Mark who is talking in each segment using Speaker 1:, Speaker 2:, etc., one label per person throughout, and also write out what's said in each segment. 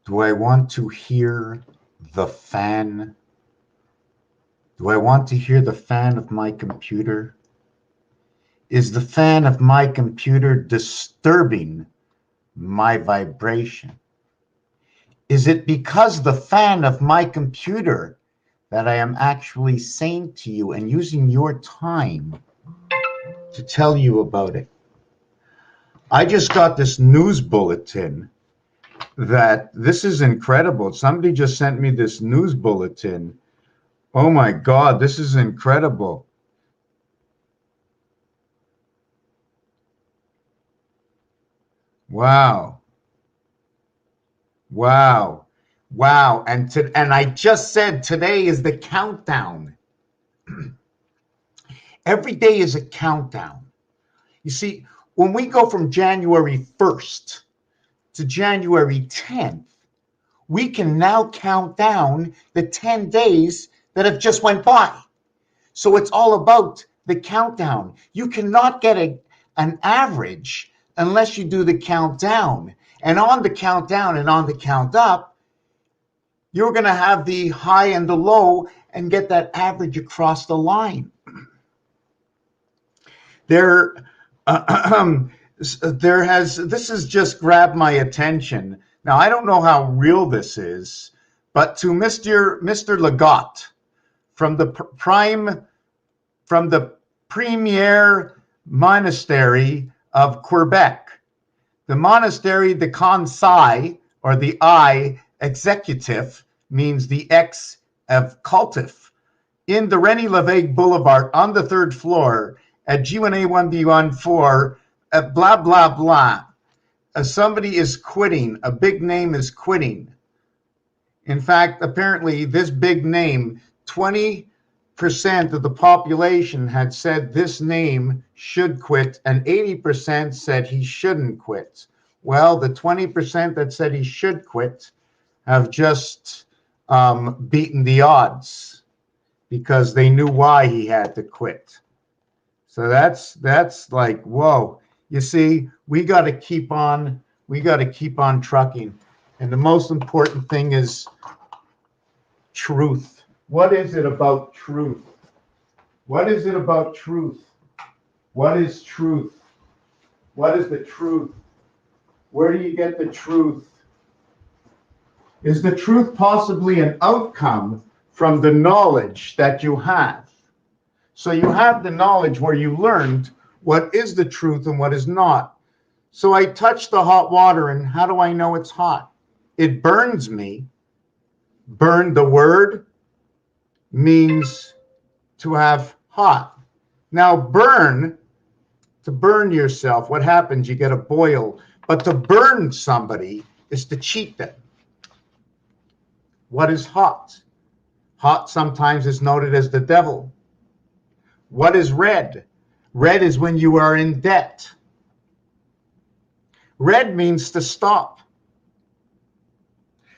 Speaker 1: Do I want to hear the fan? Do I want to hear the fan of my computer? Is the fan of my computer disturbing my vibration? Is it because the fan of my computer that I am actually saying to you and using your time to tell you about it? I just got this news bulletin that this is incredible. Somebody just sent me this news bulletin. Oh my God, this is incredible. Wow. Wow. Wow. And I just said today is the countdown. Every day is a countdown. You see, when we go from January 1st to January 10th, we can now count down the 10 days that have just went by. So it's all about the countdown. You cannot get an average unless you do the countdown. And on the countdown and on the count up, you're going to have the high and the low and get that average across the line. This has just grabbed my attention. Now, I don't know how real this is, but to Mr. Legault from the Premier Monastery of Quebec, the monastery, the Conseil, or the I executive, means the X of cultif, in the René Lévesque Boulevard on the 3rd floor at G1A1B14, blah, blah, blah. Somebody is quitting. A big name is quitting. In fact, apparently this big name, 20% of the population had said this name should quit, and 80% said he shouldn't quit. Well, the 20% that said he should quit have just beaten the odds because they knew why he had to quit. So that's like, whoa. You see, we got to keep on trucking. And the most important thing is truth. What is it about truth? What is it about truth? What is truth? What is the truth? Where do you get the truth? Is the truth possibly an outcome from the knowledge that you have? So you have the knowledge where you learned what is the truth and what is not. So I touch the hot water, and how do I know it's hot? It burns me. Burn, the word, means to have hot. Now burn, to burn yourself, what happens? You get a boil. But to burn somebody is to cheat them. What is hot? Hot sometimes is noted as the devil. What is red? Red is when you are in debt. Red means to stop.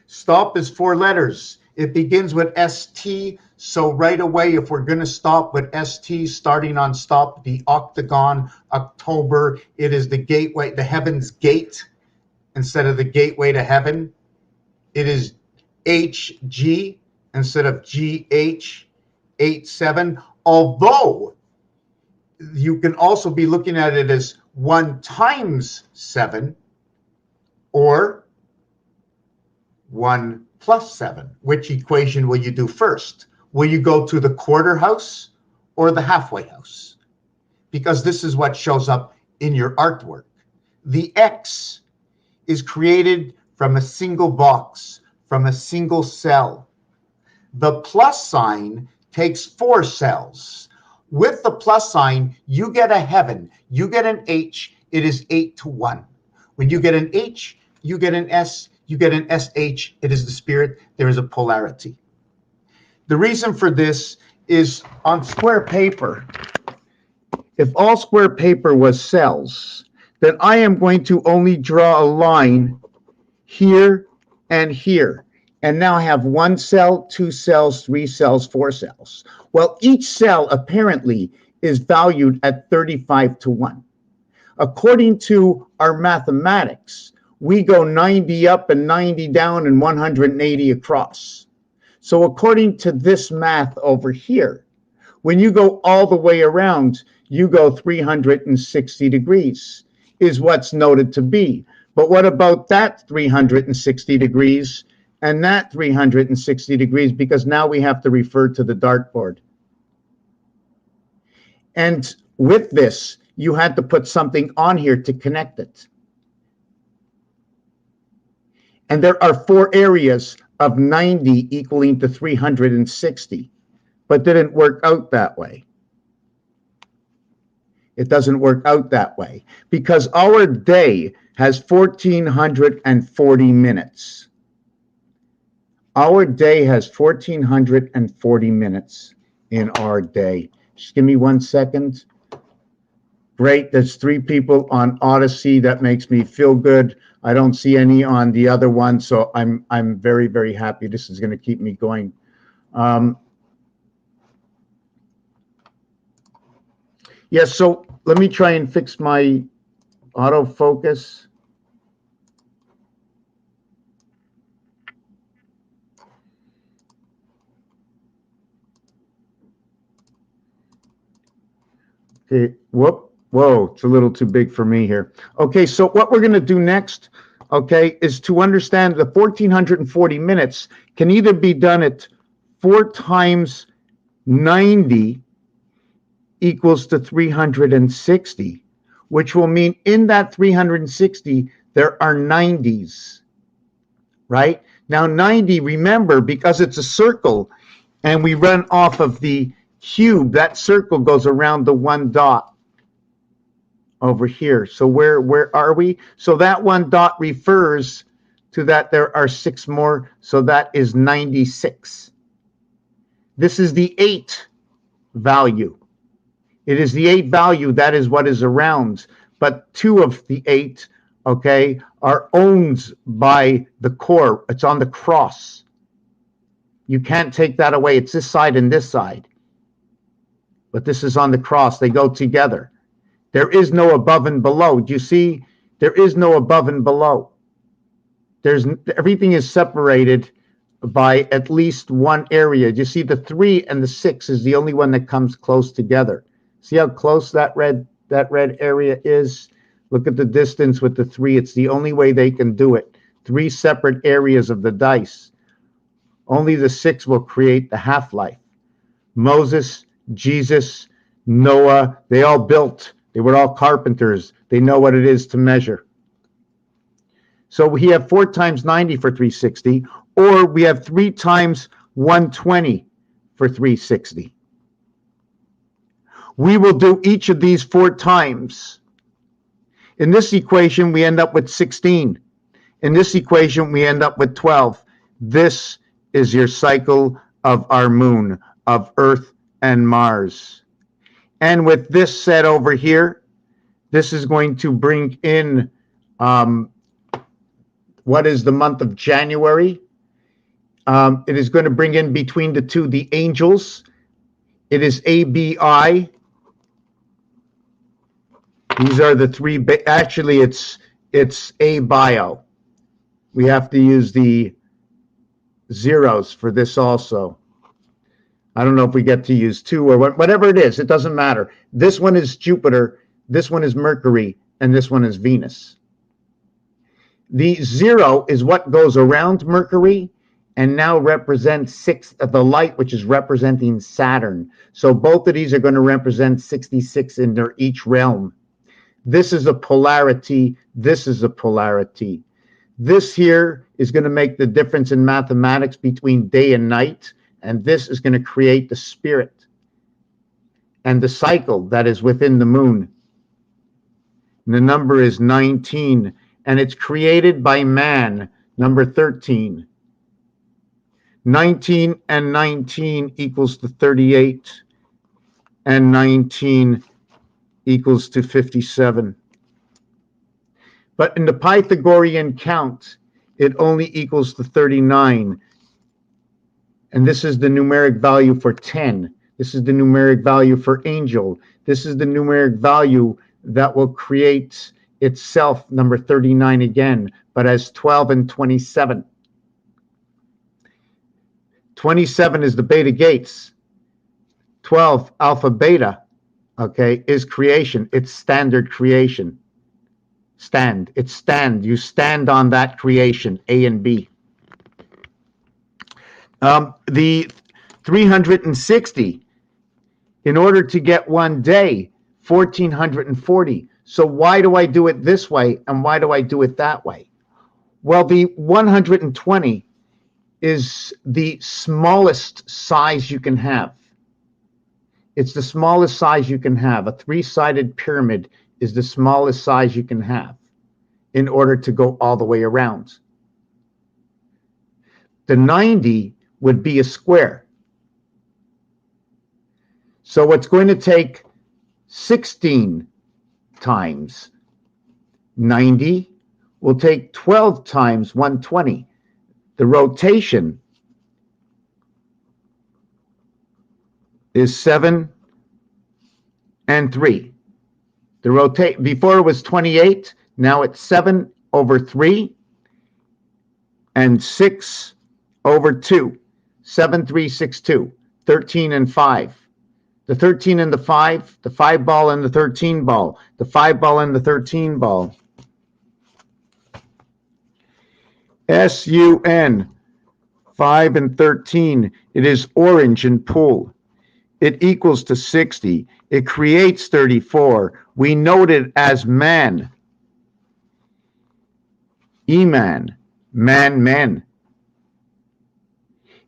Speaker 1: Stop is 4 letters. It begins with ST. So right away, if we're going to stop with ST, starting on stop, the octagon, October, it is the gateway, the heaven's gate, instead of the gateway to heaven. It is HG instead of GH, 87. Although you can also be looking at it as 1 times 7 or 1 plus 7. Which equation will you do first? Will you go to the quarter house or the halfway house? Because this is what shows up in your artwork. The X is created from a single box, from a single cell. The plus sign takes 4 cells. With the plus sign, you get a heaven. You get an H. It is 8 to 1. When you get an H, you get an S. You get an SH. It is the spirit. There is a polarity. The reason for this is on square paper. If all square paper was cells, then I am going to only draw a line here and here. And now I have 1 cell, 2 cells, 3 cells, 4 cells. Well, each cell apparently is valued at 35 to 1. According to our mathematics,
Speaker 2: we go 90 up and 90 down and 180 across. So according to this math over here, when you go all the way around, you go 360 degrees is what's noted to be. But what about that 360 degrees and that 360 degrees? Because now we have to refer to the dartboard. And with this, you had to put something on here to connect it. And there are 4 areas of 90 equaling to 360, but didn't work out that way. It doesn't work out that way because our day has 1,440 minutes. Our day has 1,440 minutes in our day. Just give me 1 second. Great, there's 3 people on Odyssey. That makes me feel good. I don't see any on the other one, so I'm very, very happy. This is going to keep me going. Yes, so let me try and fix my autofocus. Okay, whoa, it's a little too big for me here. Okay, so what we're going to do next, okay, is to understand the 1,440 minutes can either be done at 4 times 90 equals to 360, which will mean in that 360, there are 90s, right? Now 90, remember, because it's a circle and we run off of the cube, that circle goes around the 1 dot over here. So where are we? So that 1 dot refers to that there are 6 more, so that is 96. This is the 8 value. It is the 8 value, that is what is around, but 2 of the 8, okay, are owned by the core. It's on the cross. You can't take that away. It's this side and this side. But this is on the cross. They go together. There is no above and below. Do you see? There is no above and below. Everything is separated by at least 1 area. Do you see the 3 and the 6 is the only one that comes close together? See how close that red area is? Look at the distance with the 3. It's the only way they can do it. 3 separate areas of the dice. Only the 6 will create the half-life. Moses, Jesus, Noah, they all built. They were all carpenters. They know what it is to measure. So we have 4 times 90 for 360, or we have 3 times 120 for 360. We will do each of these 4 times. In this equation, we end up with 16. In this equation, we end up with 12. This is your cycle of our moon, of Earth and Mars. And with this set over here, this is going to bring in what is the month of January. It is going to bring in between the 2 the angels. It is ABI. These are the 3. Actually, it's ABIO. We have to use the zeros for this also. I don't know if we get to use 2 or whatever it is. It doesn't matter. This one is Jupiter. This one is Mercury. And this one is Venus. The 0 is what goes around Mercury and now represents 6 of the light, which is representing Saturn. So both of these are going to represent 66 in their each realm. This is a polarity. This is a polarity. This here is going to make the difference in mathematics between day and night. And this is going to create the spirit and the cycle that is within the moon. And the number is 19. And it's created by man, number 13. 19 and 19 equals to 38. And 19 equals to 57. But in the Pythagorean count, it only equals to 39. And this is the numeric value for 10. This is the numeric value for angel. This is the numeric value that will create itself number 39 again, but as 12 and 27. 27 is the beta gates. 12, alpha beta, okay, is creation. It's standard creation. Stand. It's stand. You stand on that creation, A and B. The 360, in order to get 1 day, 1440. So why do I do it this way and why do I do it that way? Well, the 120 is the smallest size you can have. It's the smallest size you can have. A three-sided pyramid is the smallest size you can have in order to go all the way around. The 90 would be a square. So it's going to take 16 times 90 will take 12 times 120. The rotation is 7 and 3. The rotate before it was 28, now it's 7 over 3 and 6 over 2. 7, 3, 6, 2. 13 and 5. The 13 and the 5 ball and the 13 ball, the 5 ball and the 13 ball. SUN, 5 and 13. It is orange and pool. It equals to 60. It creates 34. We note it as man. E-man, man.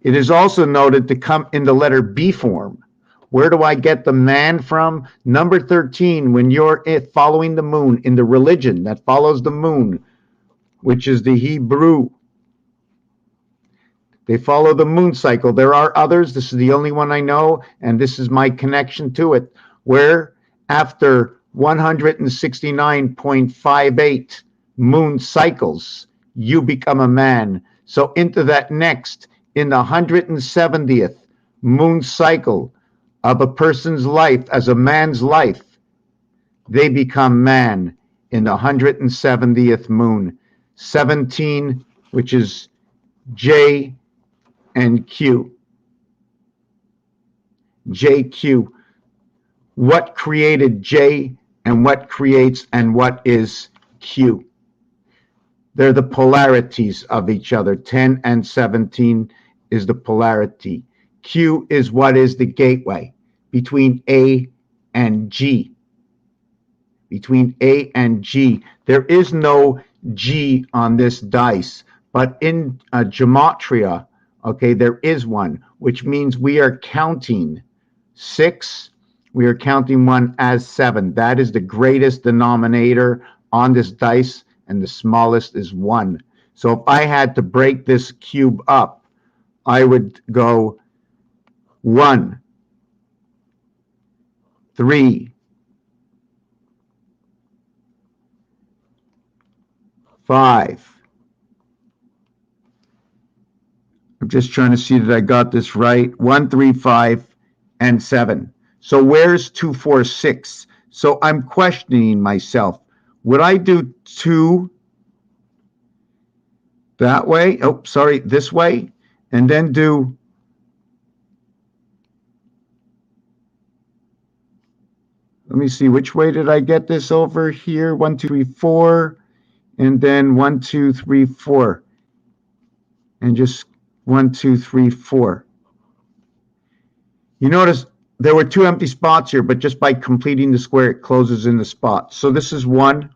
Speaker 2: It is also noted to come in the letter B form. Where do I get the man from? Number 13, when you're following the moon, in the religion that follows the moon, which is the Hebrew. They follow the moon cycle. There are others. This is the only one I know, and this is my connection to it, where after 169.58 moon cycles, you become a man. So into that next, in the 170th moon cycle of a person's life, as a man's life, they become man in the 170th moon. 17, which is J and Q. JQ. What created J and what creates and what is Q? They're the polarities of each other. 10 and 17 is the polarity. Q is what is the gateway between A and G. Between A and G. There is no G on this dice, but in gematria, okay, there is one, which means we are counting 6. We are counting 1 as 7. That is the greatest denominator on this dice, and the smallest is 1. So if I had to break this cube up, I would go 1, 3, 5. I'm just trying to see that I got this right. 1, 3, 5, and 7. So where's 2, 4, 6? So I'm questioning myself. Would I do 2 that way? Oh, sorry, this way. And then do let me see, which way did I get this over here? 1, 2, 3, 4. And then 1, 2, 3, 4. And just 1, 2, 3, 4. You notice there were 2 empty spots here, but just by completing the square, it closes in the spot. So this is 1.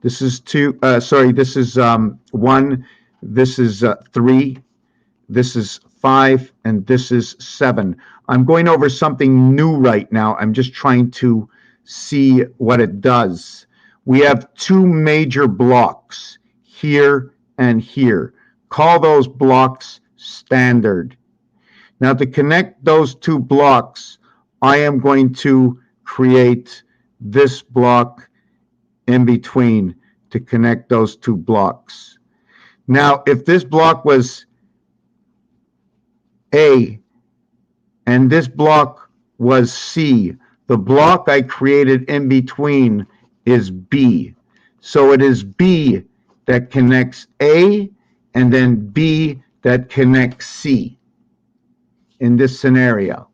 Speaker 2: This is 2. This is 1. This is 3. This is 5. And this is 7. I'm going over something new right now. I'm just trying to see what it does. We have 2 major blocks, here and here. Call those blocks standard. Now, to connect those 2 blocks, I am going to create this block in between to connect those 2 blocks. Now, if this block was A and this block was C, the block I created in between is B. So it is B that connects A and then B that connects C in this scenario.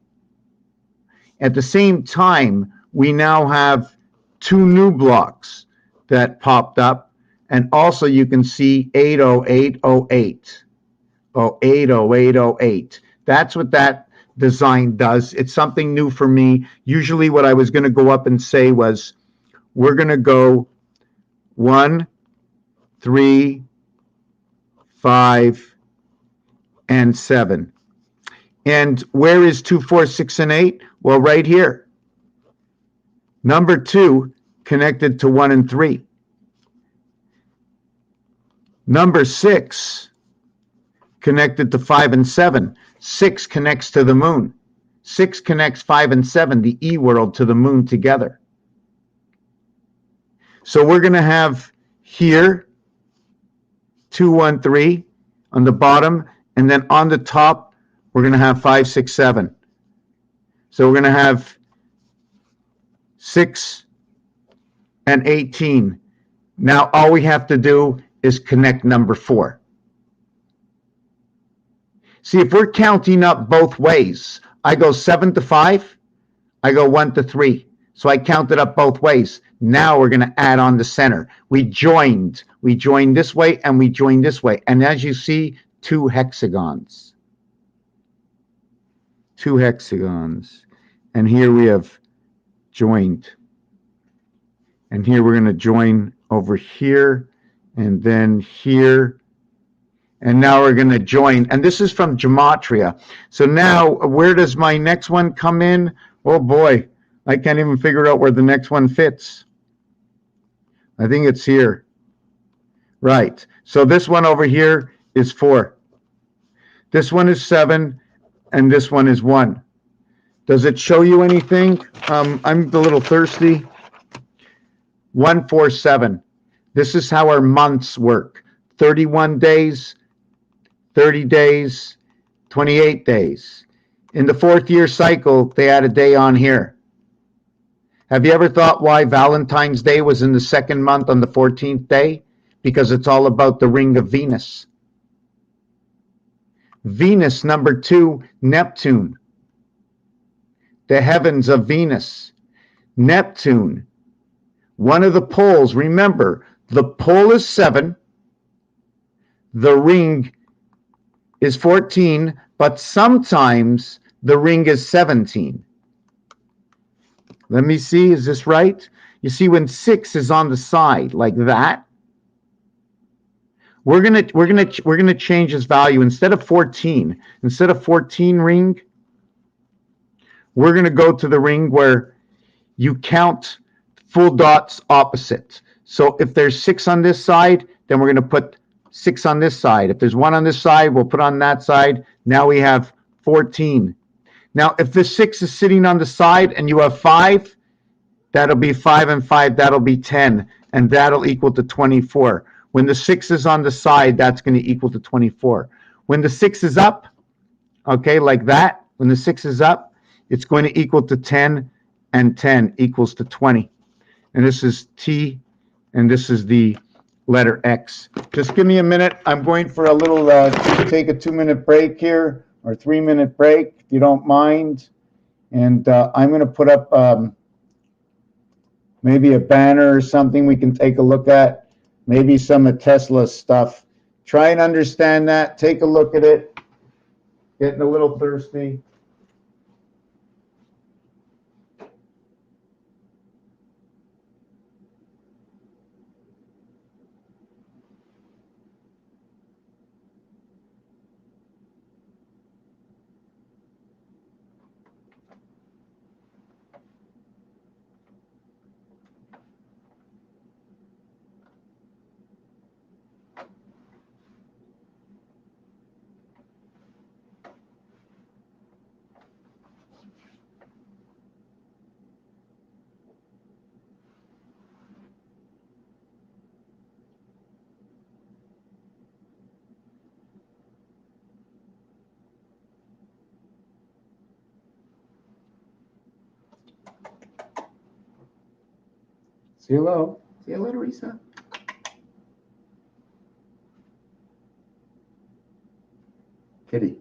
Speaker 2: At the same time, we now have two new blocks that popped up, and also you can see 80808. 80808. That's what that design does. It's something new for me. Usually what I was going to go up and say was, we're going to go 1, 3, 5, and 7. And where is 2, 4, 6, and 8? Well, right here. Number 2 connected to 1 and 3. Number 6 connected to 5 and 7. 6 connects to the moon. 6 connects 5 and 7, the E world, to the moon together. So we're going to have here 2, 1, 3 on the bottom, and then on the top, we're going to have 5, 6, 7. So we're going to have 6 and 18. Now all we have to do is connect number 4. See, if we're counting up both ways, I go 7 to 5, I go 1 to 3. So I counted up both ways. Now we're going to add on the center. We joined this way and we joined this way. And as you see, 2 hexagons. 2 hexagons. And here we have joined. And here we're going to join over here and then here. And now we're going to join. And this is from Gematria. So now, where does my next one come in? Oh boy, I can't even figure out where the next one fits. I think it's here. Right. So this one over here is 4. This one is 7. And this one is 1. Does it show you anything? I'm a little thirsty. 1, 4, 7. This is how our months work. 31 days, 30 days, 28 days. In the 4th year cycle, they add a day on here. Have you ever thought why Valentine's Day was in the 2nd month on the 14th day? Because it's all about the ring of Venus. Venus, number 2, Neptune. The heavens of Venus. Neptune, one of the poles. Remember, the pole is 7. The ring is 14, but sometimes the ring is 17. Let me see, is this right? You see, when 6 is on the side like that, we're gonna change this value. Instead of 14 ring, we're gonna go to the ring where you count full dots opposite. So if there's 6 on this side, then we're gonna put 6 on this side. If there's 1 on this side, we'll put on that side. Now we have 14. Now, if the 6 is sitting on the side and you have 5, that'll be 5 and 5, that'll be 10, and that'll equal to 24. When the 6 is on the side, that's going to equal to 24. When the 6 is up, okay, like that, when the 6 is up, it's going to equal to 10, and 10 equals to 20. And this is T, and this is the letter X. Just give me a minute. I'm going for a little, take a 2-minute break here, or 3-minute break, if you don't mind. And I'm going to put up maybe a banner or something we can take a look at. Maybe some of Tesla's stuff. Try and understand that. Take a look at it. Getting a little thirsty. Say hello. Say hello to Risa. Kitty.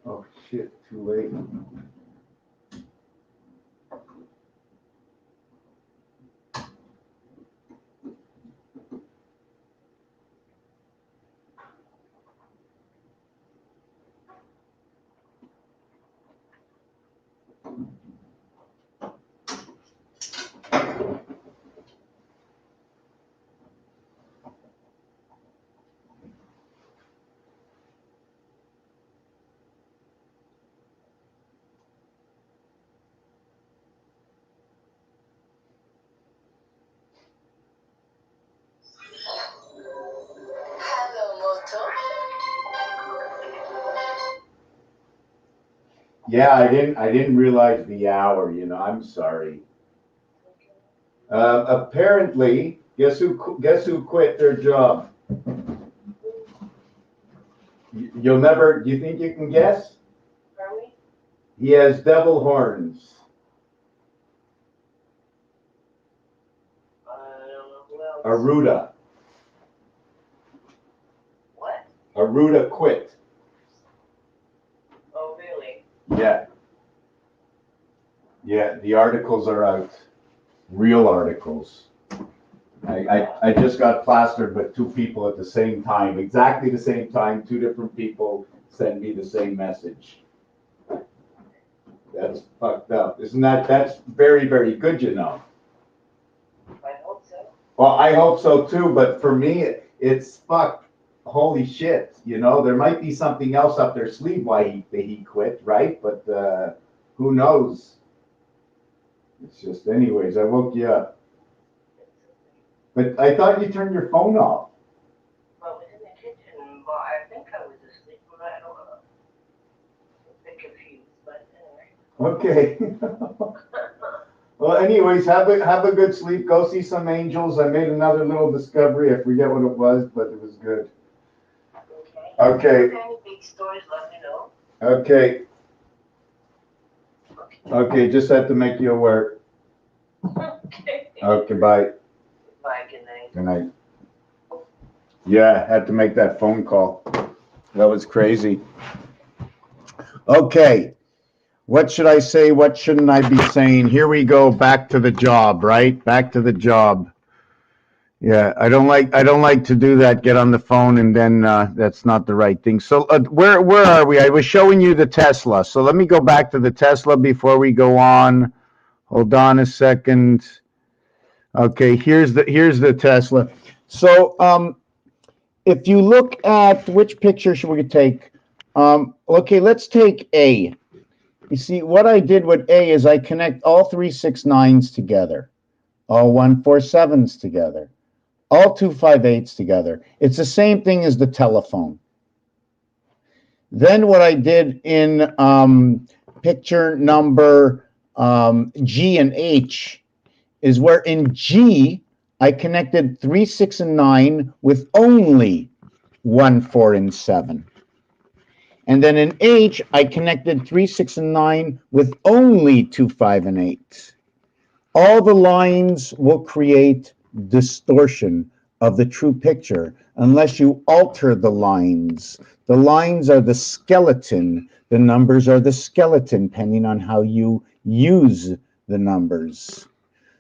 Speaker 2: Oh shit, too late. Yeah, I didn't realize the hour, you know, I'm sorry. Apparently, guess who quit their job? You'll never, do you think you can guess? He has devil horns. Aruda.
Speaker 3: What?
Speaker 2: Aruda quit.
Speaker 3: Oh, really?
Speaker 2: Yeah. Yeah, the articles are out. Real articles. I just got plastered with two people at the same time, exactly the same time, two different people send me the same message. That's fucked up. Isn't that's very, very good, you know?
Speaker 3: I hope so.
Speaker 2: Well, I hope so too, but for me, it's fuck. Holy shit, you know, there might be something else up their sleeve why he quit, right? But who knows? It's just, anyways, I woke you up. But I thought you turned your phone off.
Speaker 3: Well, it was in the kitchen, but I think I was asleep, but I don't know. I'm a bit confused, but anyway.
Speaker 2: Okay. Well, anyways, have a good sleep. Go see some angels. I made another little discovery. I forget what it was, but it was good.
Speaker 3: Okay.
Speaker 2: Okay.
Speaker 3: If you have any big stories, let me know.
Speaker 2: Okay. Okay, just had to make you aware.
Speaker 3: Okay.
Speaker 2: Okay, bye.
Speaker 3: Bye, good night.
Speaker 2: Good night. Yeah, had to make that phone call. That was crazy. Okay. What should I say? What shouldn't I be saying? Here we go. Back to the job, right? Back to the job. Yeah, I don't like to do that. Get on the phone and then that's not the right thing. So where are we? I was showing you the Tesla. So let me go back to the Tesla before we go on. Hold on a second. Okay, here's the Tesla. So if you look at which picture should we take? Okay, let's take A. You see, what I did with A is I connect all 369s together, all 147s together, all 258s together. It's the same thing as the telephone. Then what I did in picture number G and H is where in G, I connected 3, 6, and 9 with only 1, 4, and 7. And then in H, I connected 3, 6, and 9 with only 2, 5, and 8. All the lines will create distortion of the true picture unless you alter the lines. The lines are the skeleton. The numbers are the skeleton, depending on how you use the numbers.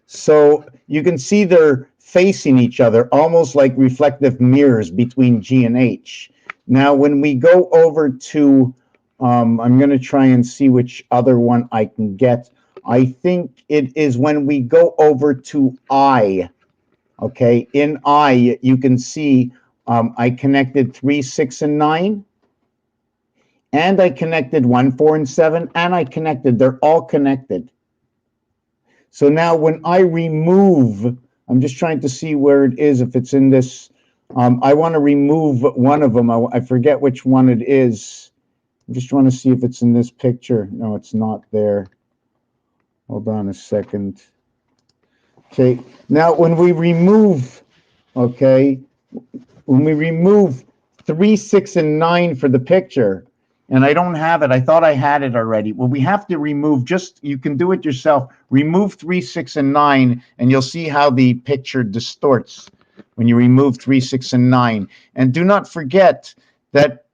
Speaker 2: So you can see they're facing each other, almost like reflective mirrors between G and H. Now, when we go over to, I'm going to try and see which other one I can get. I think it is when we go over to I. Okay, in I, you can see I connected 3, 6, and 9. And I connected 1, 4, and 7. And I connected. They're all connected. So now when I remove, I'm just trying to see where it is, if it's in this. I want to remove one of them. I forget which one it is. I'm just trying to see if it's in this picture. No, it's not there. Hold on a second. Okay, now when we remove, okay, when we remove 3, 6, and 9 for the picture, and I don't have it, I thought I had it already. Well, we have to remove, you can do it yourself. Remove 3, 6, and 9, and you'll see how the picture distorts when you remove 3, 6, and 9. And do not forget that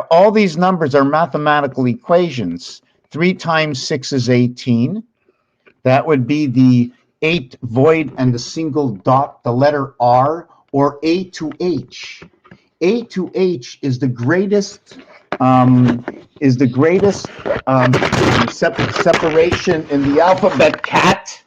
Speaker 2: all these numbers are mathematical equations. 3 times 6 is 18. That would be the 8 void and the single dot, the letter R, or A to H. A to H is the greatest separation in the alphabet, cat.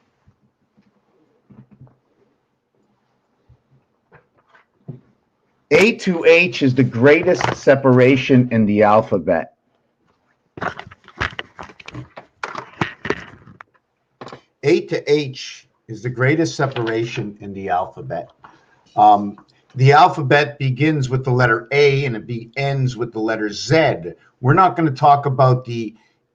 Speaker 2: A to H is the greatest separation in the alphabet.
Speaker 1: A to H is the greatest separation in the alphabet. The alphabet begins with the letter A and it ends with the letter Z. We're not going to talk about the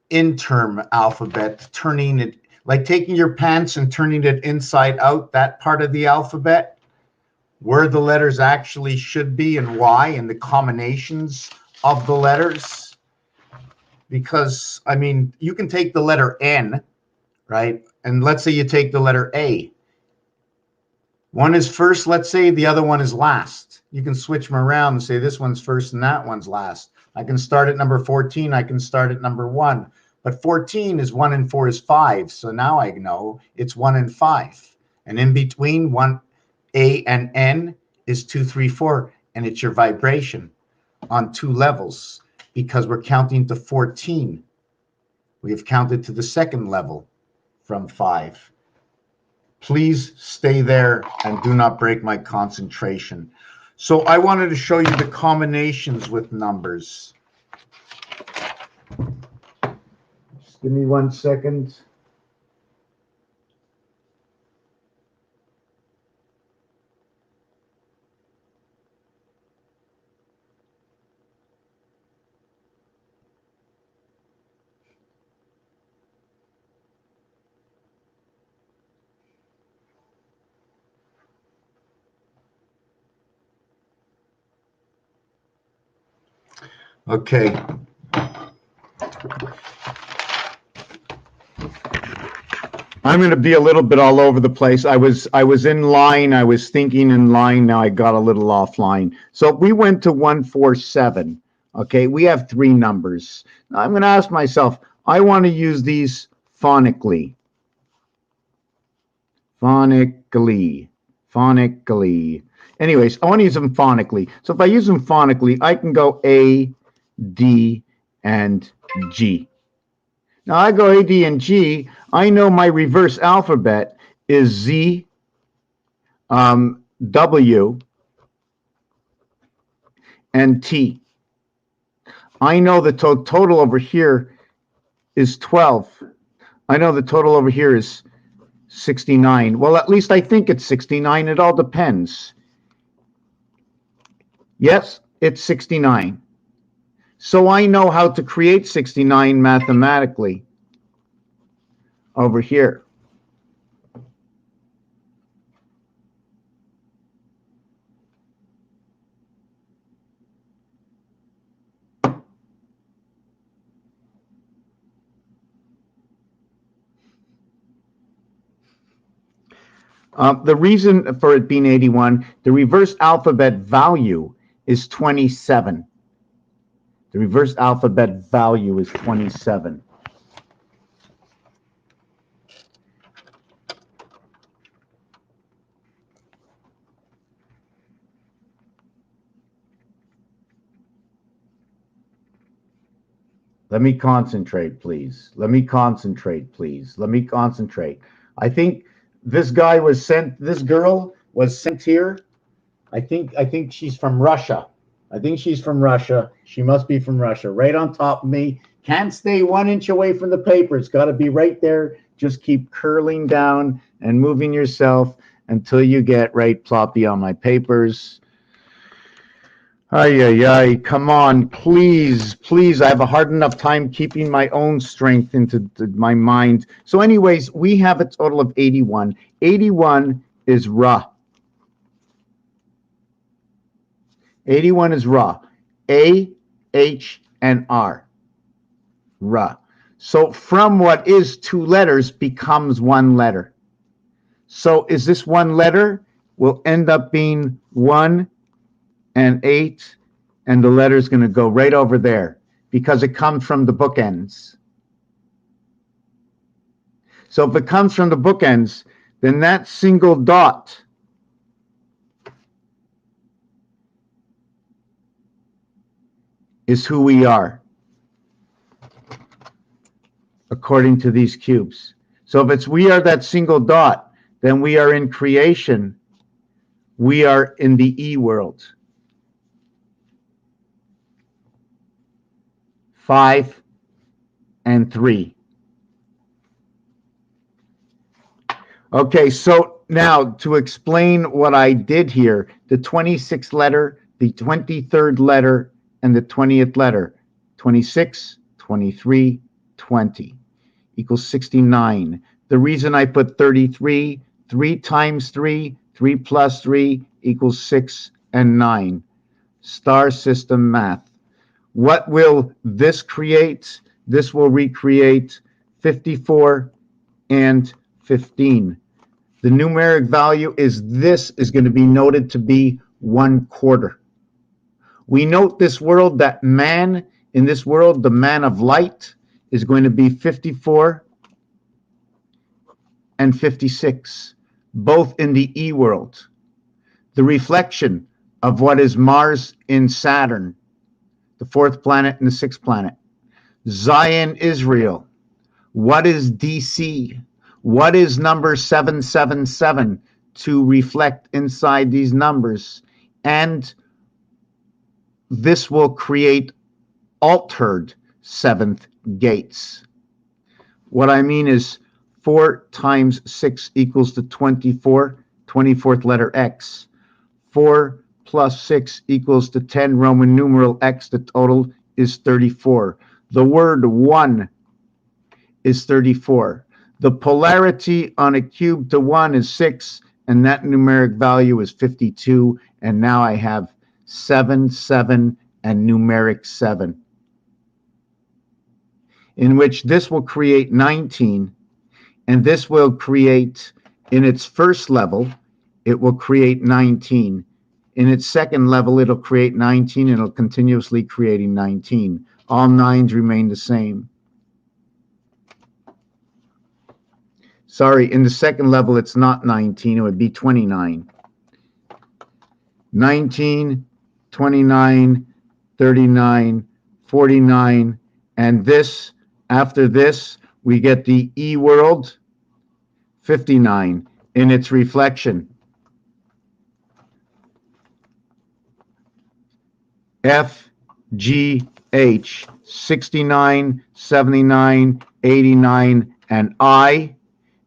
Speaker 1: interim alphabet, turning it, like taking your pants and turning it inside out, that part of the alphabet, where the letters actually should be and why, and the combinations of the letters. Because, I mean, you can take the letter N, right? And let's say you take the letter A. One is first, let's say the other one is last. You can switch them around and say this one's first and that one's last. I can start at number 14. I can start at number 1. But 14 is 1 and 4 is 5. So now I know it's 1 and 5. And in between 1, A and N is 2, 3, 4. And it's your vibration on 2 levels because we're counting to 14. We have counted to the second level from 5. Please stay there and do not break my concentration. So I wanted to show you the combinations with numbers. Just give me 1 second. Okay.
Speaker 2: I'm going to be a little bit all over the place. I was in line. I was thinking in line. Now I got a little offline. So we went to 147. Okay, we have 3 numbers. Now I'm going to ask myself, I want to use these phonically. Phonically. Anyways, I want to use them phonically. So if I use them phonically, I can go A, D, and G. Now I go A, D, and G. I know my reverse alphabet is Z, W, and T. I know the total over here is 12. I know the total over here is 69. Well, at least I think it's 69. It all depends. Yes, it's 69. So I know how to create 69 mathematically over here. The reason for it being 81, the reverse alphabet value is 27. The reverse alphabet value is 27. Let me concentrate, please. Let me concentrate, please. Let me concentrate. I think this guy was sent, this girl was sent here I think she's from Russia. I think she's from Russia. She must be from Russia. Right on top of me. Can't stay 1 inch away from the paper. It's got to be right there. Just keep curling down and moving yourself until you get right ploppy on my papers. Ay, ay, ay. Come on, please, please. I have a hard enough time keeping my own strength into my mind. So anyways, we have a total of 81. 81 is Ra. 81 is Ra. A, H, and R. Ra. So from what is 2 letters becomes 1 letter. So is this 1 letter? Will end up being 1 and 8, and the letter is going to go right over there because it comes from the bookends. So if it comes from the bookends, then that single dot is who we are, according to these cubes. So if it's we are that single dot, then we are in creation. We are in the E world. 5 and 3. Okay, so now to explain what I did here, the 26th letter, the 23rd letter, and the 20th letter, 26, 23, 20 equals 69. The reason I put 33, 3 times 3, 3 plus 3 equals 6 and 9. Star system math. What will this create? This will recreate 54 and 15. The numeric value is this is going to be noted to be 1/4. We note this world that man, in this world, the man of light is going to be 54 and 56, both in the E world. The reflection of what is Mars in Saturn, the 4th planet and the 6th planet. Zion, Israel. What is DC? What is number 777 to reflect inside these numbers? And this will create altered 7th gates. What I mean is 4 times 6 equals to 24, 24th letter X. 4 plus 6 equals to 10 Roman numeral X. The total is 34. The word 1 is 34. The polarity on a cube to 1 is 6, and that numeric value is 52. And now I have 7, 7, and numeric 7, in which this will create 19, and this will create, in its first level, it will create 19. In its second level, it'll create 19, and it'll continuously creating 19. All 9s remain the same. Sorry, in the second level, it's not 19. It would be 29. 19, 29, 39, 49, and this, after this, we get the E world, 59, in its reflection. F, G, H, 69, 79, 89, and I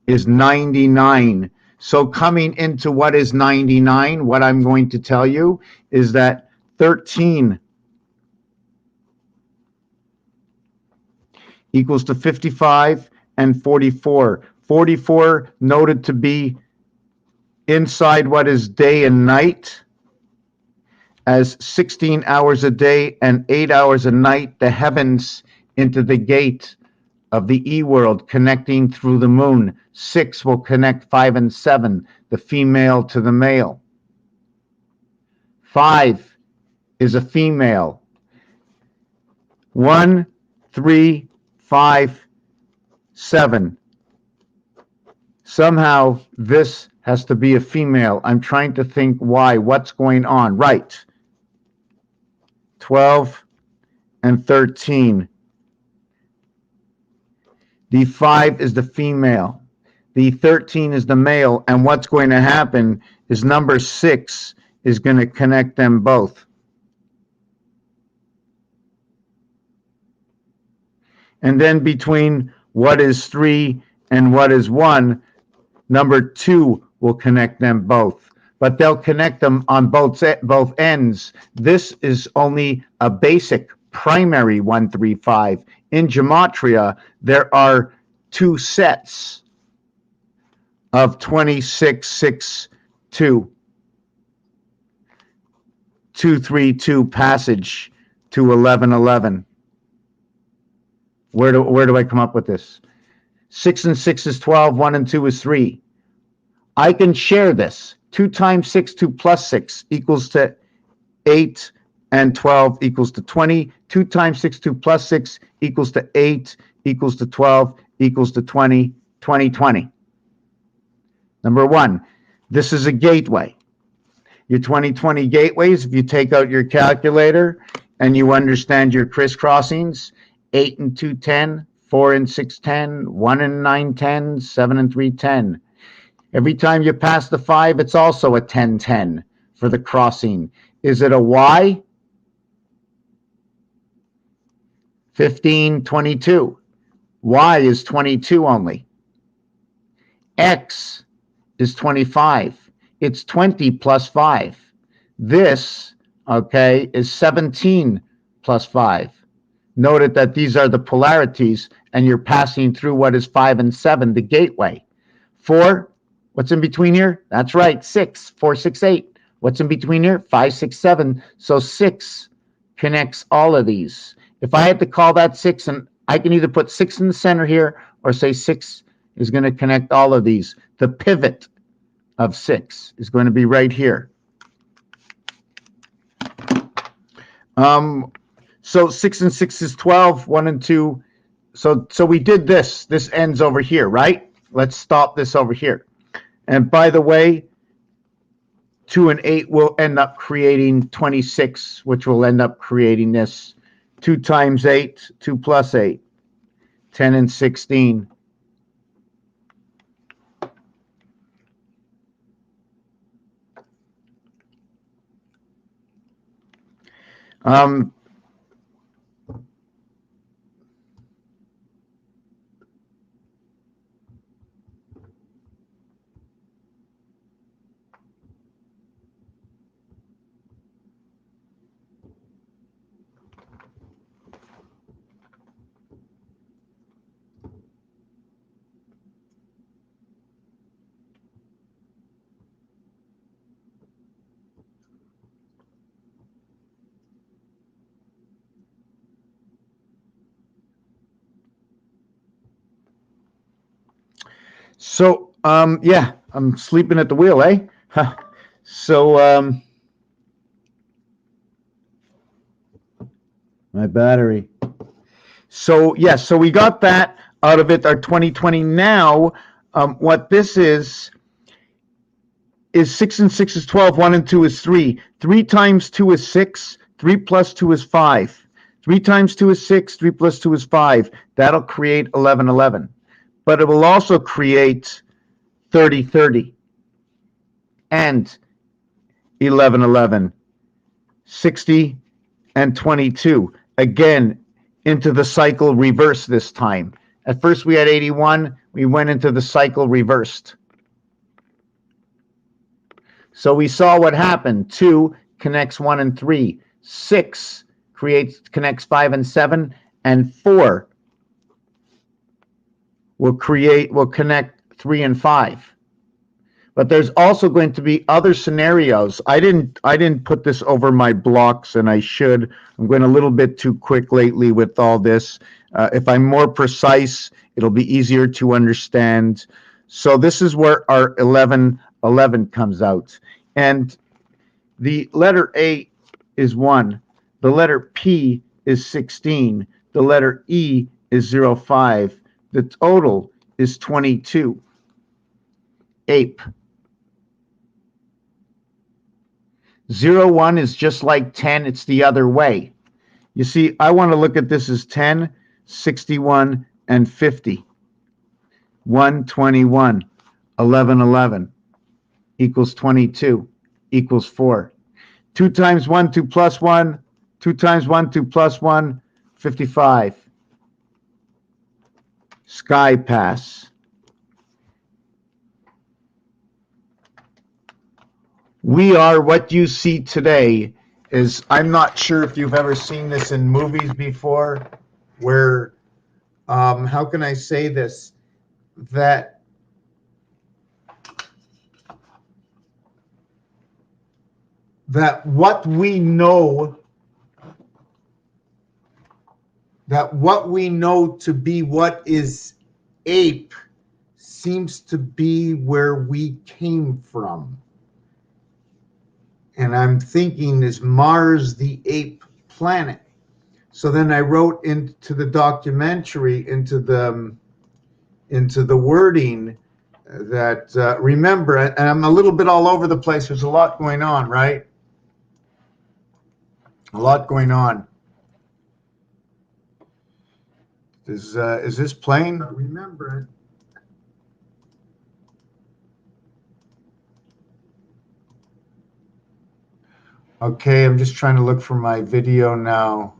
Speaker 2: is 99. So coming into what is 99, what I'm going to tell you is that 13 equals to 55 and 44. 44 noted to be inside what is day and night, as 16 hours a day and 8 hours a night, the heavens into the gate of the E world connecting through the moon. 6 will connect 5 and 7, the female to the male. 5 is a female. 1, 3, 5, 7. Somehow this has to be a female. I'm trying to think why. What's going on? Right. 12 and 13. The 5 is the female. The 13 is the male. And what's going to happen is number 6 is going to connect them both. And then between what is 3 and what is 1, number 2 will connect them both. But they'll connect them on both ends. This is only a basic primary 135. In gematria, there are 2 sets of 26, 6, 2, 2, 3, 2 passage to 11, 11. Where do I come up with this? 6 and 6 is 12, 1 and 2 is 3. I can share this. 2 times 6, 2 plus 6 equals to 8, and 12 equals to 20. 2 times 6, 2 plus 6 equals to 8, equals to 12, equals to 20, 20, 20. Number 1, this is a gateway. Your 20/20 gateways, if you take out your calculator and you understand your crisscrossings, 8 and 2, 10, 4 and 6, 10, 1 and 9, 10, 7 and 3, 10. Every time you pass the 5, it's also a 10, 10 for the crossing. Is it a Y? 15, 22. Y is 22 only. X is 25. It's 20 plus 5. This, okay, is 17 plus 5. Note that these are the polarities, and you're passing through what is 5 and 7, the gateway. 4, what's in between here? That's right, 6, 4, 6, 8. What's in between here? 5, 6, 7. So 6 connects all of these. If I had to call that 6, and I can either put 6 in the center here, or say 6 is going to connect all of these. The pivot of 6 is going to be right here. So 6 and 6 is 12, 1 and 2. So we did this. This ends over here, right? Let's stop this over here. And by the way, 2 and 8 will end up creating 26, which will end up creating this. 2 times 8, 2 plus 8, 10 and 16. So, yeah, I'm sleeping at the wheel, eh? So, my battery. So, yeah, so we got that out of it, our 20/20. Now, what this is 6 and 6 is 12, 1 and 2 is 3. 3 times 2 is 6, 3 plus 2 is 5. 3 times 2 is 6, 3 plus 2 is 5. That'll create 11, 11. But it will also create 30, 30, and 11, 11, 60, and 22. Again, into the cycle reverse this time. At first we had 81. We went into the cycle reversed. So we saw what happened. 2 connects 1 and 3. 6 connects 5 and 7. And 4 will connect 3 and 5. But there's also going to be other scenarios. I didn't put this over my blocks, and I should. I'm going a little bit too quick lately with all this. If I'm more precise, it'll be easier to understand. So this is where our 11, 11 comes out. And the letter A is 1. The letter P is 16. The letter E is 05. The total is 22. Ape. 01 is just like 10. It's the other way. You see, I want to look at this as 10, 61, and 50. 121, 11, 11 equals 22 equals 4. 2 times 1, 2 plus 1. 2 times 1, 2 plus 1, 55. Sky pass. We are what you see today is, I'm not sure if you've ever seen this in movies before, where, how can I say this, that what we know to be what is ape seems to be where we came from. And I'm thinking, is Mars the ape planet? So then I wrote into the documentary, into the wording that, remember, and I'm a little bit all over the place. There's a lot going on, right? A lot going on. Is this playing? Remember it. Okay, I'm just trying to look for my video now.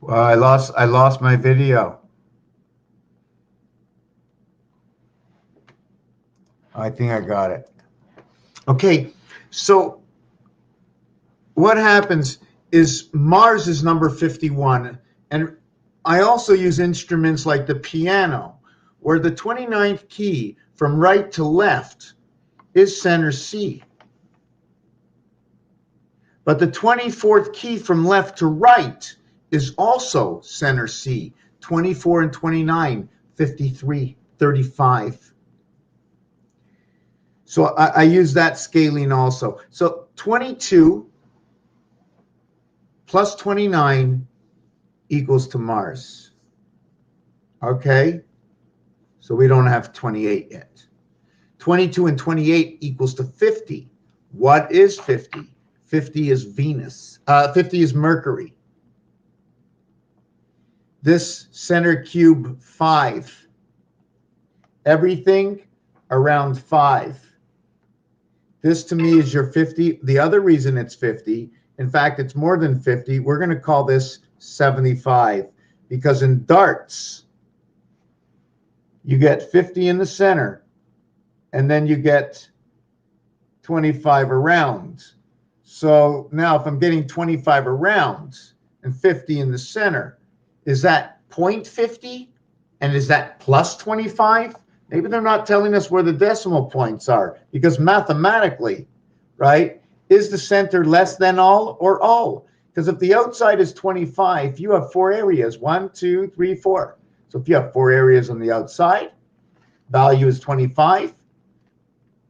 Speaker 2: Well, I lost my video. I think I got it. Okay, so what happens is Mars is number 51, and I also use instruments like the piano, where the 29th key from right to left is center C. But the 24th key from left to right is also center C. 24 and 29, 53, 35. So I use that scaling also. So 22 plus 29 equals to Mars. Okay? So we don't have 28 yet. 22 and 28 equals to 50. What is 50? 50 is Venus. 50 is Mercury. This center cube 5. Everything around 5. This to me is your 50. The other reason it's 50, in fact, it's more than 50. We're going to call this 75 because in darts, you get 50 in the center and then you get 25 around. So now if I'm getting 25 around and 50 in the center, is that 0.50? And is that plus 25? Maybe they're not telling us where the decimal points are, because mathematically, right, is the center less than all or all? Because if the outside is 25, you have 4 areas, 1, 2, 3, 4. So if you have 4 areas on the outside, value is 25,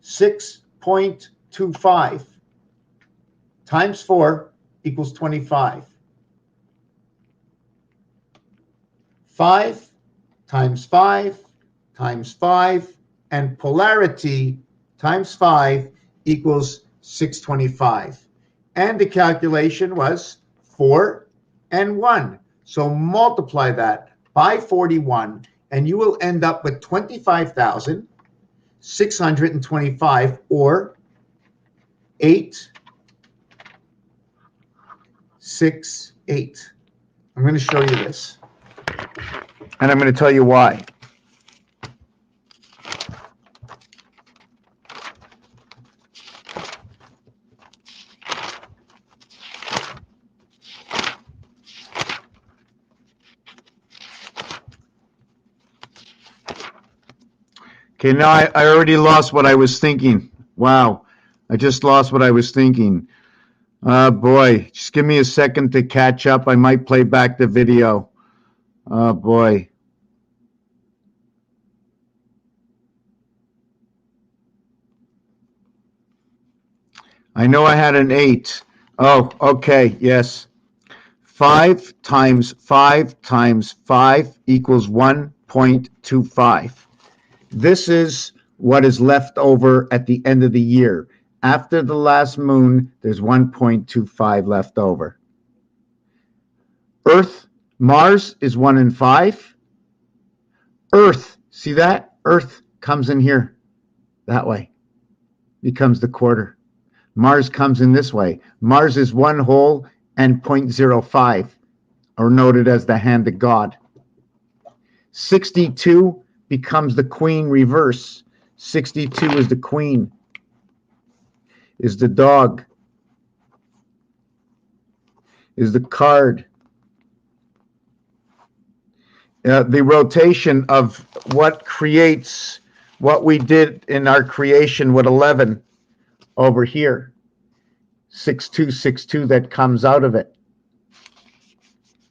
Speaker 2: 6.25 times 4 equals 25. 5 times 5 times 5, and polarity times 5 equals 625. And the calculation was 4 and 1. So multiply that by 41, and you will end up with 25,625, or 868. I'm going to show you this, and I'm going to tell you why. Okay, now I already lost what I was thinking. Wow, I just lost what I was thinking. Boy, just give me a second to catch up. I might play back the video. Oh, boy. I know I had an 8. Oh, okay, yes. 5 times 5 times 5 equals 1.25. This is what is left over at the end of the year. After the last moon, there's 1.25 left over. Earth, Mars is 1 in 5. Earth, see that? Earth comes in here, that way, becomes the quarter. Mars comes in this way. Mars is 1 whole and 0.05, or noted as the hand of God. 62 becomes the queen reverse. 62 is the queen, is the dog, is the card. The rotation of what creates what we did in our creation with 11 over here. 6262 that comes out of it.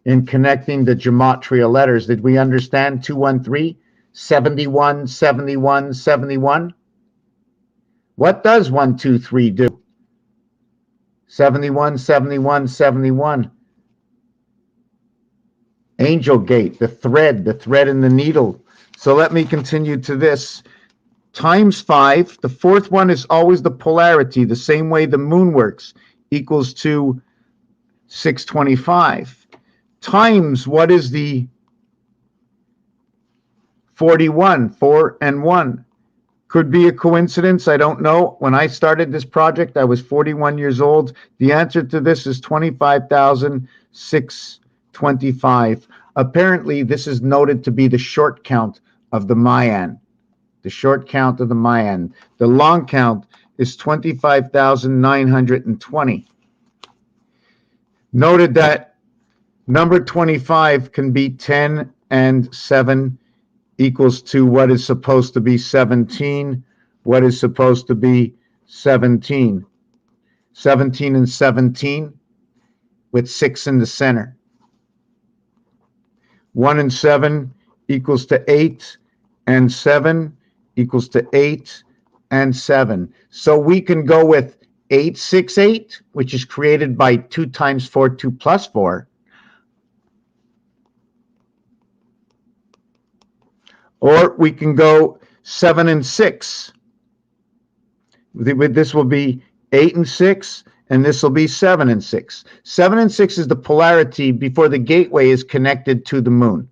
Speaker 2: In connecting the gematria letters, did we understand 213? 71, 71, 71? What does 1, 2, 3 do? 71, 71, 71. Angel gate, the thread in the needle. So let me continue to this. Times 5, the fourth one is always the polarity, the same way the moon works, equals to 625. Times, what is the 41, 4 and 1? Could be a coincidence, I don't know. When I started this project, I was 41 years old. The answer to this is 25,625. Apparently, this is noted to be the short count of the Mayan. The short count of the Mayan. The long count is 25,920. Noted that number 25 can be 10 and 7 equals to what is supposed to be 17. What is supposed to be 17? 17 and 17 with 6 in the center. 1 and 7 equals to 8, and 7 equals to 8 and 7. So we can go with 868, which is created by 2 times 4, 2 plus 4. Or we can go 7 and 6. This will be 8 and 6, and this will be 7 and 6. 7 and 6 is the polarity before the gateway is connected to the moon.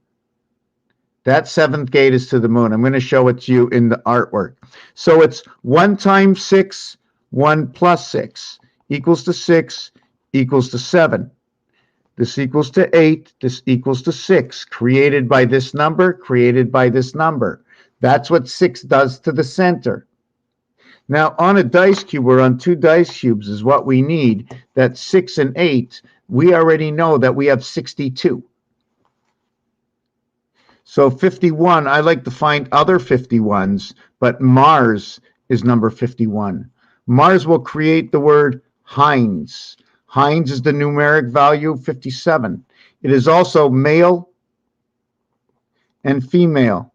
Speaker 2: That seventh gate is to the moon. I'm going to show it to you in the artwork. So it's 1 times 6, 1 plus 6, equals to 6, equals to 7. This equals to 8, this equals to 6, created by this number, created by this number. That's what 6 does to the center. Now, on a dice cube or on 2 dice cubes is what we need. That 6 and 8, we already know that we have 62. So 51, I like to find other 51s, but Mars is number 51. Mars will create the word Heinz. Heinz is the numeric value 57. It is also male and female.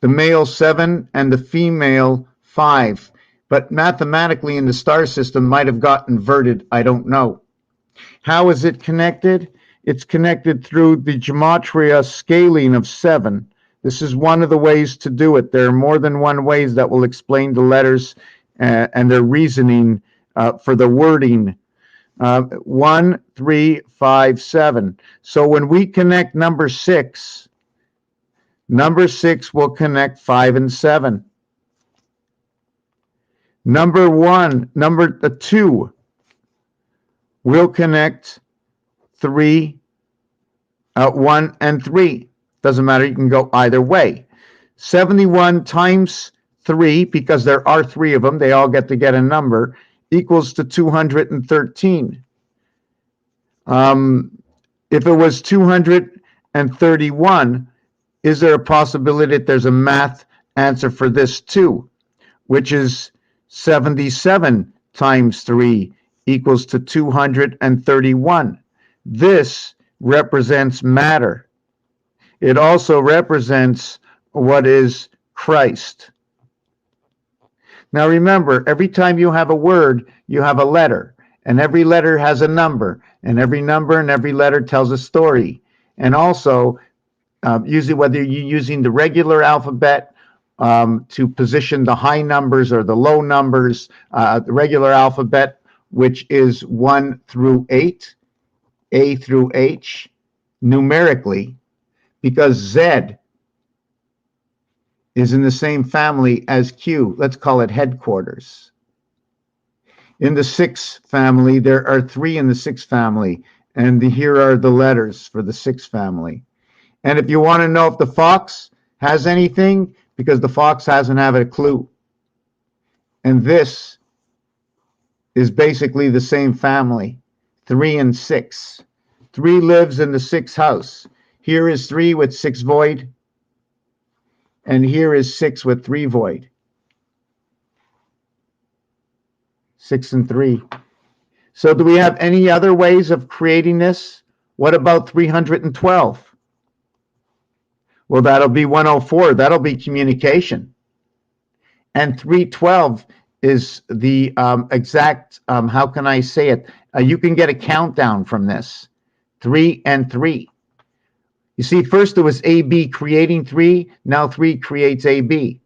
Speaker 2: The male 7 and the female 5. But mathematically in the star system might have got inverted. I don't know. How is it connected? It's connected through the gematria scaling of 7. This is one of the ways to do it. There are more than one ways that will explain the letters and their reasoning for the wording. 1, 3, 5, 7. So when we connect number 6 will connect 5 and 7. Number 2 will connect 3, 1 and 3. Doesn't matter, you can go either way. 71 times 3, because there are 3 of them, they all get to get a number, equals to 213. If it was 231, is there a possibility that there's a math answer for this too, which is 77 times 3 equals to 231. This represents matter. It also represents what is Christ. Now remember, every time you have a word, you have a letter, and every letter has a number, and every number and every letter tells a story. And also, usually whether you're using the regular alphabet to position the high numbers or the low numbers, the regular alphabet, which is 1 through 8, A through H, numerically, because Z is in the same family as Q. Let's call it headquarters. In the 6 family, there are 3 in the 6 family, and here are the letters for the 6 family. And if you want to know if the fox has anything, because the fox hasn't had a clue. And this is basically the same family, 3 and 6. 3 lives in the 6th house. Here is 3 with 6 void, and here is 6 with 3 void. 6 and 3. So do we have any other ways of creating this? What about 312? Well, that'll be 104. That'll be communication. And 312 is the exact, how can I say it? You can get a countdown from this. 3 and 3. You see, first it was AB creating 3. Now 3 creates AB.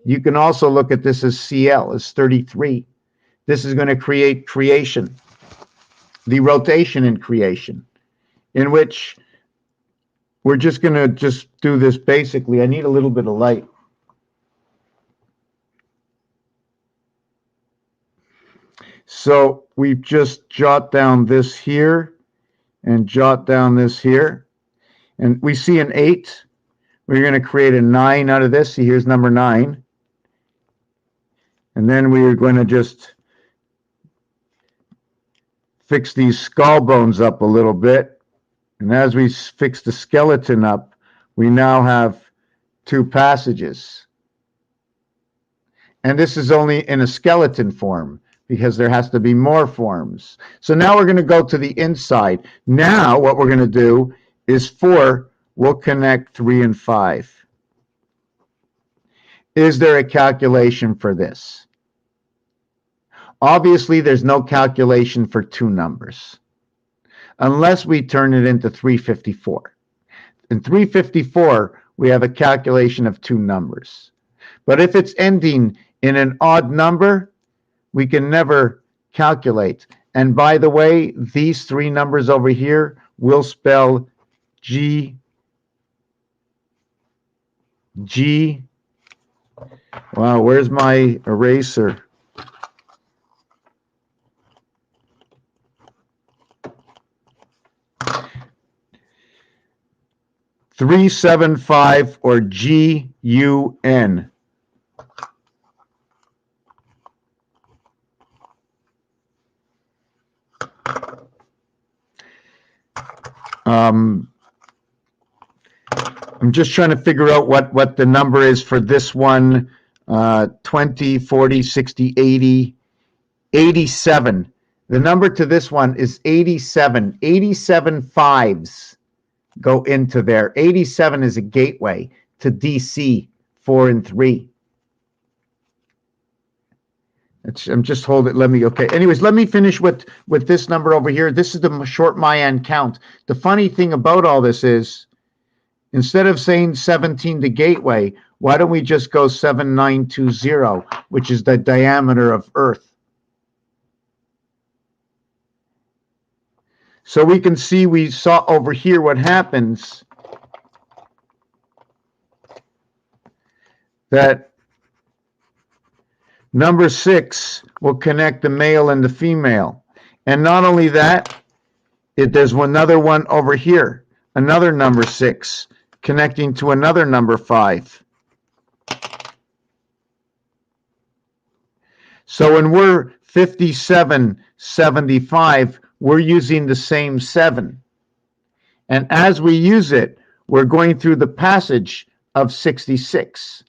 Speaker 2: You can also look at this as CL, as 33. This is going to create creation, the rotation in creation, in which we're just going to do this basically. I need a little bit of light. So we just jot down this here and jot down this here. And we see an 8. We're going to create a 9 out of this. See, here's number 9. And then we're going to just fix these skull bones up a little bit. And as we fix the skeleton up, we now have 2 passages. And this is only in a skeleton form, because there has to be more forms. So now we're going to go to the inside. Now what we're going to do is 4 will connect 3 and 5. Is there a calculation for this? Obviously, there's no calculation for 2 numbers, unless we turn it into 354. In 354, we have a calculation of 2 numbers. But if it's ending in an odd number, we can never calculate. And by the way, these 3 numbers over here will spell G. Wow, where's my eraser? $375 or GUN. I'm just trying to figure out what the number is for this one. 20, 40, 60, 80, 87. The number to this one is 87. 87 5s go into there. 87 is a gateway to DC 4 and 3. I'm just holding it. Okay. Anyways, let me finish with this number over here. This is the short Mayan count. The funny thing about all this is, instead of saying 17 to gateway, why don't we just go 7920, which is the diameter of Earth? So we can see, we saw over here what happens, that number 6 will connect the male and the female. And not only that, there's another one over here, another number 6 connecting to another number 5. So when we're 5775, we're using the same 7. And as we use it, we're going through the passage of 66.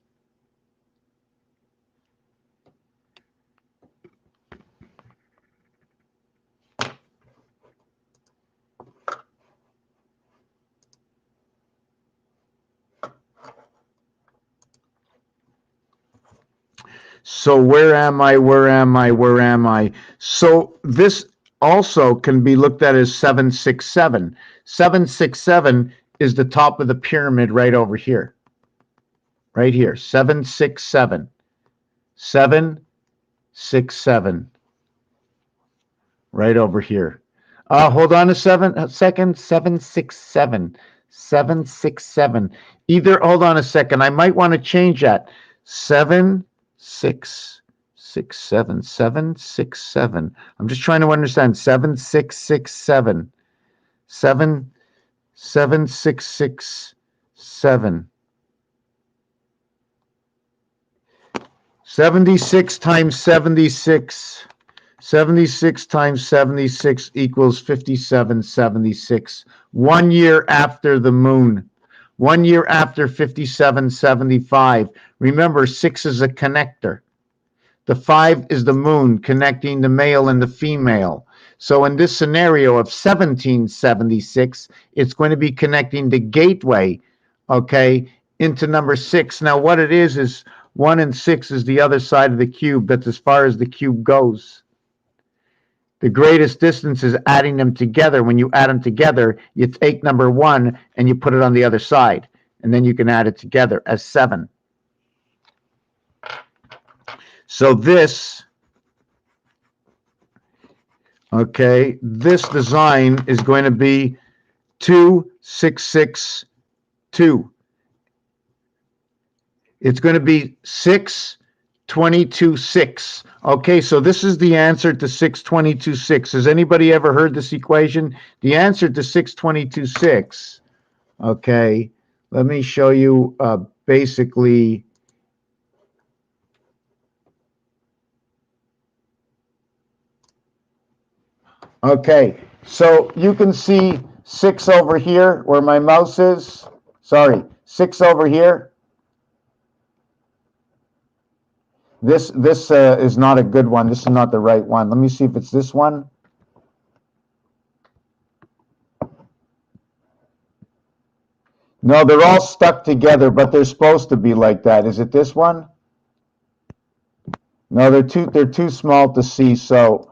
Speaker 2: So where am I? Where am I? Where am I? So this also can be looked at as 767. 767 is the top of the pyramid right over here. right here, 767. 767. Right over here. Hold on a second. 767. 767. Either, hold on a second. I might want to change that. 7667. 767. I'm just trying to understand. 7667. 7667. 76 times 76. 76 times 76 equals 5776. 1 year after the moon. 1 year after 5775. Remember, 6 is a connector. The 5 is the moon connecting the male and the female. So in this scenario of 1776, it's going to be connecting the gateway, okay, into number 6. Now what it is 1 and 6 is the other side of the cube. That's as far as the cube goes. The greatest distance is adding them together. When you add them together, you take number 1 and you put it on the other side. And then you can add it together as 7. So this, okay, this design is going to be 2662. It's going to be 622.6. Okay, so this is the answer to 622.6. Has anybody ever heard this equation? The answer to 622.6, okay, let me show you basically. Okay, so you can see 6 over here where my mouse is. Sorry, 6 over here. This is not a good one. This is not the right one. Let me see if it's this one. No, they're all stuck together, but they're supposed to be like that. Is it this one? No, they're too small to see. So,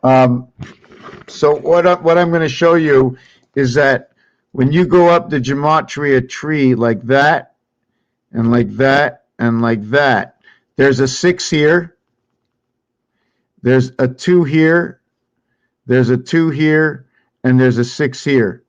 Speaker 2: what I'm going to show you is that when you go up the gematria tree like that, and like that, and like that, there's a 6 here, there's a 2 here, there's a 2 here, and there's a 6 here.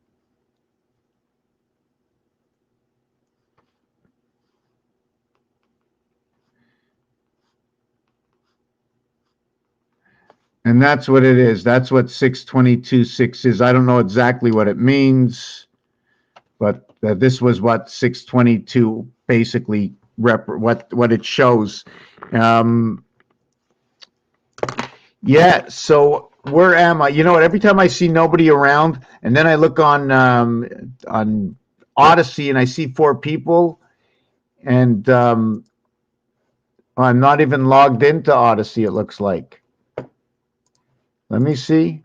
Speaker 2: And that's what it is. That's what 622.6 is. I don't know exactly what it means, but this was what 622 basically what it shows. Yeah, so where am I? You know what? Every time I see nobody around, and then I look on Odyssey and I see 4 people, and I'm not even logged into Odyssey, it looks like. Let me see.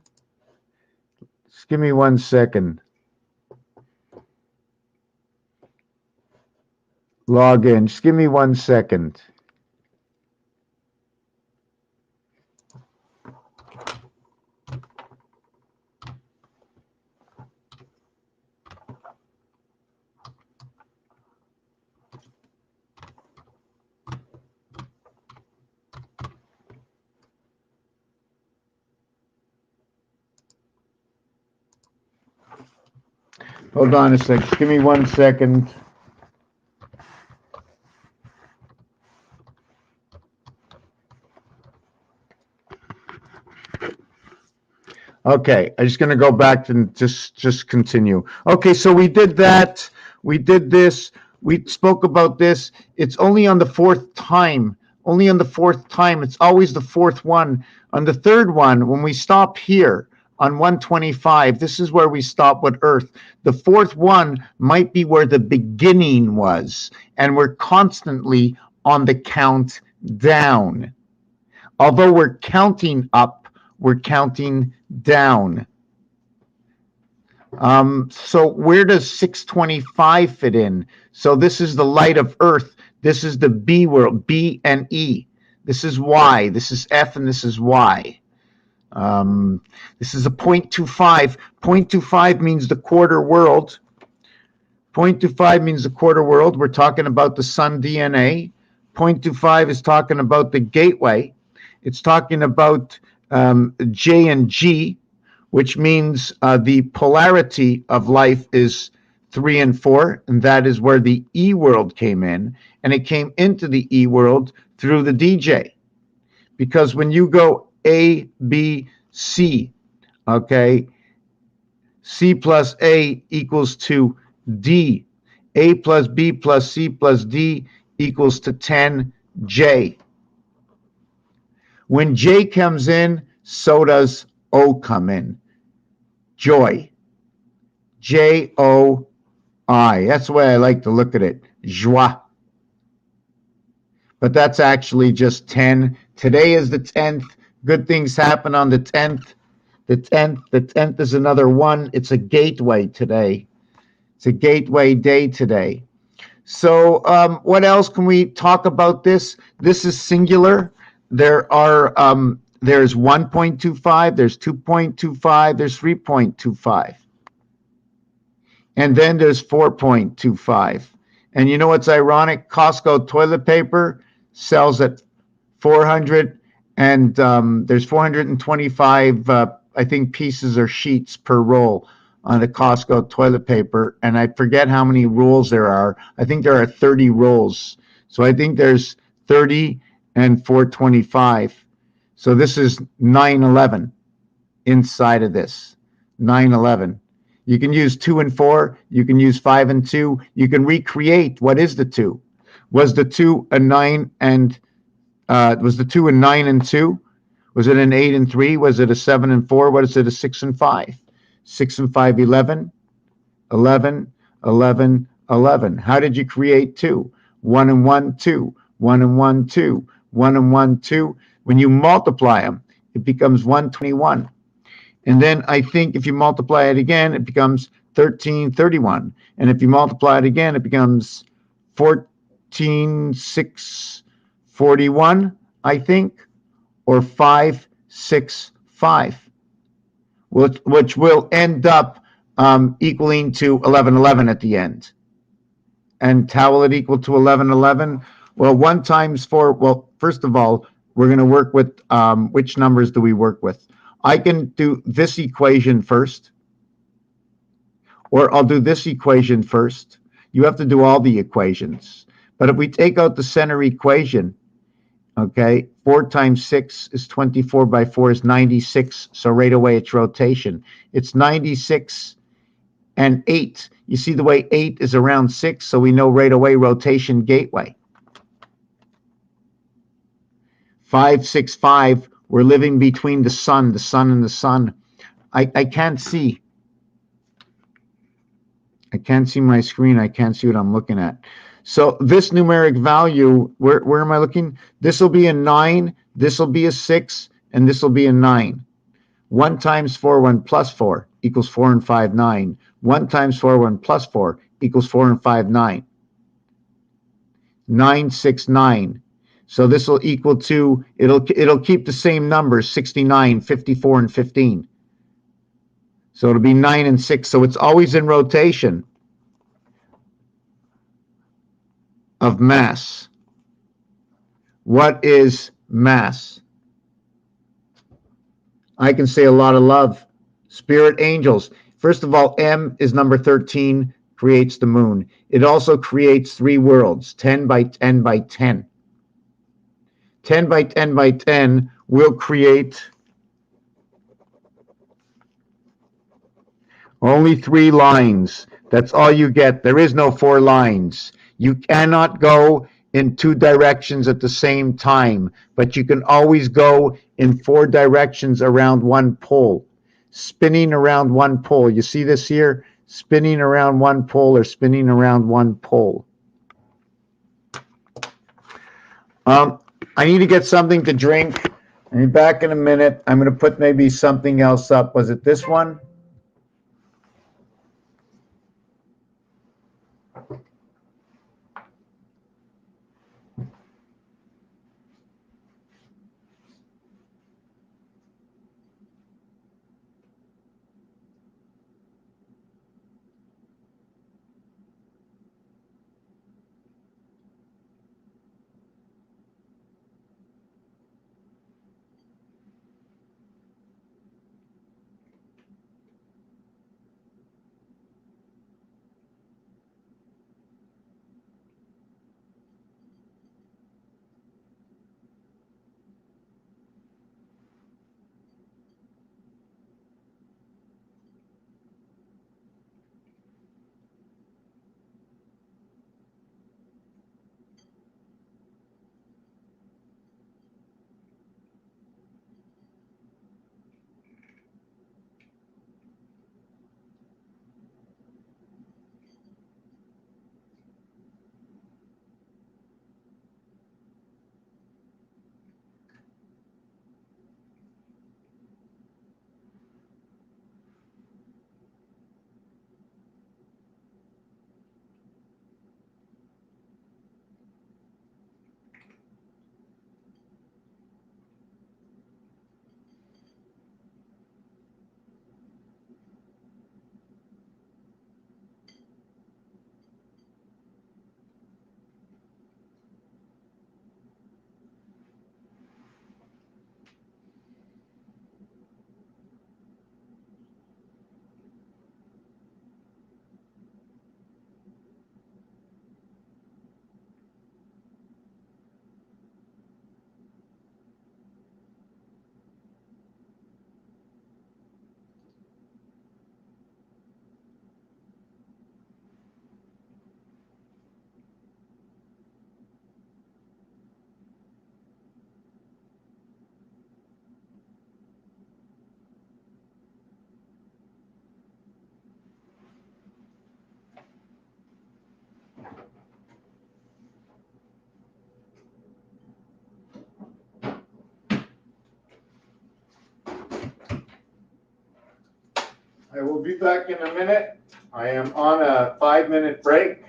Speaker 2: Just give me 1 second. Log in. Just give me 1 second. Hold on a sec. Just give me 1 second. Okay, I'm just going to go back and just continue. Okay, so we did that. We did this. We spoke about this. It's only on the 4th time. Only on the 4th time. It's always the 4th one. On the 3rd one, when we stop here on 125, this is where we stop with Earth. The 4th one might be where the beginning was, and we're constantly on the count down. Although we're counting up, we're counting down. So where does 625 fit in? So this is the light of Earth. This is the B world, B and E. This is Y. This is F, and this is Y. This is a 0.25. 0.25 means the quarter world. 0.25 means the quarter world. We're talking about the sun DNA. 0.25 is talking about the gateway. It's talking about J and G, which means the polarity of life is 3 and 4, and that is where the E world came in, and it came into the E world through the DJ. Because when you go A, B, C, okay, C plus A equals to D. A plus B plus C plus D equals to 10J. When J comes in, so does O come in. Joy. J-O-I. That's the way I like to look at it. Joie. But that's actually just 10. Today is the 10th. Good things happen on the 10th. The 10th is another one. It's a gateway today. It's a gateway day today. So what else can we talk about this? This is singular. There's 1.25, there's 2.25, there's 3.25. And then there's 4.25. And you know what's ironic? Costco toilet paper sells at 400, and there's 425, I think, pieces or sheets per roll on the Costco toilet paper. And I forget how many rolls there are. I think there are 30 rolls. So I think there's 30 and 425. So this is 911 inside of this. 911. You can use 2 and 4. You can use 5 and 2. You can recreate what is the 2. Was the 2 a 9 and was the 2 a 9 and 2? Was it an 8 and 3? Was it a 7 and 4? What is it, a 6 and 5? 6 and 5, 11. 11, 11, 11. How did you create 2? 1 and 1, 2. 1 and 1, 2. 1 and 1, 2. When you multiply them, it becomes 121. And then I think if you multiply it again, it becomes 1331. And if you multiply it again, it becomes 14641, I think, or 565, which will end up equaling to 1111 at the end. And how will it equal to 1111? Well, 1 times 4, well, first of all, we're going to work with, which numbers do we work with? I can do this equation first, or I'll do this equation first. You have to do all the equations. But if we take out the center equation, okay, 4 times 6 is 24 by 4 is 96. So right away it's rotation. It's 96 and 8. You see the way 8 is around 6, so we know right away rotation gateway. 565, we're living between the sun and the sun. I can't see. I can't see my screen. I can't see what I'm looking at. So this numeric value, where am I looking? This will be a 9, this will be a 6, and this will be a 9. 1 times 4, 1 plus 4 equals 4 and 5, 9. 1 times 4, 1 plus 4 equals 4 and 5, 9. 9, 6, 9. So this will equal to, it'll keep the same numbers, 69, 54, and 15. So it'll be 9 and 6. So it's always in rotation of mass. What is mass? I can say a lot of love. Spirit angels. First of all, M is number 13, creates the moon. It also creates 3 worlds, 10 by 10 by 10. 10 by 10 by 10 will create only 3 lines. That's all you get. There is no 4 lines. You cannot go in 2 directions at the same time, but you can always go in 4 directions around 1 pole, spinning around 1 pole. You see this here? Spinning around 1 pole or spinning around 1 pole. I need to get something to drink. I'll be back in a minute. I'm going to put maybe something else up. Was it this one?
Speaker 1: I will be back in a minute. I am on a 5-minute break.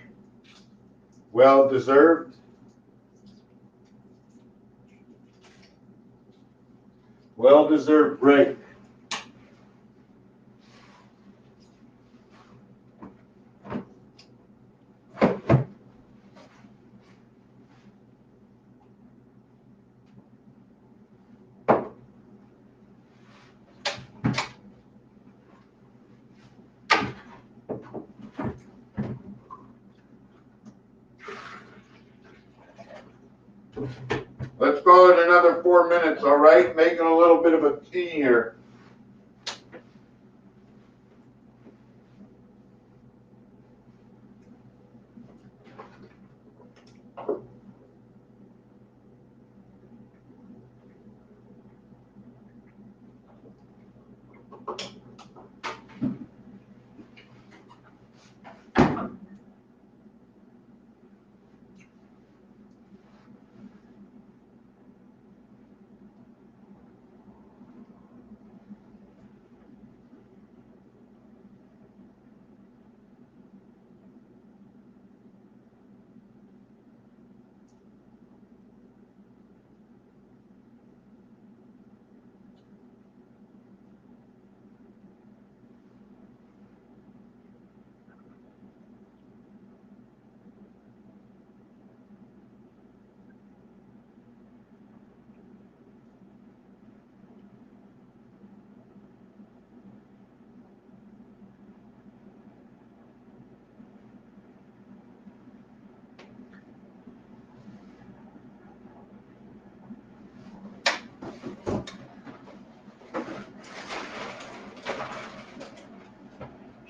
Speaker 1: Well deserved. Well deserved break. Let's call it another 4 minutes, all right? Making a little bit of a tea here.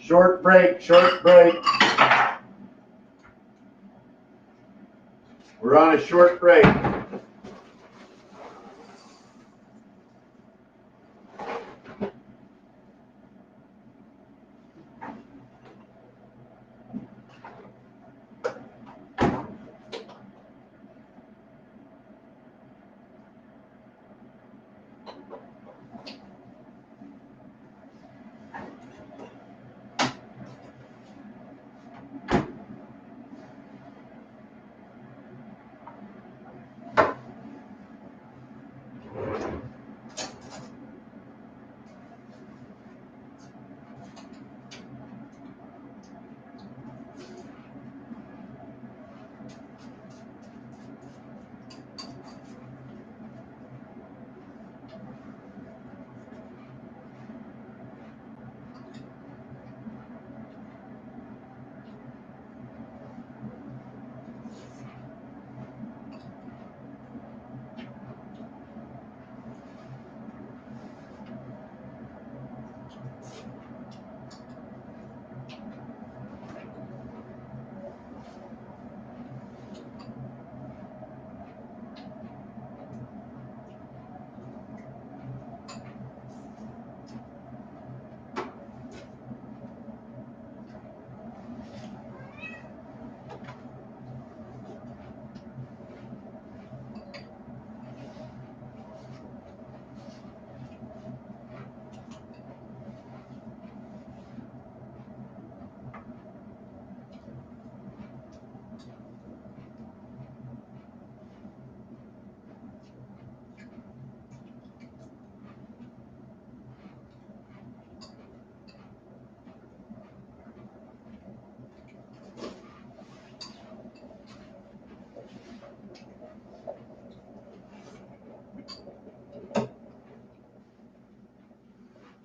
Speaker 1: Short break, short break. We're on a short break.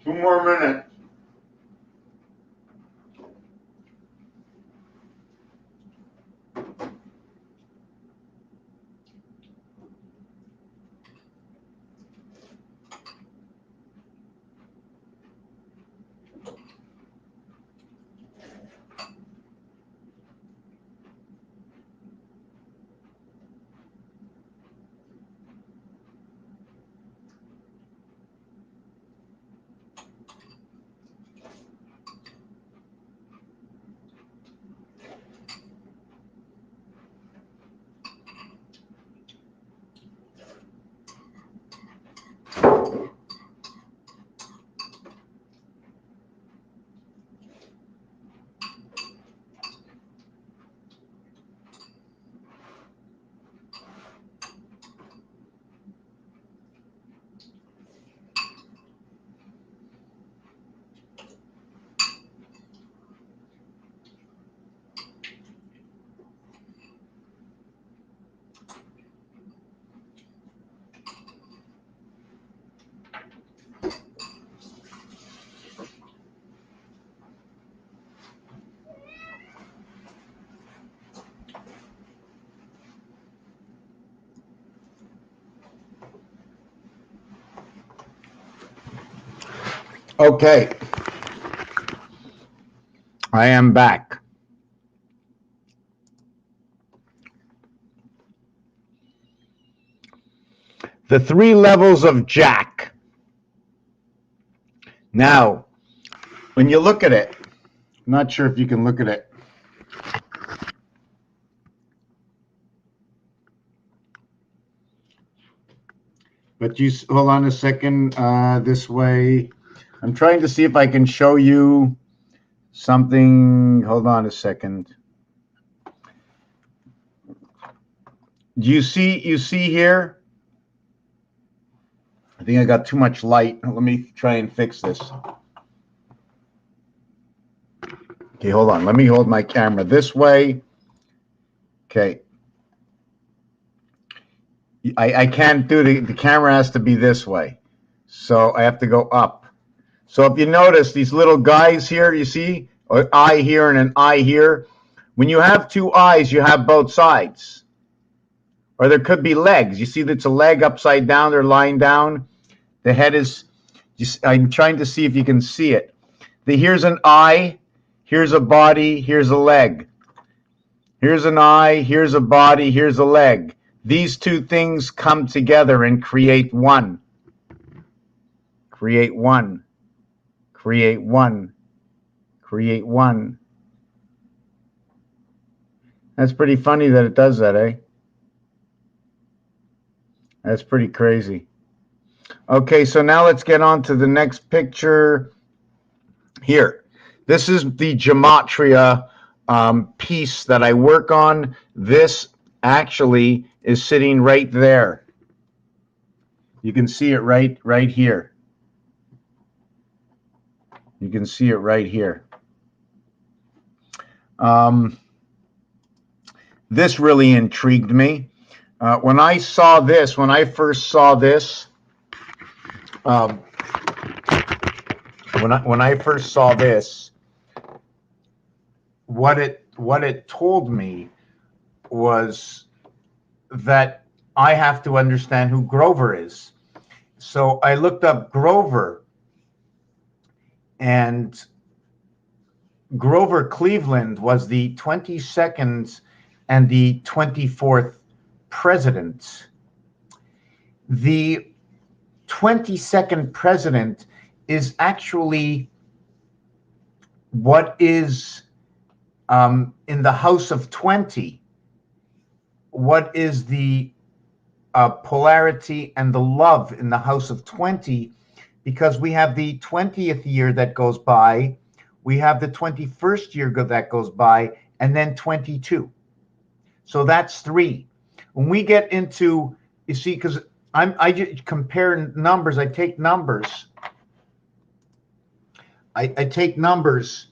Speaker 1: Two more minutes.
Speaker 2: Okay. I am back. The 3 levels of Jack. Now, when you look at it, I'm not sure if you can look at it. But you hold on a second, this way. I'm trying to see if I can show you something. Hold on a second. You see here? I think I got too much light. Let me try and fix this. Okay, hold on. Let me hold my camera this way. Okay. I can't do the camera has to be this way. So I have to go up. So if you notice these little guys here, you see? An eye here and an eye here. When you have 2 eyes, you have both sides. Or there could be legs. You see that's a leg upside down. They're lying down. The head is, I'm trying to see if you can see it. Here's an eye. Here's a body. Here's a leg. Here's an eye. Here's a body. Here's a leg. These 2 things come together and create one. Create one. Create one. Create one. That's pretty funny that it does that, eh? That's pretty crazy. Okay, so now let's get on to the next picture here. This is the gematria piece that I work on. This actually is sitting right there. You can see it right here. You can see it right here. This really intrigued me. When I saw this, when I first saw this, when I first saw this, what it told me was that I have to understand who Grover is. So I looked up Grover, and Grover Cleveland was the 22nd and the 24th president. The 22nd president is actually what is in the house of 20. What is the polarity and the love in the house of 20? Because we have the 20th year that goes by, we have the 21st year that goes by, and then 22. So that's 3. When we get into, you see, because I just compare numbers. I take numbers. I take numbers,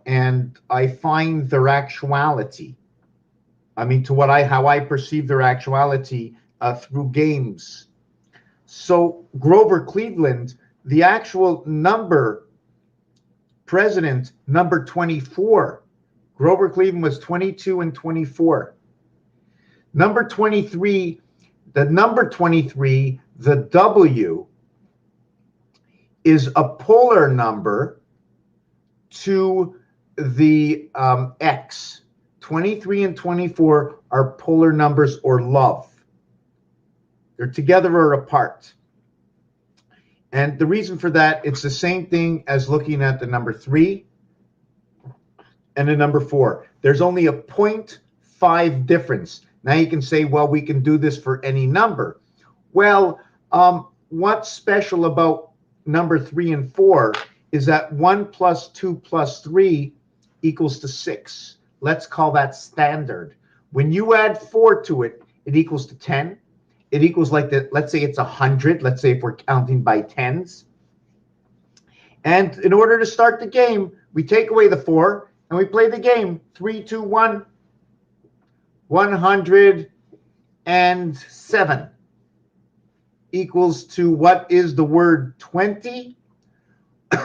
Speaker 2: and I find their actuality. I mean, to how I perceive their actuality through games. So Grover Cleveland, the actual number, president, number 24. Grover Cleveland was 22 and 24. Number 23, the number 23, the W, is a polar number to the X. 23 and 24 are polar numbers, or love. They're together or apart. And the reason for that, it's the same thing as looking at the number 3 and the number 4. There's only a 0.5 difference. Now you can say, well, we can do this for any number. Well, what's special about number 3 and 4 is that 1 plus 2 plus 3 equals to 6. Let's call that standard. When you add 4 to it, it equals to 10. It equals like let's say it's 100. Let's say if we're counting by tens. And in order to start the game, we take away the 4 and we play the game. 3, 2, 1. 107 equals to what is the word 20?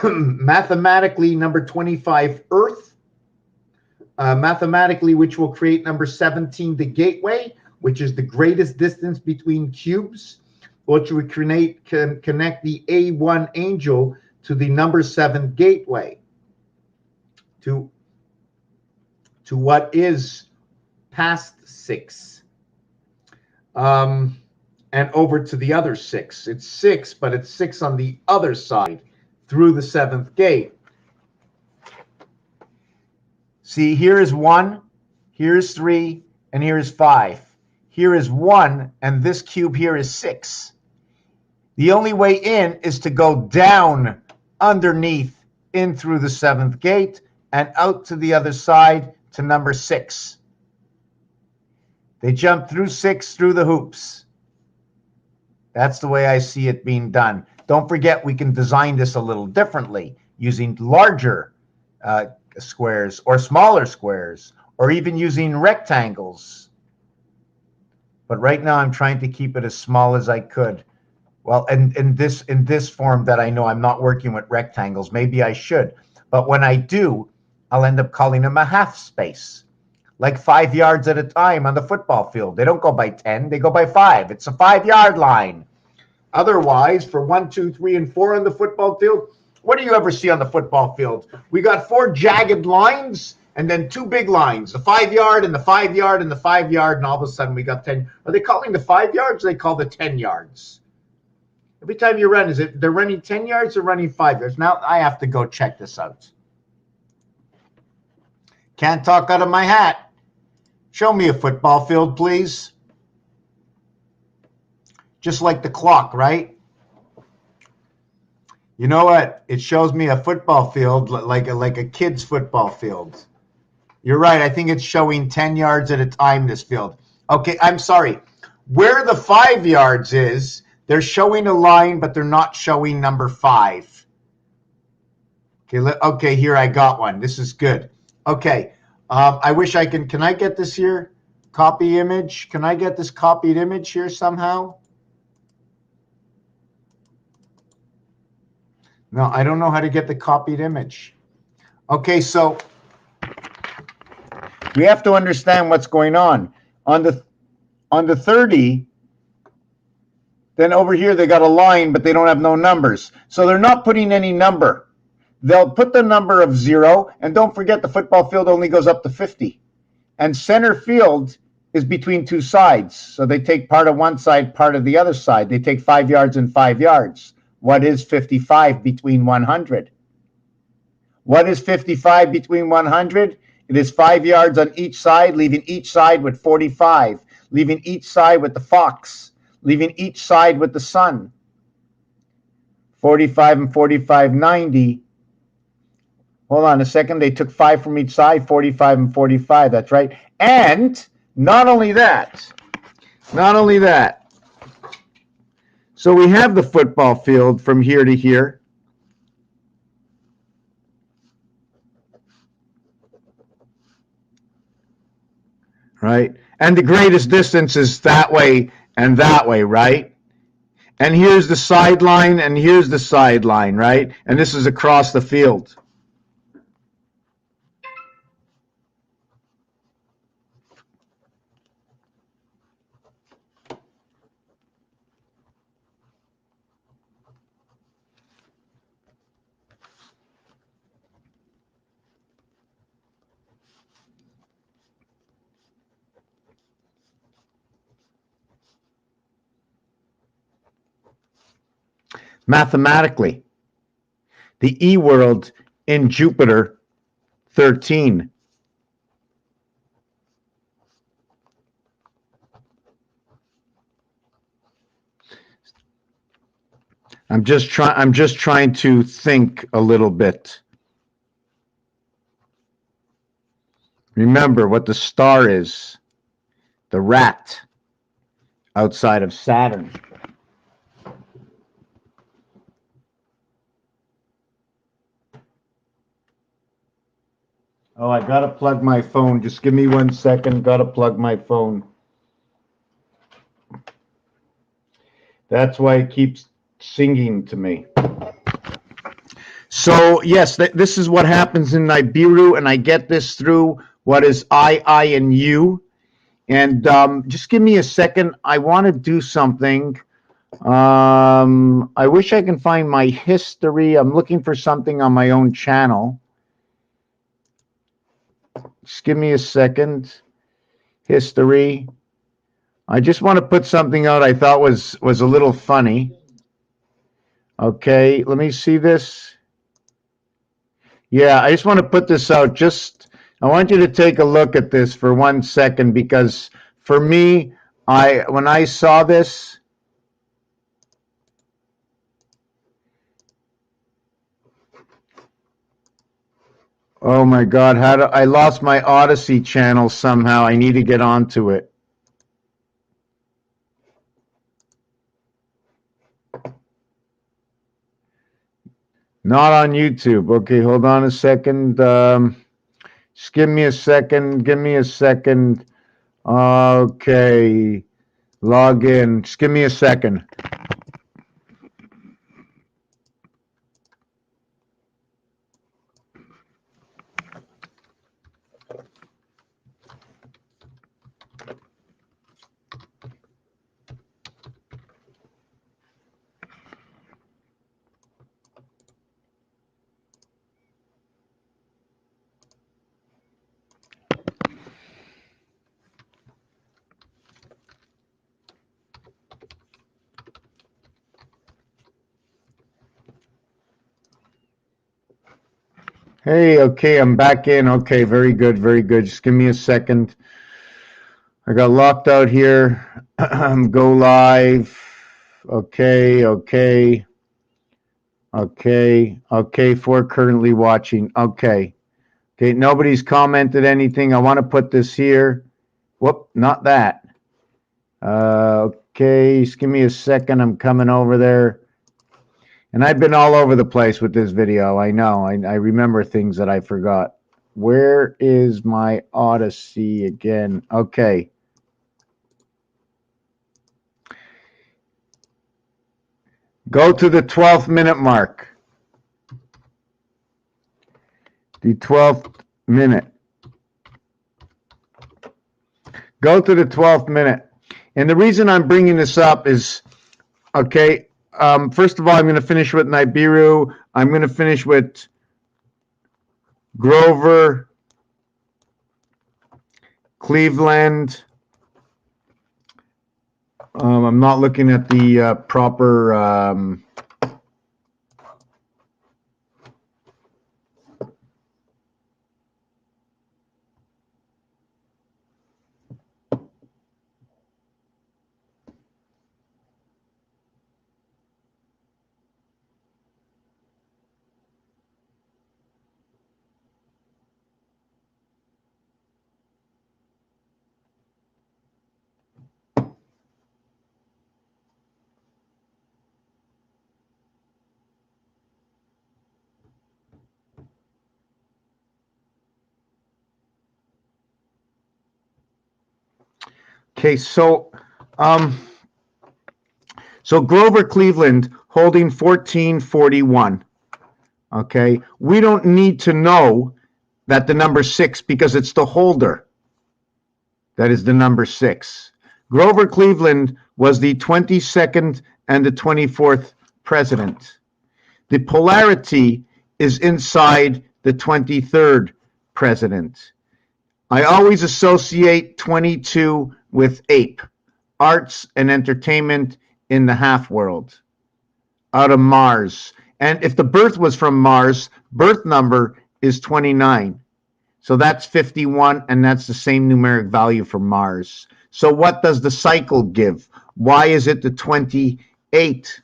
Speaker 2: Mathematically, number 25, Earth. Mathematically, which will create number 17, the gateway, which is the greatest distance between cubes, which would connect the A1 angel
Speaker 1: to the number 7 gateway, to what is past 6, and over to the other 6. It's 6, but it's 6 on the other side through the 7th gate. See, here is 1, here is 3, and here is 5. Here is 1, and this cube here is 6. The only way in is to go down underneath in through the 7th gate and out to the other side to number 6. They jump through 6 through the hoops. That's the way I see it being done. Don't forget, we can design this a little differently using larger squares or smaller squares, or even using rectangles. But right now I'm trying to keep it as small as I could. Well, in this form that I know I'm not working with rectangles. Maybe I should. But when I do, I'll end up calling them a half space. Like 5 yards at a time on the football field. They don't go by 10, they go by 5. It's a 5-yard line. Otherwise, for 1, 2, 3, and 4 on the football field, what do you ever see on the football field? We got 4 jagged lines and then 2 big lines, the 5-yard and the 5-yard and the 5-yard, and all of a sudden we got 10. Are they calling the 5 yards? Or they call the 10 yards. Every time you run, is it they're running 10 yards or running 5 yards? Now I have to go check this out. Can't talk out of my hat. Show me a football field, please. Just like the clock, right? You know what? It shows me a football field like a kid's football field. You're right. I think it's showing 10 yards at a time, this field. Okay, I'm sorry. Where the 5 yards is, they're showing a line, but they're not showing number 5. Okay, here I got one. This is good. Okay, I wish I can I get this here? Copy image. Can I get this copied image here somehow? No, I don't know how to get the copied image. Okay, so we have to understand what's going on. On the 30, then over here they got a line, but they don't have no numbers. So they're not putting any number. They'll put the number of 0, and don't forget the football field only goes up to 50. And center field is between 2 sides. So they take part of one side, part of the other side. They take 5 yards and 5 yards. What is 55 between 100? What is 55 between 100? It is 5 yards on each side, leaving each side with 45, leaving each side with the fox, leaving each side with the sun. 45 and 45, 90. Hold on a second. They took 5 from each side, 45 and 45. That's right. And not only that. So we have the football field from here to here. Right? And the greatest distance is that way and that way, right? And here's the sideline and here's the sideline, right? And this is across the field. Mathematically, the E world in Jupiter 13. I'm just trying to think a little bit. Remember what the star is. The rat outside of Saturn. Oh, I gotta plug my phone. Just give me 1 second. Gotta plug my phone. That's why it keeps singing to me. So, yes, this is what happens in Nibiru, and I get this through what is I, and U. And just give me a second. I want to do something.
Speaker 2: I wish I can find my history. I'm looking for something on my own channel. Just give me a second. History. I just want to put something out I thought was a little funny. Okay, let me see this. Yeah, I just want to put this out. I want you to take a look at this for 1 second, because for me, when I saw this, oh my God, I lost my Odyssey channel somehow. I need to get onto it. Not on YouTube. Okay, hold on a second. Just give me a second. Give me a second. Okay. Log in. Just give me a second. Hey, okay, I'm back in. Okay, very good, very good. Just give me a second. I got locked out here. Go live. Okay, okay. Okay, okay, for currently watching. Okay. Okay, nobody's commented anything. I want to put this here. Whoop, not that. Okay, just give me a second. I'm coming over there. And I've been all over the place with this video. I know. I remember things that I forgot. Where is my Odyssey again? Okay. Go to the 12th minute mark. The 12th minute. Go to the 12th minute. And the reason I'm bringing this up is, okay, first of all, I'm going to finish with Nibiru. I'm going to finish with Grover, Cleveland. I'm not looking at the proper... Okay, so Grover Cleveland holding 1441. Okay, we don't need to know that the number 6, because it's the holder that is the number 6. Grover Cleveland was the 22nd and the 24th president. The polarity is inside the 23rd president. I always associate 22 with ape, arts and entertainment in the half world, out of Mars. And if the birth was from Mars, birth number is 29. So that's 51, and that's the same numeric value for Mars. So what does the cycle give? Why is it the 28?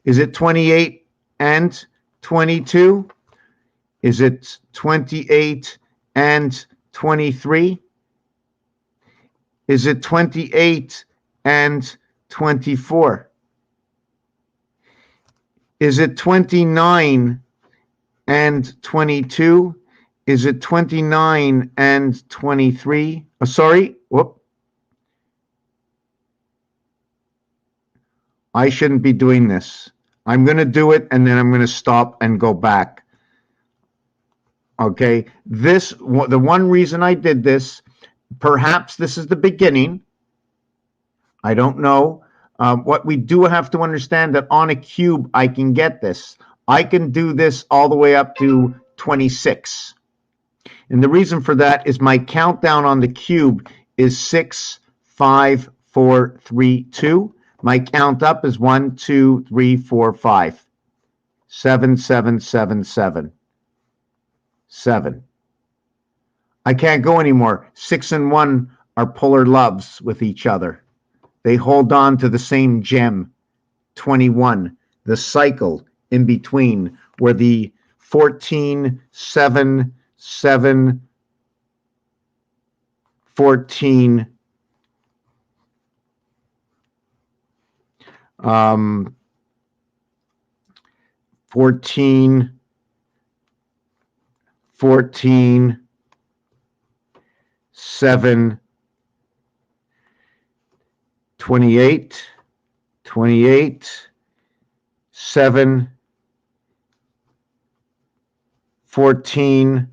Speaker 2: Is it 28 and 22? Is it 28 and 23? Is it 28 and 24? Is it 29 and 22? Is it 29 and 23? Oh, sorry. Whoop. I shouldn't be doing this. I'm going to do it, and then I'm going to stop and go back. Okay. The one reason I did this, perhaps this is the beginning. I don't know. What we do have to understand that on a cube, I can get this. I can do this all the way up to 26. And the reason for that is my countdown on the cube is 6, 5, 4, 3, 2. My count up is 1, 2, 3, 4, 5. 7, 7, 7, 7. 7. I can't go anymore. 6 and 1 are polar loves with each other. They hold on to the same gem. 21. The cycle in between where the 14, 7, 7, 14, 14, 14, 7, 28, 28, 7, 14,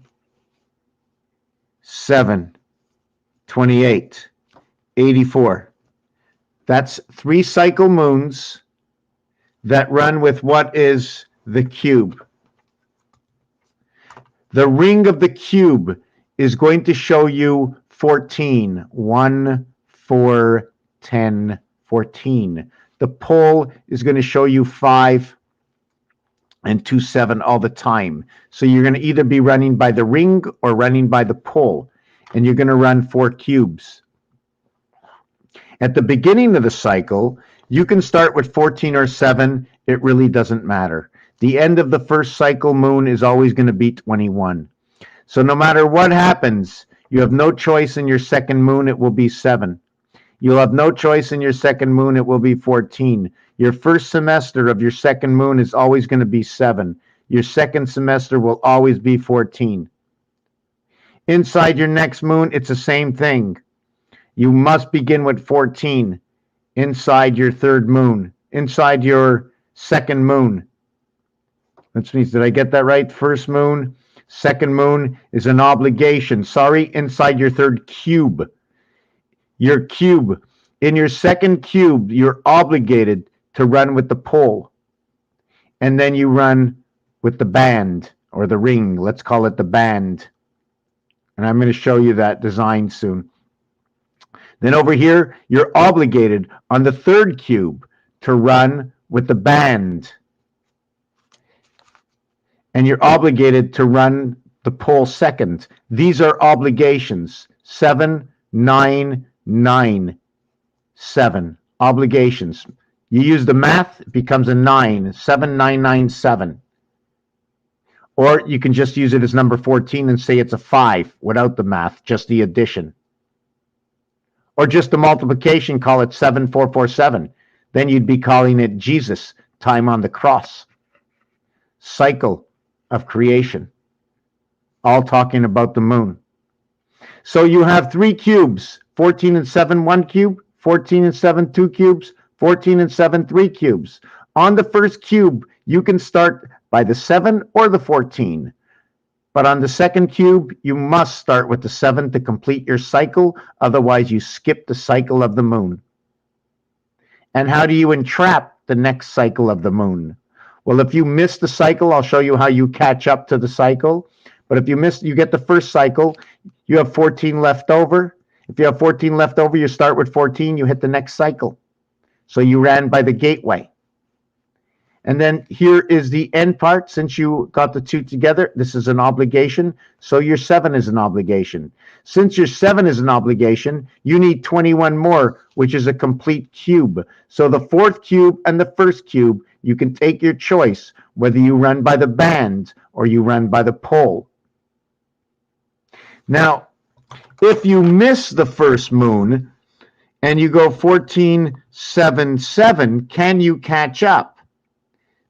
Speaker 2: 7, 28, 84. That's 3 cycle moons that run with what is the cube. The ring of the cube is going to show you 14. 1, 4, 10, 14. The pole is going to show you 5 and 2, 7 all the time. So you're going to either be running by the ring or running by the pole, and you're going to run 4 cubes. At the beginning of the cycle, you can start with 14 or 7. It really doesn't matter. The end of the first cycle moon is always going to be 21. So no matter what happens, you have no choice in your second moon, it will be 7. You'll have no choice in your second moon, it will be 14. Your first semester of your second moon is always going to be 7. Your second semester will always be 14. Inside your next moon, it's the same thing. You must begin with 14 inside your third moon, inside your second moon. That means, did I get that right? First moon, second moon is an obligation. Sorry, inside your third cube. Your cube. In your second cube, you're obligated to run with the pole. And then you run with the band or the ring. Let's call it the band. And I'm going to show you that design soon. Then over here, you're obligated on the third cube to run with the band. And you're obligated to run the pole second. These are obligations. 7, 9, 9, 7. Obligations. You use the math, it becomes a 9. 7, 9, 9, 7. Or you can just use it as number 14 and say it's a 5 without the math, just the addition. Or just the multiplication, call it 7447. Then you'd be calling it Jesus' time on the cross. Cycle of creation. All talking about the moon. So you have 3 cubes. 14 and 7, 1 cube. 14 and 7, 2 cubes. 14 and 7, 3 cubes. On the first cube, you can start by the 7 or the 14. But on the second cube, you must start with the 7 to complete your cycle. Otherwise, you skip the cycle of the moon. And how do you entrap the next cycle of the moon? Well, if you miss the cycle, I'll show you how you catch up to the cycle. But if you miss, you get the first cycle, you have 14 left over. If you have 14 left over, you start with 14, you hit the next cycle. So you ran by the gateway. And then here is the end part. Since you got the 2 together, this is an obligation. So your 7 is an obligation. Since your 7 is an obligation, you need 21 more, which is a complete cube. So the 4th cube and the 1st cube, you can take your choice, whether you run by the band or you run by the pole. Now, if you miss the first moon and you go 14, 7, 7, can you catch up?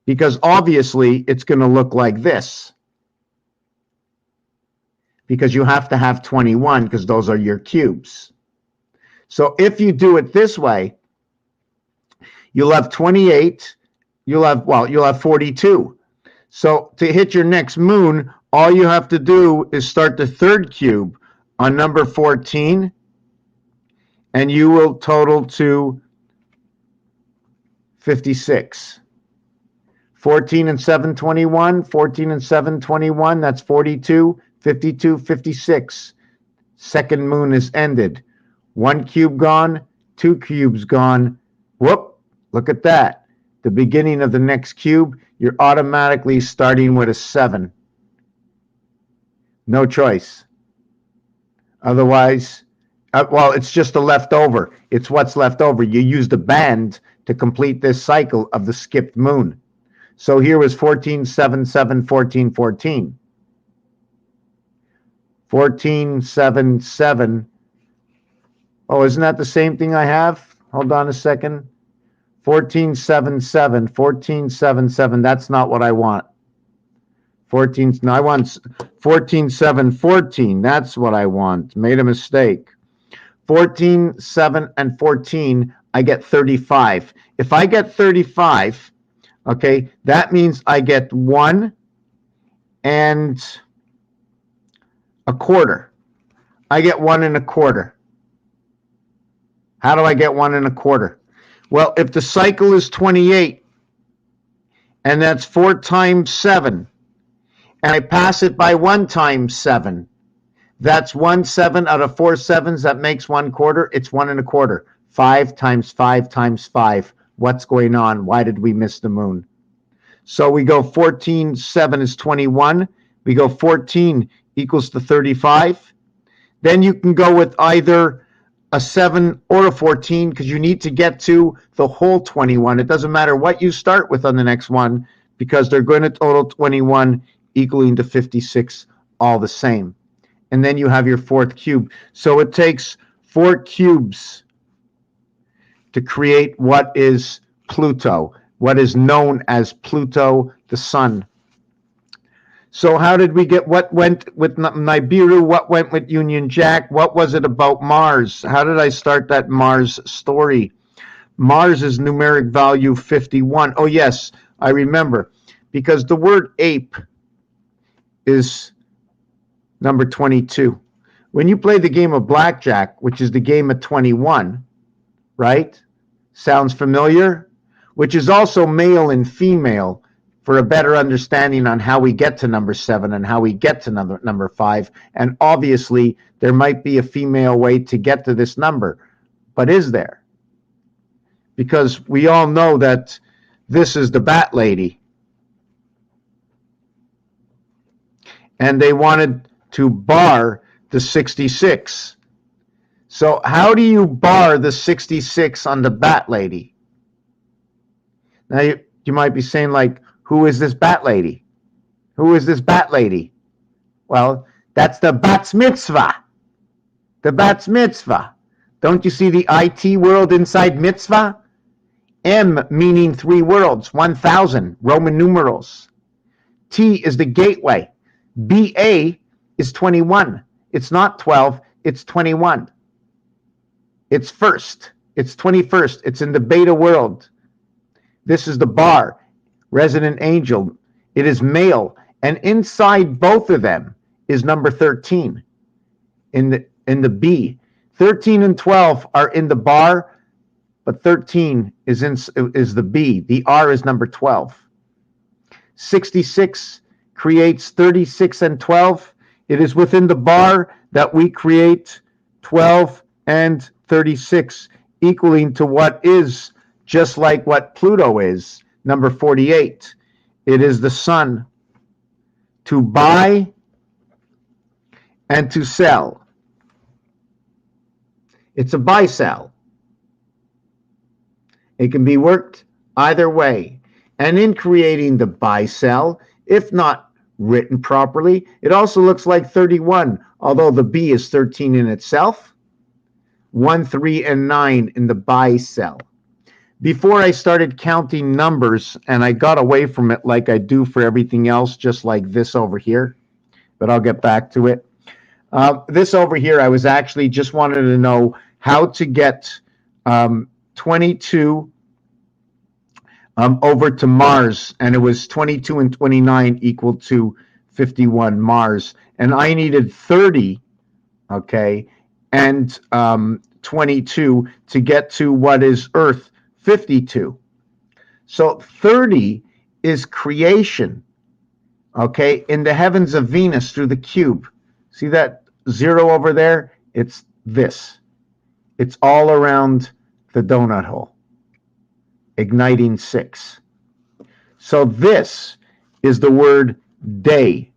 Speaker 2: Because obviously it's going to look like this. Because you have to have 21 because those are your cubes. So if you do it this way, you'll have 28, you'll have 42. So to hit your next moon, all you have to do is start the third cube on number 14, and you will total to 56. 14 and 7, 21. 14 and 7, 21. That's 42, 52, 56. Second moon is ended. 1 cube gone, 2 cubes gone. Whoop, look at that. The beginning of the next cube, you're automatically starting with a 7. No choice. Otherwise, well, it's just a leftover. It's what's left over. You use the band to complete this cycle of the skipped moon. So here was 14, 7, 7, 14, 14. 14, 7, 7. Oh, isn't that the same thing I have? Hold on a second. 14, 7, 7. 14, 7, 7. That's not what I want. 14, no, I want 14, 7, 14. That's what I want. Made a mistake. 14, 7, and 14, I get 35. If I get 35, okay, that means I get 1 and a quarter. I get 1 and a quarter. How do I get 1 and a quarter? Well, if the cycle is 28, and that's 4 times 7, and I pass it by 1 times 7, that's 1 7 out of 4 sevens. That makes 1 quarter. It's 1 and a quarter. 5 times 5 times 5. What's going on? Why did we miss the moon? So we go 14, 7 is 21. We go 14 equals to 35. Then you can go with either a 7 or a 14 because you need to get to the whole 21. It doesn't matter what you start with on the next one because they're going to total 21 equaling to 56 all the same. And then you have your 4th cube. So it takes 4 cubes to create what is Pluto, what is known as Pluto, the sun. So how did we get, what went with Nibiru, what went with Union Jack, what was it about Mars? How did I start that Mars story? Mars is numeric value 51. Oh yes, I remember, because the word ape is number 22. When you play the game of blackjack, which is the game of 21, right? Sounds familiar? Which is also male and female for a better understanding on how we get to number 7 and how we get to number 5. And obviously, there might be a female way to get to this number. But is there? Because we all know that this is the Bat Lady. And they wanted to bar the 66. So how do you bar the 66 on the Bat Lady? Now you might be saying, like, who is this Bat Lady? Who is this Bat Lady? Well, that's the Bat's Mitzvah. The Bat's Mitzvah. Don't you see the IT world inside Mitzvah? M meaning 3 worlds, 1,000, Roman numerals. T is the gateway. BA is 21. It's not 12, it's 21. It's first. It's 21st. It's in the beta world. This is the bar, resident angel. It is male, and inside both of them is number 13 in the B. 13 and 12 are in the bar, but 13 is the B. The R is number 12. 66 creates 36 and 12. It is within the bar that we create 12 and 36, equaling to what is just like what Pluto is, number 48. It is the sun to buy and to sell. It's a buy-sell. It can be worked either way. And in creating the buy-sell, if not written properly, it also looks like 31, although the B is 13 in itself. 1, 3, and 9 in the buy-sell. Before I started counting numbers, and I got away from it like I do for everything else, just like this over here, but I'll get back to it. This over here, I was actually just wanted to know how to get 22 over to Mars, and it was 22 and 29 equal to 51 Mars, and I needed 30, okay, and 22 to get to what is Earth, 52. So 30 is creation, okay, in the heavens of Venus through the cube. See that 0 over there? It's this. It's all around the donut hole, igniting 6. So this is the word day.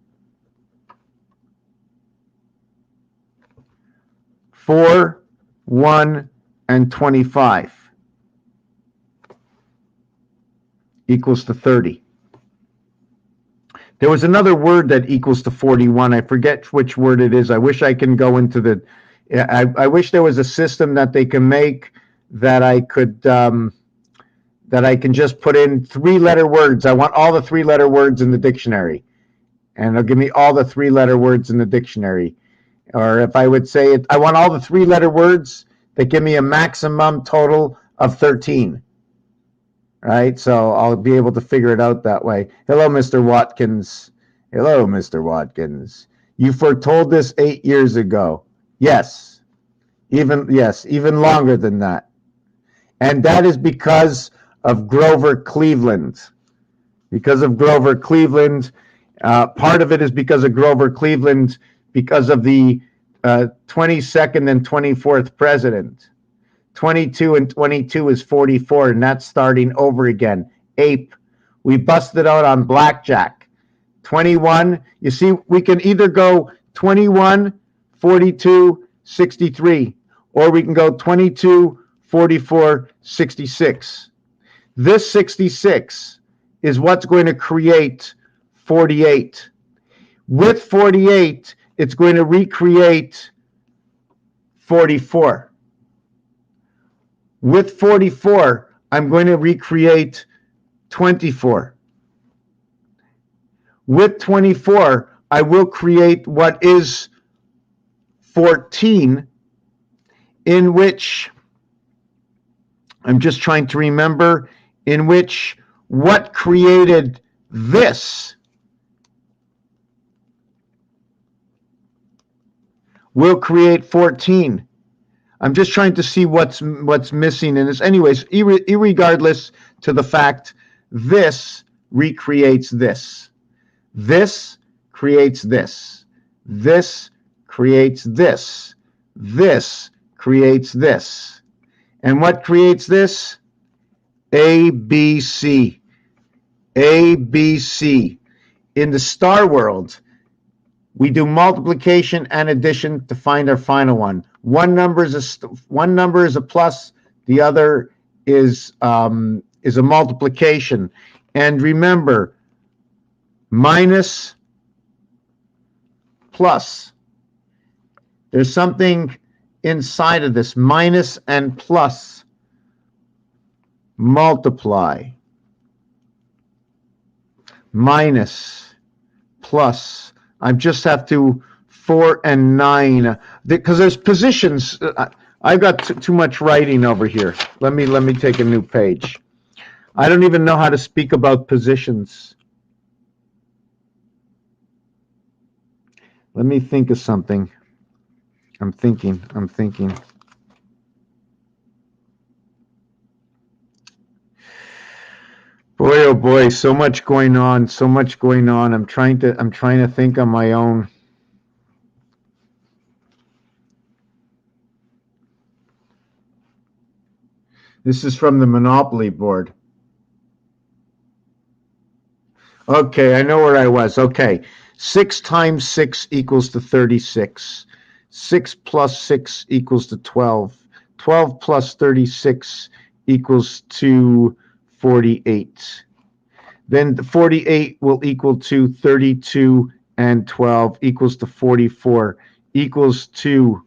Speaker 2: 4, 1, and 25 equals to 30. There was another word that equals to 41. I forget which word it is. I wish I can go into the... I wish there was a system that they can make that I could... that I can just put in 3-letter words. I want all the 3-letter words in the dictionary. And it'll give me all the 3-letter words in the dictionary. Or if I would say it, I want all the 3-letter words that give me a maximum total of 13. Right? So I'll be able to figure it out that way. Hello, Mr. Watkins. Hello, Mr. Watkins. You foretold this 8 years ago. Yes. Even longer than that. And that is because of Grover Cleveland. Because of Grover Cleveland. Part of it is because of Grover Cleveland, because of the 22nd and 24th president. 22 and 22 is 44, and that's starting over again. Ape. We busted out on blackjack. 21, you see, we can either go 21, 42, 63, or we can go 22, 44, 66. This 66 is what's going to create 48. With 48, it's going to recreate 44. With 44, I'm going to recreate 24. With 24, I will create what is 14, in which, I'm just trying to remember, in which what created this will create 14. I'm just trying to see what's missing in this. Anyways, irregardless to the fact, this recreates this. This creates this. This creates this. This creates this. And what creates this? A, B, C. A, B, C. In the star world, we do multiplication and addition to find our final one. One number is a plus, the other is a multiplication. And remember, minus, plus. There's something inside of this. Minus and plus. Multiply. Minus, plus. I just have to 4 and 9 because there's positions. I've got too much writing over here. Let me take a new page. I don't even know how to speak about positions. Let me think of something. I'm thinking. Boy, oh boy, so much going on. I'm trying to think on my own. This is from the Monopoly board. Okay, I know where I was. Okay, 6 times 6 equals to 36. 6 plus 6 equals to 12. 12 plus 36 equals to 48. Then the 48 will equal to 32 and 12 equals to 44 equals to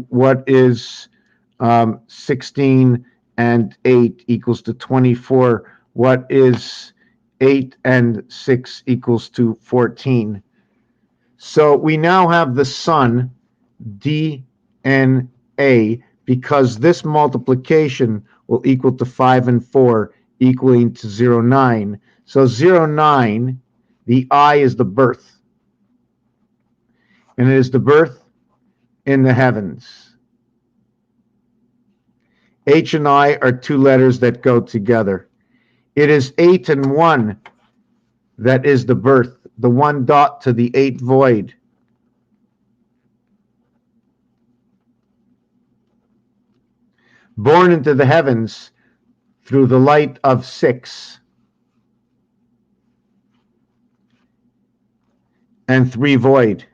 Speaker 2: what is 16 and 8 equals to 24. What is 8 and 6 equals to 14. So we now have the sun, DNA, because this multiplication will equal to 5 and 4, equaling to 0, 9. So 0, 9, the I is the birth. And it is the birth in the heavens. H and I are two letters that go together. It is 8 and 1 that is the birth, the 1 dot to the 8 void. Born into the heavens through the light of 6 and 3 void.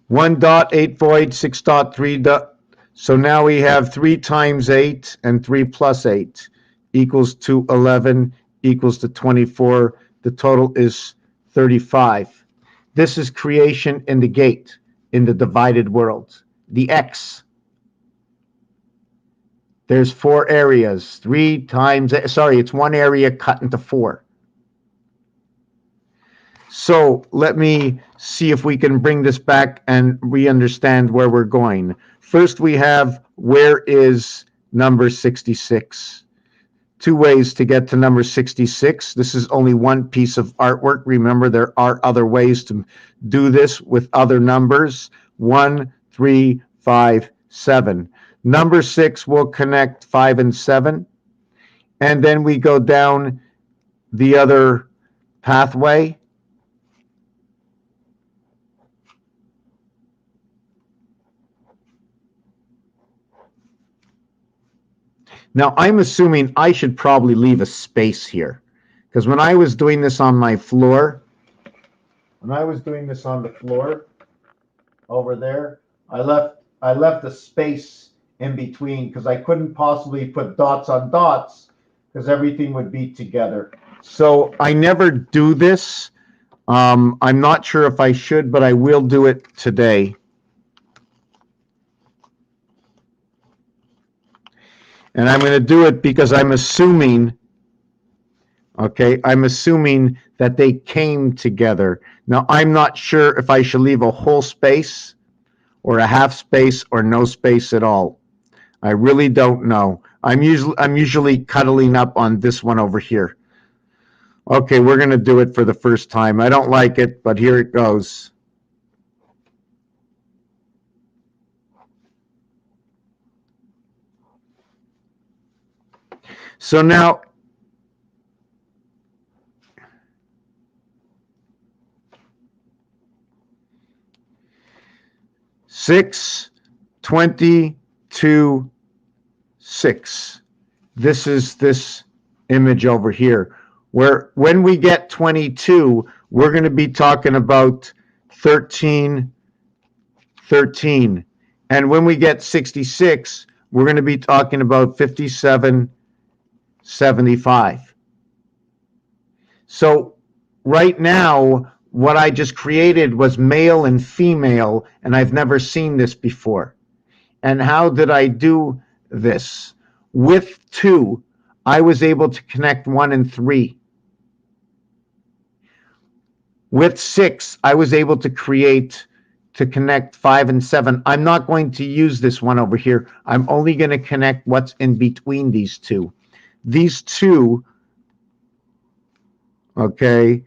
Speaker 2: 1 dot, 8 void, 6 dot, 3 dot. So now we have 3 times 8 and 3 plus 8 equals to 11 equals to 24. The total is 35. This is creation in the gate, in the divided world. The X. There's 4 areas. 3 times, sorry, it's 1 area cut into 4. So let me see if we can bring this back and we understand where we're going. First, we have, where is number 66? 2 ways to get to number 66. This is only one piece of artwork. Remember, there are other ways to do this with other numbers. 1, 3, 5, 7. Number 6 will connect 5 and 7. And then we go down the other pathway. Now, I'm assuming I should probably leave a space here, because when I was doing this on my floor, over there, I left a space in between because I couldn't possibly put dots on dots because everything would be together. So I never do this. I'm not sure if I should, but I will do it today. And I'm going to do it because I'm assuming, okay, I'm assuming that they came together. Now, I'm not sure if I should leave a whole space or a half space or no space at all. I really don't know. I'm usually cuddling up on this one over here. Okay, we're going to do it for the first time. I don't like it, but here it goes. So now, six, 22, 6. This is this image over here, where when we get 22, we're going to be talking about 13, 13. And when we get 66, we're going to be talking about 57, 75. So right now, what I just created was male and female, and I've never seen this before. And how did I do this? With 2, I was able to connect 1 and 3. With 6, I was able to connect 5 and 7. I'm not going to use this one over here. I'm only going to connect what's in between these 2. These 2, okay,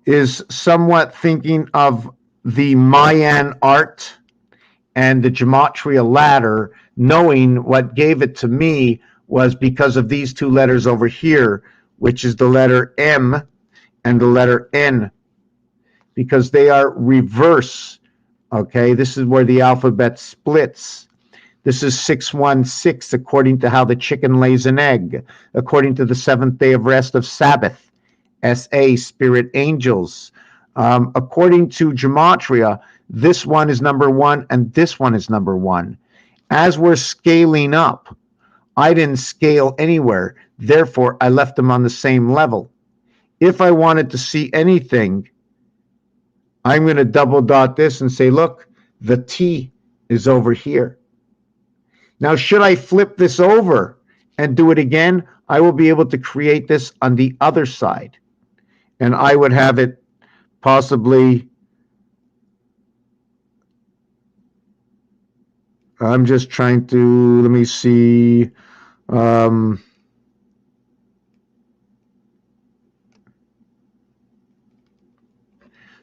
Speaker 2: is somewhat thinking of the Mayan art and the gematria ladder, knowing what gave it to me was because of these 2 letters over here, which is the letter M and the letter N, because they are reverse. Okay, this is where the alphabet splits. This is 616, according to how the chicken lays an egg, according to the 7th day of rest of Sabbath, SA, spirit angels. According to gematria, this one is number 1 and this one is number 1. As we're scaling up, I didn't scale anywhere. Therefore, I left them on the same level. If I wanted to see anything, I'm going to double dot this and say, look, the T is over here. Now, should I flip this over and do it again, I will be able to create this on the other side. And I would have it possibly, I'm just trying to, let me see,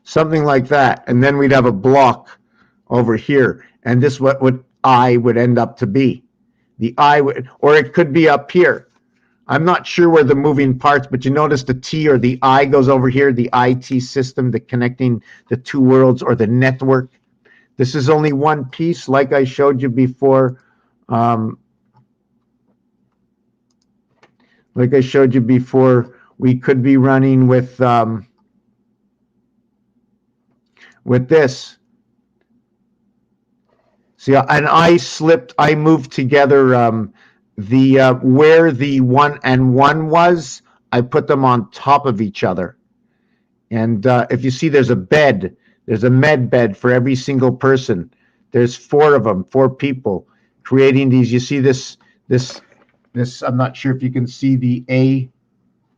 Speaker 2: something like that. And then we'd have a block over here. And this what I would end up to be. The I would, or it could be up here. I'm not sure where the moving parts, but you notice the T or the I goes over here, the IT system, the connecting the two worlds or the network. This is only one piece, like I showed you before. Like I showed you before, we could be running with this. See, and I moved together the where the 1 and 1 was, I put them on top of each other. And if you see, there's a bed, there's a med bed for every single person. There's 4 of them, 4 people creating these. You see this, I'm not sure if you can see the A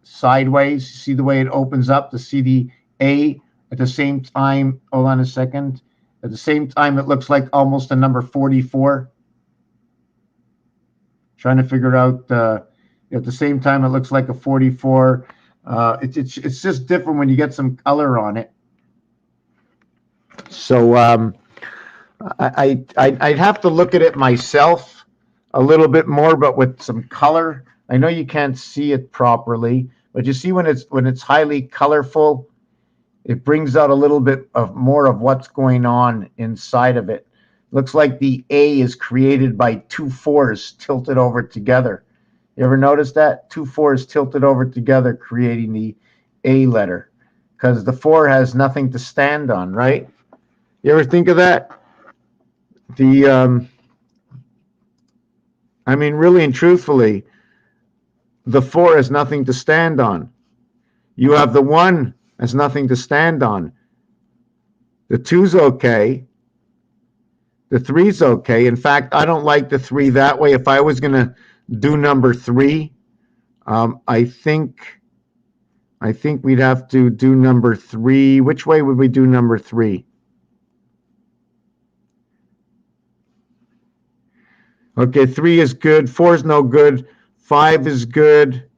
Speaker 2: sideways. See the way it opens up to see the A at the same time. Hold on a second. At the same time, it looks like almost a number 44. Trying to figure out, at the same time, it looks like a 44. It's just different when you get some color on it. So I'd have to look at it myself a little bit more, but with some color. I know you can't see it properly, but you see when it's highly colorful, it brings out a little bit of more of what's going on inside of it. Looks like the A is created by 2 4s tilted over together. You ever notice that? 2 4s tilted over together, creating the A letter. Because the 4 has nothing to stand on, right? You ever think of that? I mean, really and truthfully, the 4 has nothing to stand on. You have the 1 has nothing to stand on. The 2's okay. The 3's okay. In fact, I don't like the 3 that way. If I was going to do number 3, I think we'd have to do number 3. Which way would we do number 3? Okay, 3 is good. 4 is no good. 5 is good.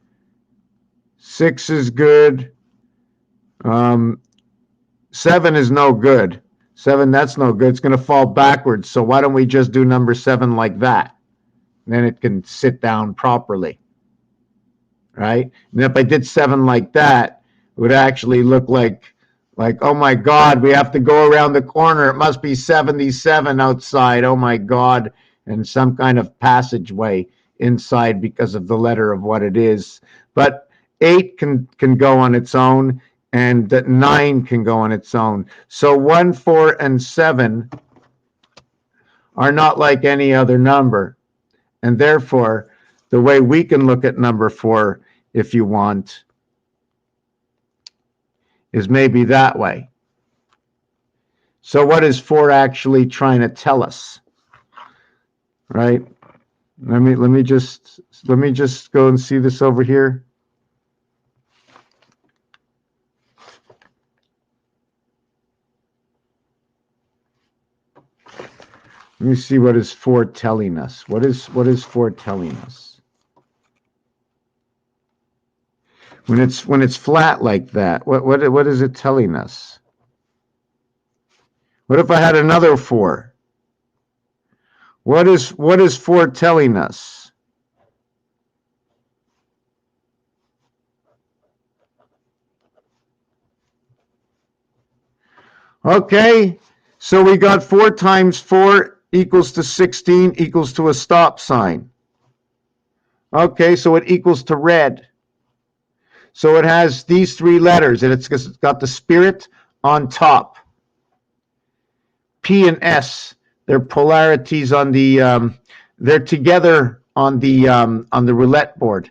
Speaker 2: 6 is good. 7 is no good. 7, that's no good. It's going to fall backwards. So why don't we just do number 7 like that? And then it can sit down properly. Right? And if I did 7 like that, it would actually look like, oh my God, we have to go around the corner. It must be 77 outside. Oh my God. And some kind of passageway inside because of the letter of what it is. But 8 can go on its own, and 9 can go on its own. So 1, 4, and 7 are not like any other number. And therefore, the way we can look at number 4, if you want, is maybe that way. So what is 4 actually trying to tell us? Right? Let me just go and see this over here. Let me see what is 4 telling us. What is 4 telling us? When it's flat like that, what is it telling us? What if I had another 4? What is 4 telling us? Okay, so we got 4 times 4 equals to 16 equals to a stop sign. Okay, so it equals to red. So it has these 3 letters, and it's got the spirit on top. P and S, they're polarities on the, they're together on the roulette board.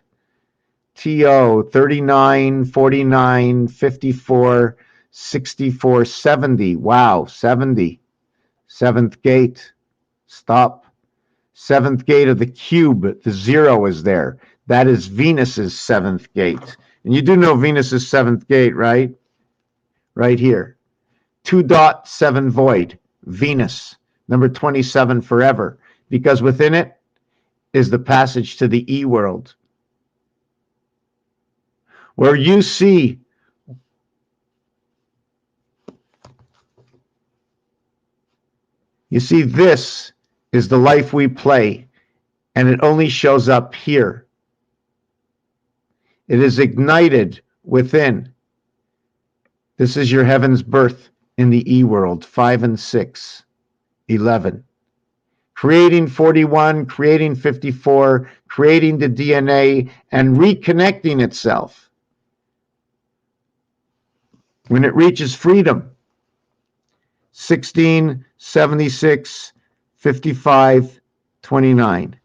Speaker 2: TO, 39, 49, 54, 64, 70. Wow, 70. 7th gate. Stop. 7th gate of the cube. The 0 is there. That is Venus's 7th gate. And you do know Venus's 7th gate, right? Right here. 2.7 void. Venus. Number 27 forever. Because within it is the passage to the E world. Where you see You see, this is the life we play, and it only shows up here. It is ignited within. This is your heaven's birth in the E world, 5 and 6, 11. Creating 41, creating 54, creating the DNA, and reconnecting itself. When it reaches freedom, 16, 76, 55, 29.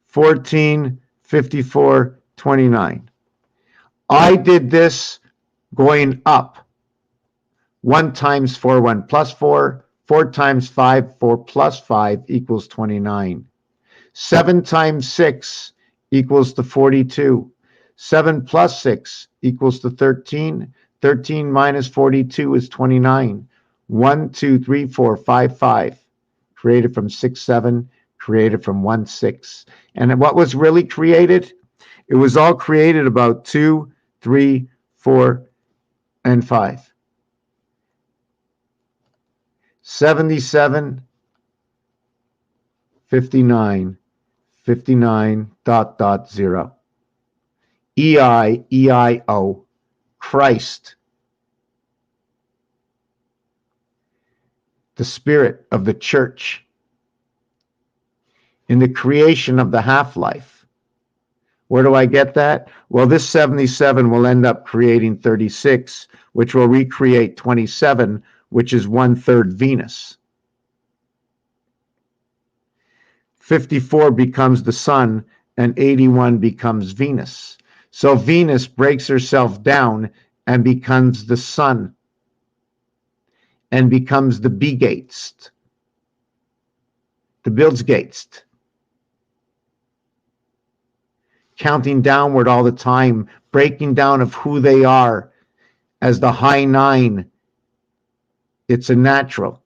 Speaker 2: 14, 54, 29. I did this going up. 1 times 4, 1 plus 4. 4 times 5, 4 plus 5 equals 29. 7 times 6 equals to 42. 7 plus 6 equals to 13. 13 minus 42 is 29. 1, 2, 3, 4, 5, 5. Created from 6, 7. Created from 1, 6. And what was really created? It was all created about 2, 3, 4, and 5. 77, 59, 59, ... 0. EIO, Christ, the spirit of the church, in the creation of the half-life. Where do I get that? Well, this 77 will end up creating 36, which will recreate 27, which is 1/3 Venus. 54 becomes the sun, and 81 becomes Venus. So Venus breaks herself down and becomes the sun, and becomes the GEIGHTS, the GEIGHTS, counting downward all the time, breaking down of who they are as the high 9. It's a natural.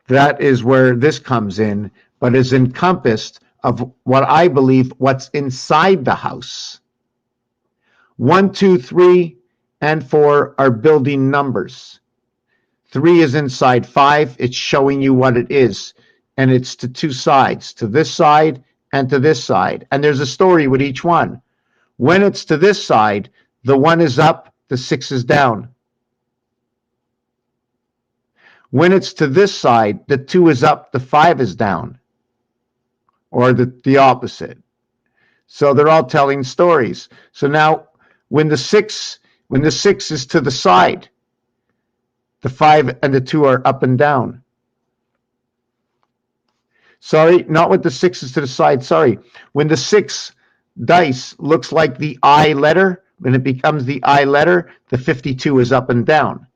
Speaker 2: That is where this comes in, but is encompassed of what I believe what's inside the house. 1, 2, 3, and 4 are building numbers. 3 is inside 5. It's showing you what it is. And it's to 2 sides, to this side and to this side. And there's a story with each one. When it's to this side, the 1 is up, the 6 is down. When it's to this side, the 2 is up, the 5 is down. Or the opposite. So they're all telling stories. So now when the 6 is to the side, the 5 and the 2 are up and down. Sorry, not with the 6 is to the side, sorry. When the 6 dice looks like the I letter, when it becomes the I letter, the 52 is up and down.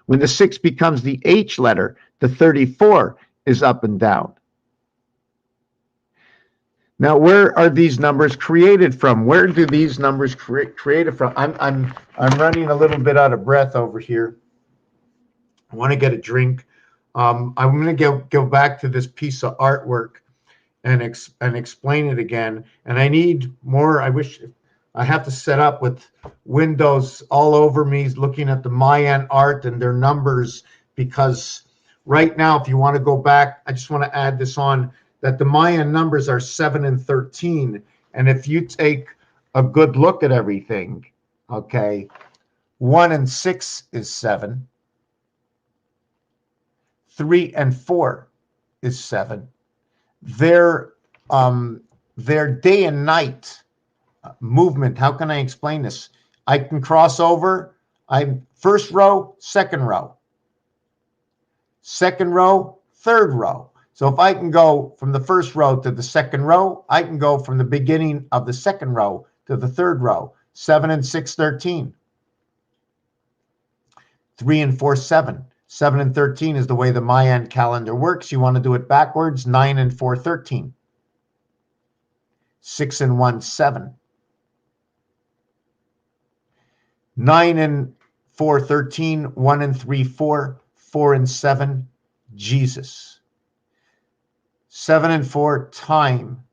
Speaker 2: When the 6 becomes the H letter, the 34 is up and down. Now, where are these numbers created from? Where do these numbers created from? I'm running a little bit out of breath over here. I want to get a drink. I'm going to go back to this piece of artwork and explain it again. And I need more. I wish I have to set up with windows all over me looking at the Mayan art and their numbers, because right now, if you want to go back, I just want to add this on, that the Mayan numbers are 7 and 13. And if you take a good look at everything, okay, 1 and 6 is 7. 3 and 4 is 7. Their day and night movement, how can I explain this? I can cross over. I'm first row, second row. Second row, third row. So if I can go from the first row to the second row, I can go from the beginning of the second row to the third row. 7 and 6, 13. 3 and 4, 7. 7 and 13 is the way the Mayan calendar works. You want to do it backwards. 9 and 4, 13. 6 and 1, 7. 9 and 4, 13. 1 and 3, 4. 4 and 7, Jesus. 7 and 4, time.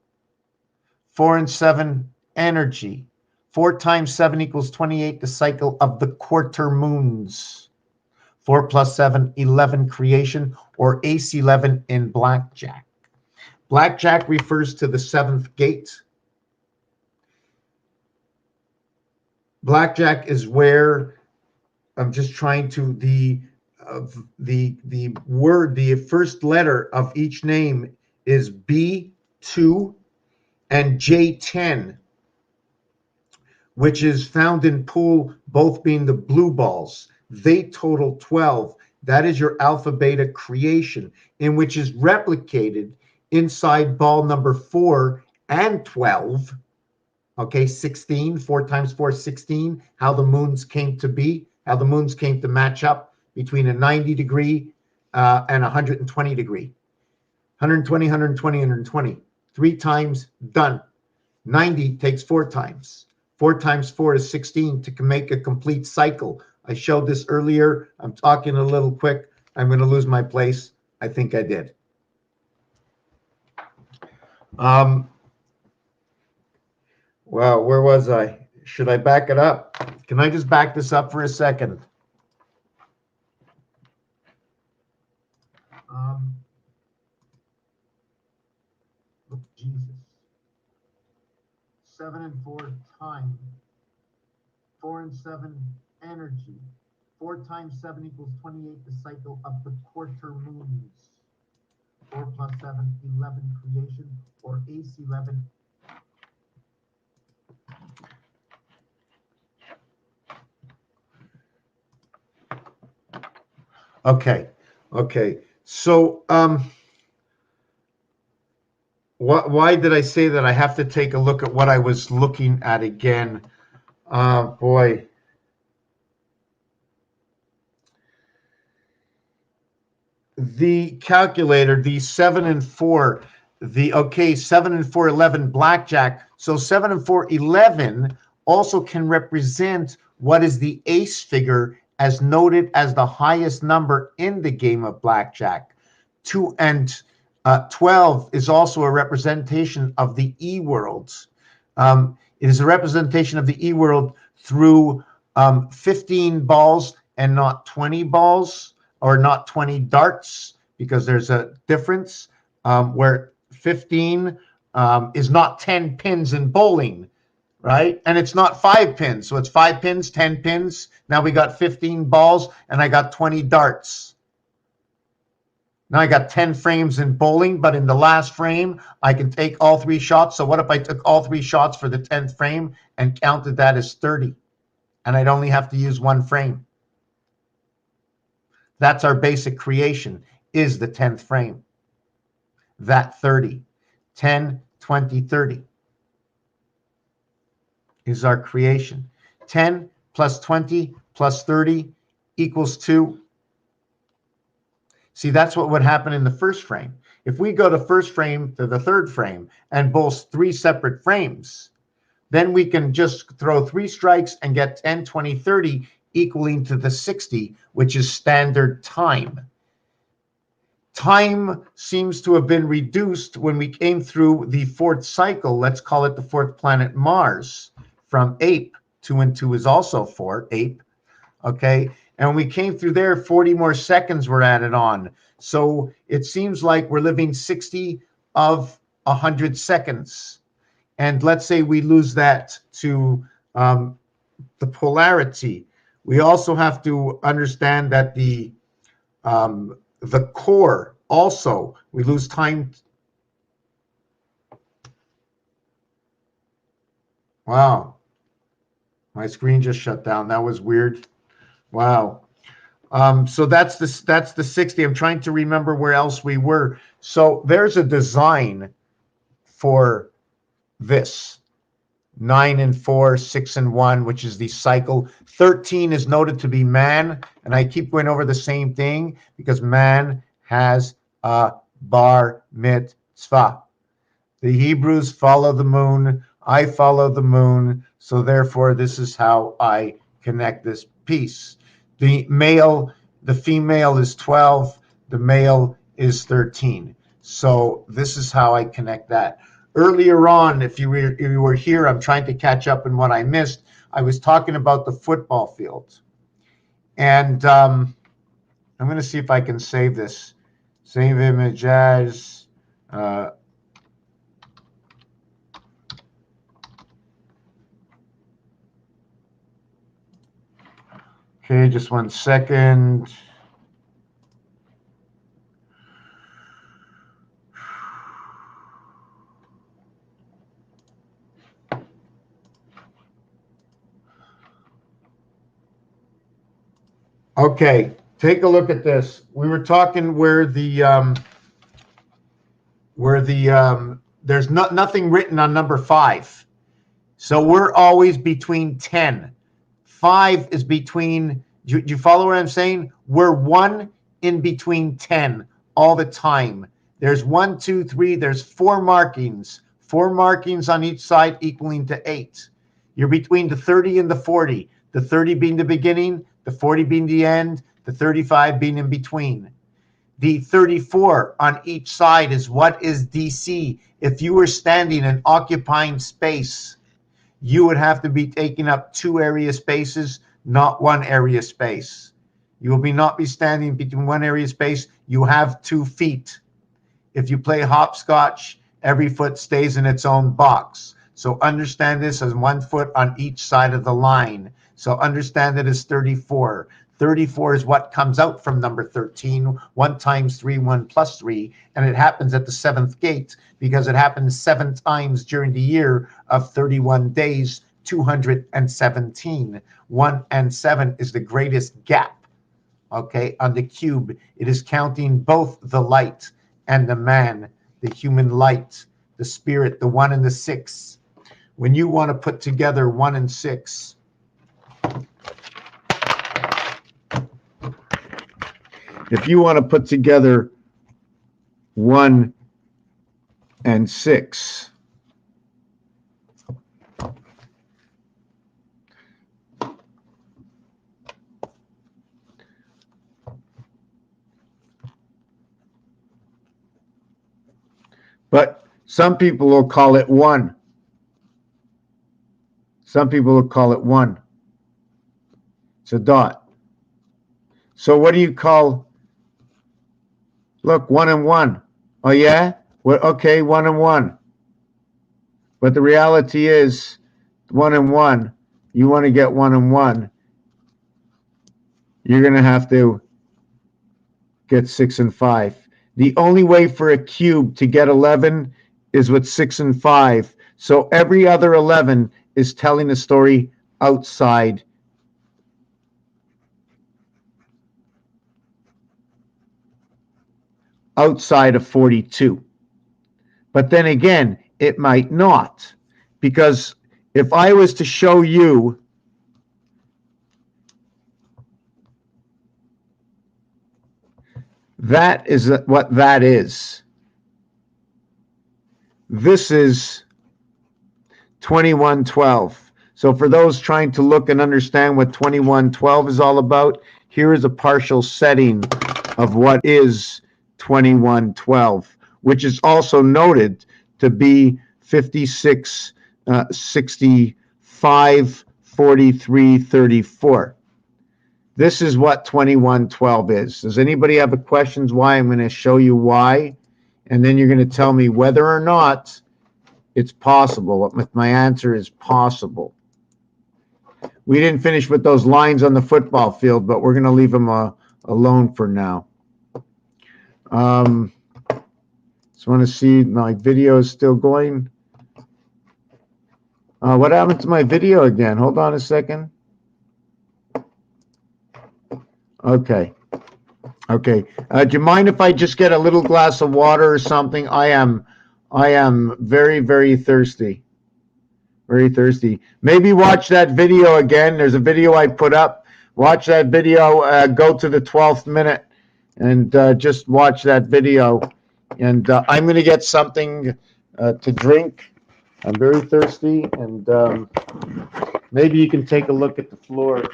Speaker 2: 4 and 7, energy. 4 times 7 equals 28, the cycle of the quarter moons.
Speaker 1: 4 plus 7, 11 creation, or ace 11 in blackjack. Blackjack refers to the 7th gate. Blackjack is where I'm just trying to the first letter of each name is B2 and J10, which is found in pool, both being the blue balls. They total 12. That is your alpha beta creation, in which is replicated inside ball number 4 and 12. Okay, 16, 4 times 4 is 16, how the moons came to be, how the moons came to match up between a 90 degree and 120 degree. 120, 120, 120. 3 times, done. 90 takes 4 times. 4 times 4 is 16 to make a complete cycle. I showed this earlier. I'm talking a little quick. I'm going to lose my place. I think I did. Well, where was I? Should I back it up? Can I just back this up for a second? Oh, Jesus. 7 and 4 time. 4 and 7 energy. 4 times 7 equals 28, the cycle of the quarter moons. 4 plus 7, 11 creation, or ace 11. Okay. So, why did I say that? I have to take a look at what I was looking at again. Boy. The calculator, the 7 and 4, 7 and 4, 11 blackjack. So 7 and 4, 11 also can represent what is the ace figure as noted as the highest number in the game of blackjack. 2 and 12 is also a representation of the E-worlds. It is a representation of the E-world through 15 balls and not 20 balls, or not 20 darts, because there's a difference where 15 is not 10 pins in bowling, right? And it's not 5 pins. So it's 5 pins, 10 pins. Now we got 15 balls and I got 20 darts. Now I got 10 frames in bowling, but in the last frame, I can take all 3 shots. So what if I took all 3 shots for the 10th frame and counted that as 30? And I'd only have to use 1 frame. That's our basic creation, is the 10th frame. That 30. 10, 20, 30 is our creation. 10 plus 20 plus 30 equals 2. See, that's what would happen in the first frame. If we go to first frame to the third frame and bowl 3 separate frames, then we can just throw 3 strikes and get 10, 20, 30 equaling to the 60, which is standard time. Time seems to have been reduced when we came through the 4th cycle. Let's call it the 4th planet Mars, from ape. 2 and 2 is also 4, ape. Okay, and when we came through there, 40 more seconds were added on. So it seems like we're living 60 of 100 seconds. And let's say we lose that to the polarity. We also have to understand that the core also, we lose time. Wow. My screen just shut down. That was weird. Wow. So that's the 60. I'm trying to remember where else we were. So there's a design for this. 9 and 4, 6 and 1, which is the cycle. 13 is noted to be man, and I keep going over the same thing because man has a bar mitzvah. The Hebrews follow the moon. I follow the moon. So therefore, this is how I connect this piece. The female is 12. The male is 13. So this is how I connect that. Earlier on, if you were here, I'm trying to catch up in what I missed. I was talking about the football field. And I'm going to see if I can save this. Save image as. Okay, just 1 second. Okay, take a look at this. We were talking where there's nothing written on number 5. So we're always between 10. 5 is between, do you follow what I'm saying? We're 1 in between 10 all the time. There's 1, 2, 3, there's 4 markings. 4 markings on each side equaling to 8. You're between the 30 and the 40. The 30 being the beginning, the 40 being the end, the 35 being in between. The 34 on each side is what is DC. If you were standing and occupying space, you would have to be taking up 2 area spaces, not 1 area space. You will not be standing between 1 area space. You have 2 feet. If you play hopscotch, every foot stays in its own box. So understand this as 1 foot on each side of the line. So understand it as 34. 34 is what comes out from number 13, 1 times 3, 1 plus 3, and it happens at the 7th gate because it happens 7 times during the year of 31 days, 217. 1 and 7 is the greatest gap, okay, on the cube. It is counting both the light and the man, the human light, the spirit, the 1 and the 6. When you want to put together 1 and 6,
Speaker 2: if you want to put together 1 and 6, but some people will call it 1. Some people will call it 1. It's a dot. So what do you call? Look, 1 and 1. Oh yeah? Well, okay, 1 and 1. But the reality is 1 and 1. You want to get 1 and 1. You're going to have to get 6 and 5. The only way for a cube to get 11 is with 6 and 5. So every other 11 is telling a story outside of 42. But then again, it might not, because if I was to show you that is what that is. This is 2112. So for those trying to look and understand what 2112 is all about, here is a partial setting of what is 2112, which is also noted to be 56, 65, 43, 34. This is what 2112 is. Does anybody have a questions why? I'm going to show you why, and then you're going to tell me whether or not it's possible. My answer is possible. We didn't finish with those lines on the football field, but we're going to leave them alone for now. Just want to see my video is still going. What happened to my video again? Hold on a second. Okay. Do you mind if I just get a little glass of water or something? I am very, very thirsty. Very thirsty. Maybe watch that video again. There's a video I put up. Watch that video. Go to the 12th minute and just watch that video. And I'm going to get something to drink. I'm very thirsty. And maybe you can take a look at the floor.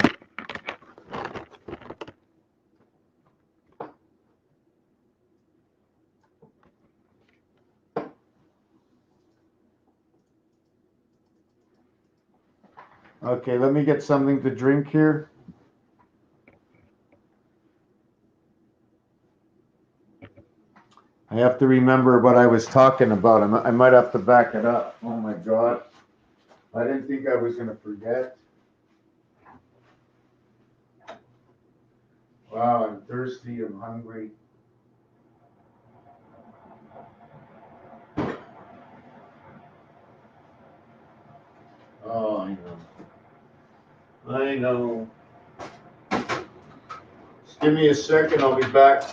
Speaker 2: Okay, let me get something to drink here. have to remember what I was talking about. I might have to back it up. Oh my God. I didn't think I was going to forget. Wow, I'm thirsty. I'm hungry. Oh, I know. I know. Just give me a second. I'll be back.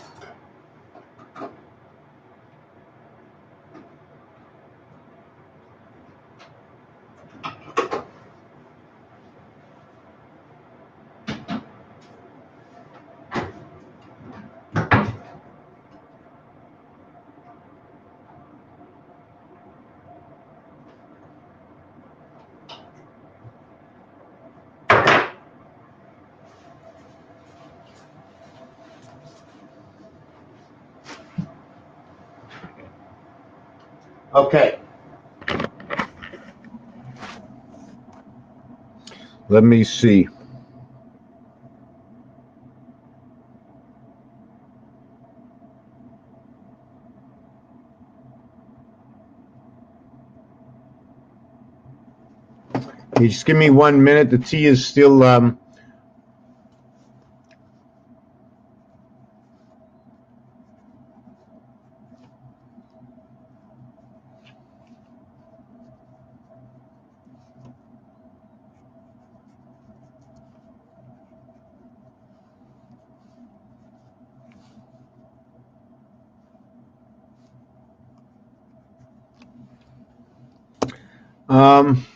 Speaker 2: Okay. Let me see. You just give me 1 minute. The tea is still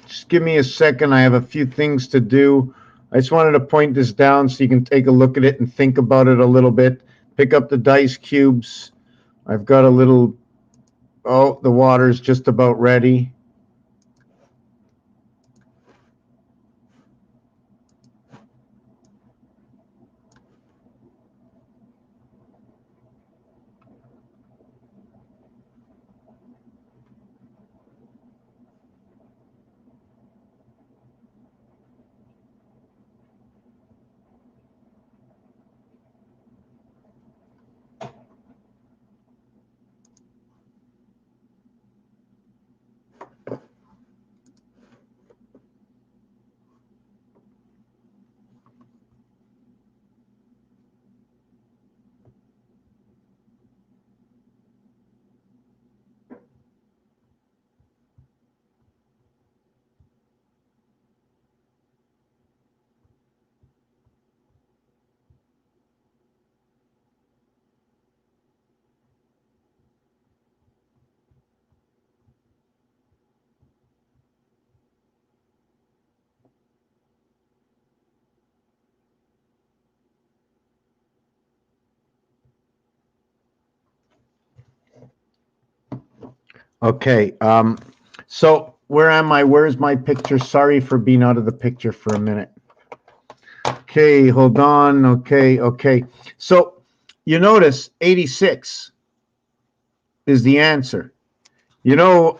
Speaker 2: just give me a second. I have a few things to do. I just wanted to point this down so you can take a look at it and think about it a little bit. Pick up the dice cubes. I've got a little, oh, the water's just about ready. Okay, so where am I? Where's my picture? Sorry for being out of the picture for a minute. Okay, hold on. Okay. So you notice 86 is the answer. You know,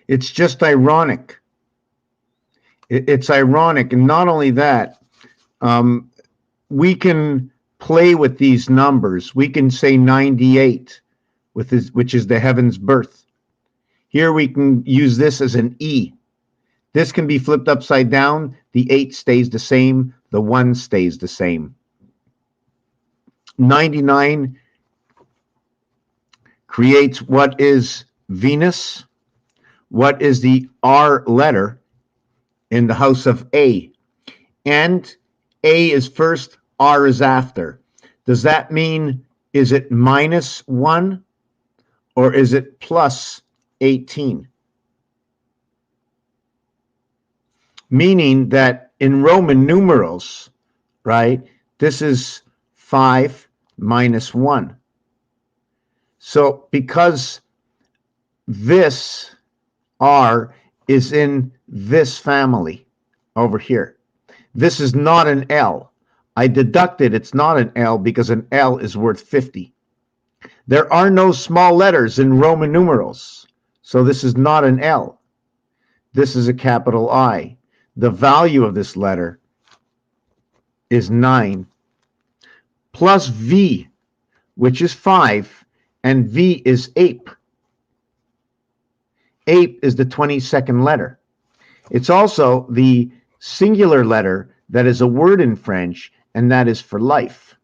Speaker 2: it's just ironic. It's ironic. And not only that, we can play with these numbers. We can say 98, which is the heaven's birth. Here we can use this as an E. This can be flipped upside down. The 8 stays the same. The 1 stays the same. 99 creates what is Venus, what is the R letter in the house of A. And A is first, R is after. Does that mean, is it -1 or is it plus 18? meaning that in Roman numerals, right, this is 5 minus 1. So because this R is in this family over here, this is not an L. I deducted it's not an L because an L is worth 50. There are no small letters in Roman numerals, so this is not an L. This is a capital I. The value of this letter is 9, plus V, which is 5, and V is ape. Ape is the 22nd letter. It's also the singular letter that is a word in French, and that is for life.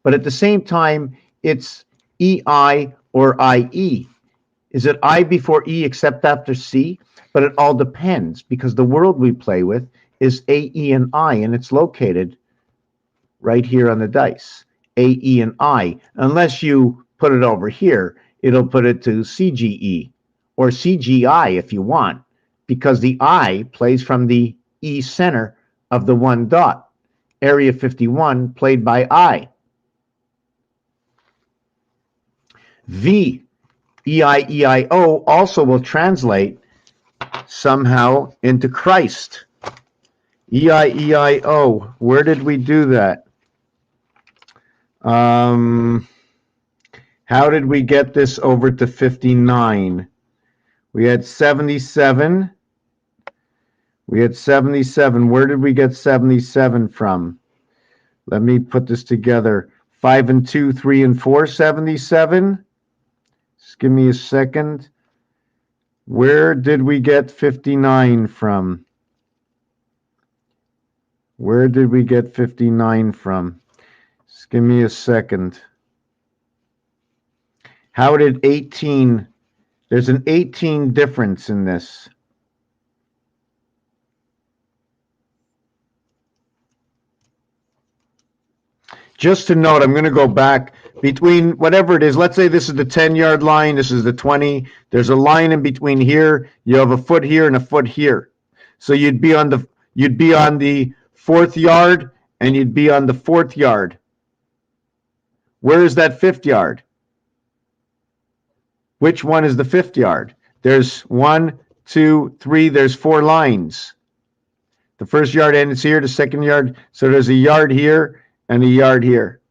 Speaker 2: But at the same time, it's EI or IE. Is it I before E except after C? But it all depends, because the world we play with is AE and I, and it's located right here on the dice. AE and I. Unless you put it over here, it'll put it to CGE or CGI if you want, because the I plays from the E center of the one dot. Area 51 played by I. V, EIEIO also will translate somehow into Christ. EIEIO, where did we do that? How did we get this over to 59? We had 77. We had 77. Where did we get 77 from? Let me put this together. 5 and 2, 3 and 4, 77. Just give me a second. Where did we get 59 from? Where did we get 59 from? Just give me a second. How did 18? There's an 18 difference in this. Just to note, I'm going to go back between whatever it is. Let's say this is the 10-yard line. This is the 20. There's a line in between here. You have a foot here and a foot here. So you'd be on the 4th yard and you'd be on the 4th yard. Where is that 5th yard? Which one is the 5th yard? There's 1, 2, 3. There's 4 lines. The first yard ends here. The second yard. So there's a yard here and a yard here.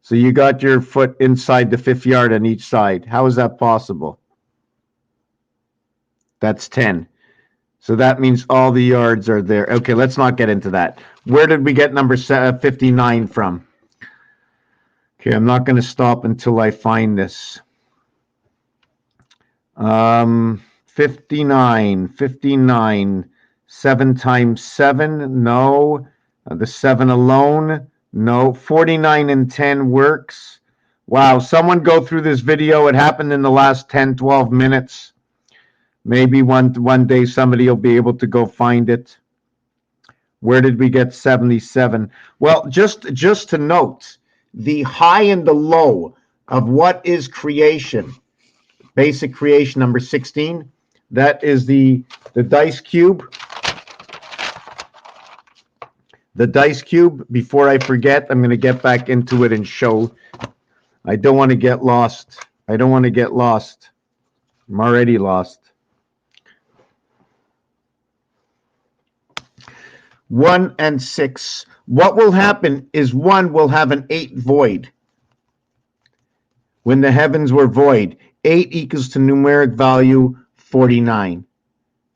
Speaker 2: So you got your foot inside the 5th yard on each side. How is that possible? That's 10. So that means all the yards are there. Okay, let's not get into that. Where did we get number 59 from? Okay, I'm not going to stop until I find this. 59. 7 times 7, no. The 7 alone, no. 49 and 10 works. Wow, someone go through this video. It happened in the last 10, 12 minutes. Maybe one day somebody will be able to go find it. Where did we get 77? Well, just to note, the high and the low of what is creation, basic creation number 16, that is the dice cube. The dice cube, before I forget, I'm going to get back into it and show. I don't want to get lost. I don't want to get lost. I'm already lost. 1 and 6. What will happen is 1 will have an 8 void. When the heavens were void, 8 equals to numeric value 49.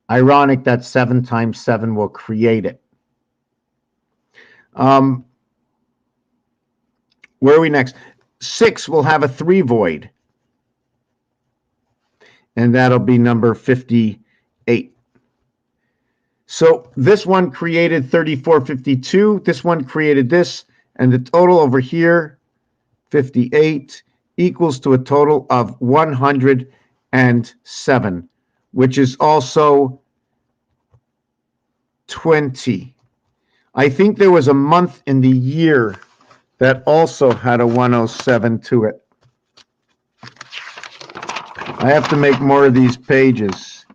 Speaker 2: Ironic that 7 times 7 will create it. Where are we next? 6 will have a 3 void. And that'll be number 58. So this one created 3452. This one created this. And the total over here, 58, equals to a total of 107, which is also 20. I think there was a month in the year that also had a 107 to it. I have to make more of these pages.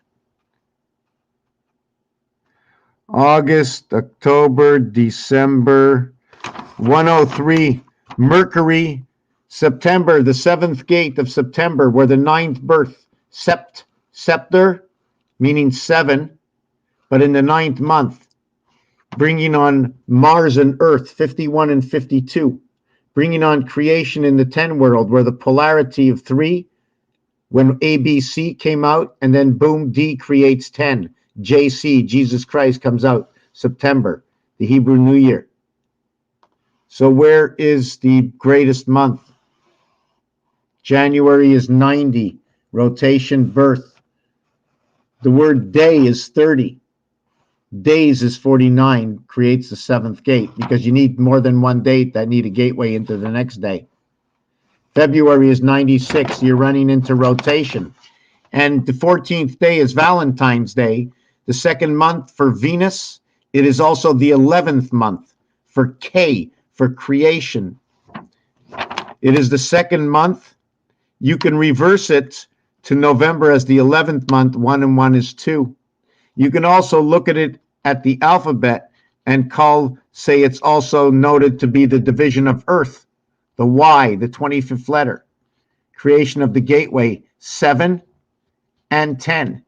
Speaker 2: August, October, December, 103. Mercury, September, the 7th gate of September, where the 9th birth, scepter, meaning 7, but in the 9th month, bringing on Mars and Earth, 51 and 52, bringing on creation in the 10 world, where the polarity of 3, when ABC came out, and then boom, D creates 10. JC, Jesus Christ, comes out September, the Hebrew New Year. So where is the greatest month? January is 90, rotation, birth. The word day is 30. Days is 49, creates the 7th gate, because you need more than one date that need a gateway into the next day. February is 96, you're running into rotation. And the 14th day is Valentine's Day, the 2nd month for Venus. It is also the 11th month for K, for creation. It is the 2nd month. You can reverse it to November as the 11th month. 1 and 1 is 2. You can also look at it at the alphabet and say it's also noted to be the division of Earth, the Y, the 25th letter. Creation of the gateway, 7 and 10.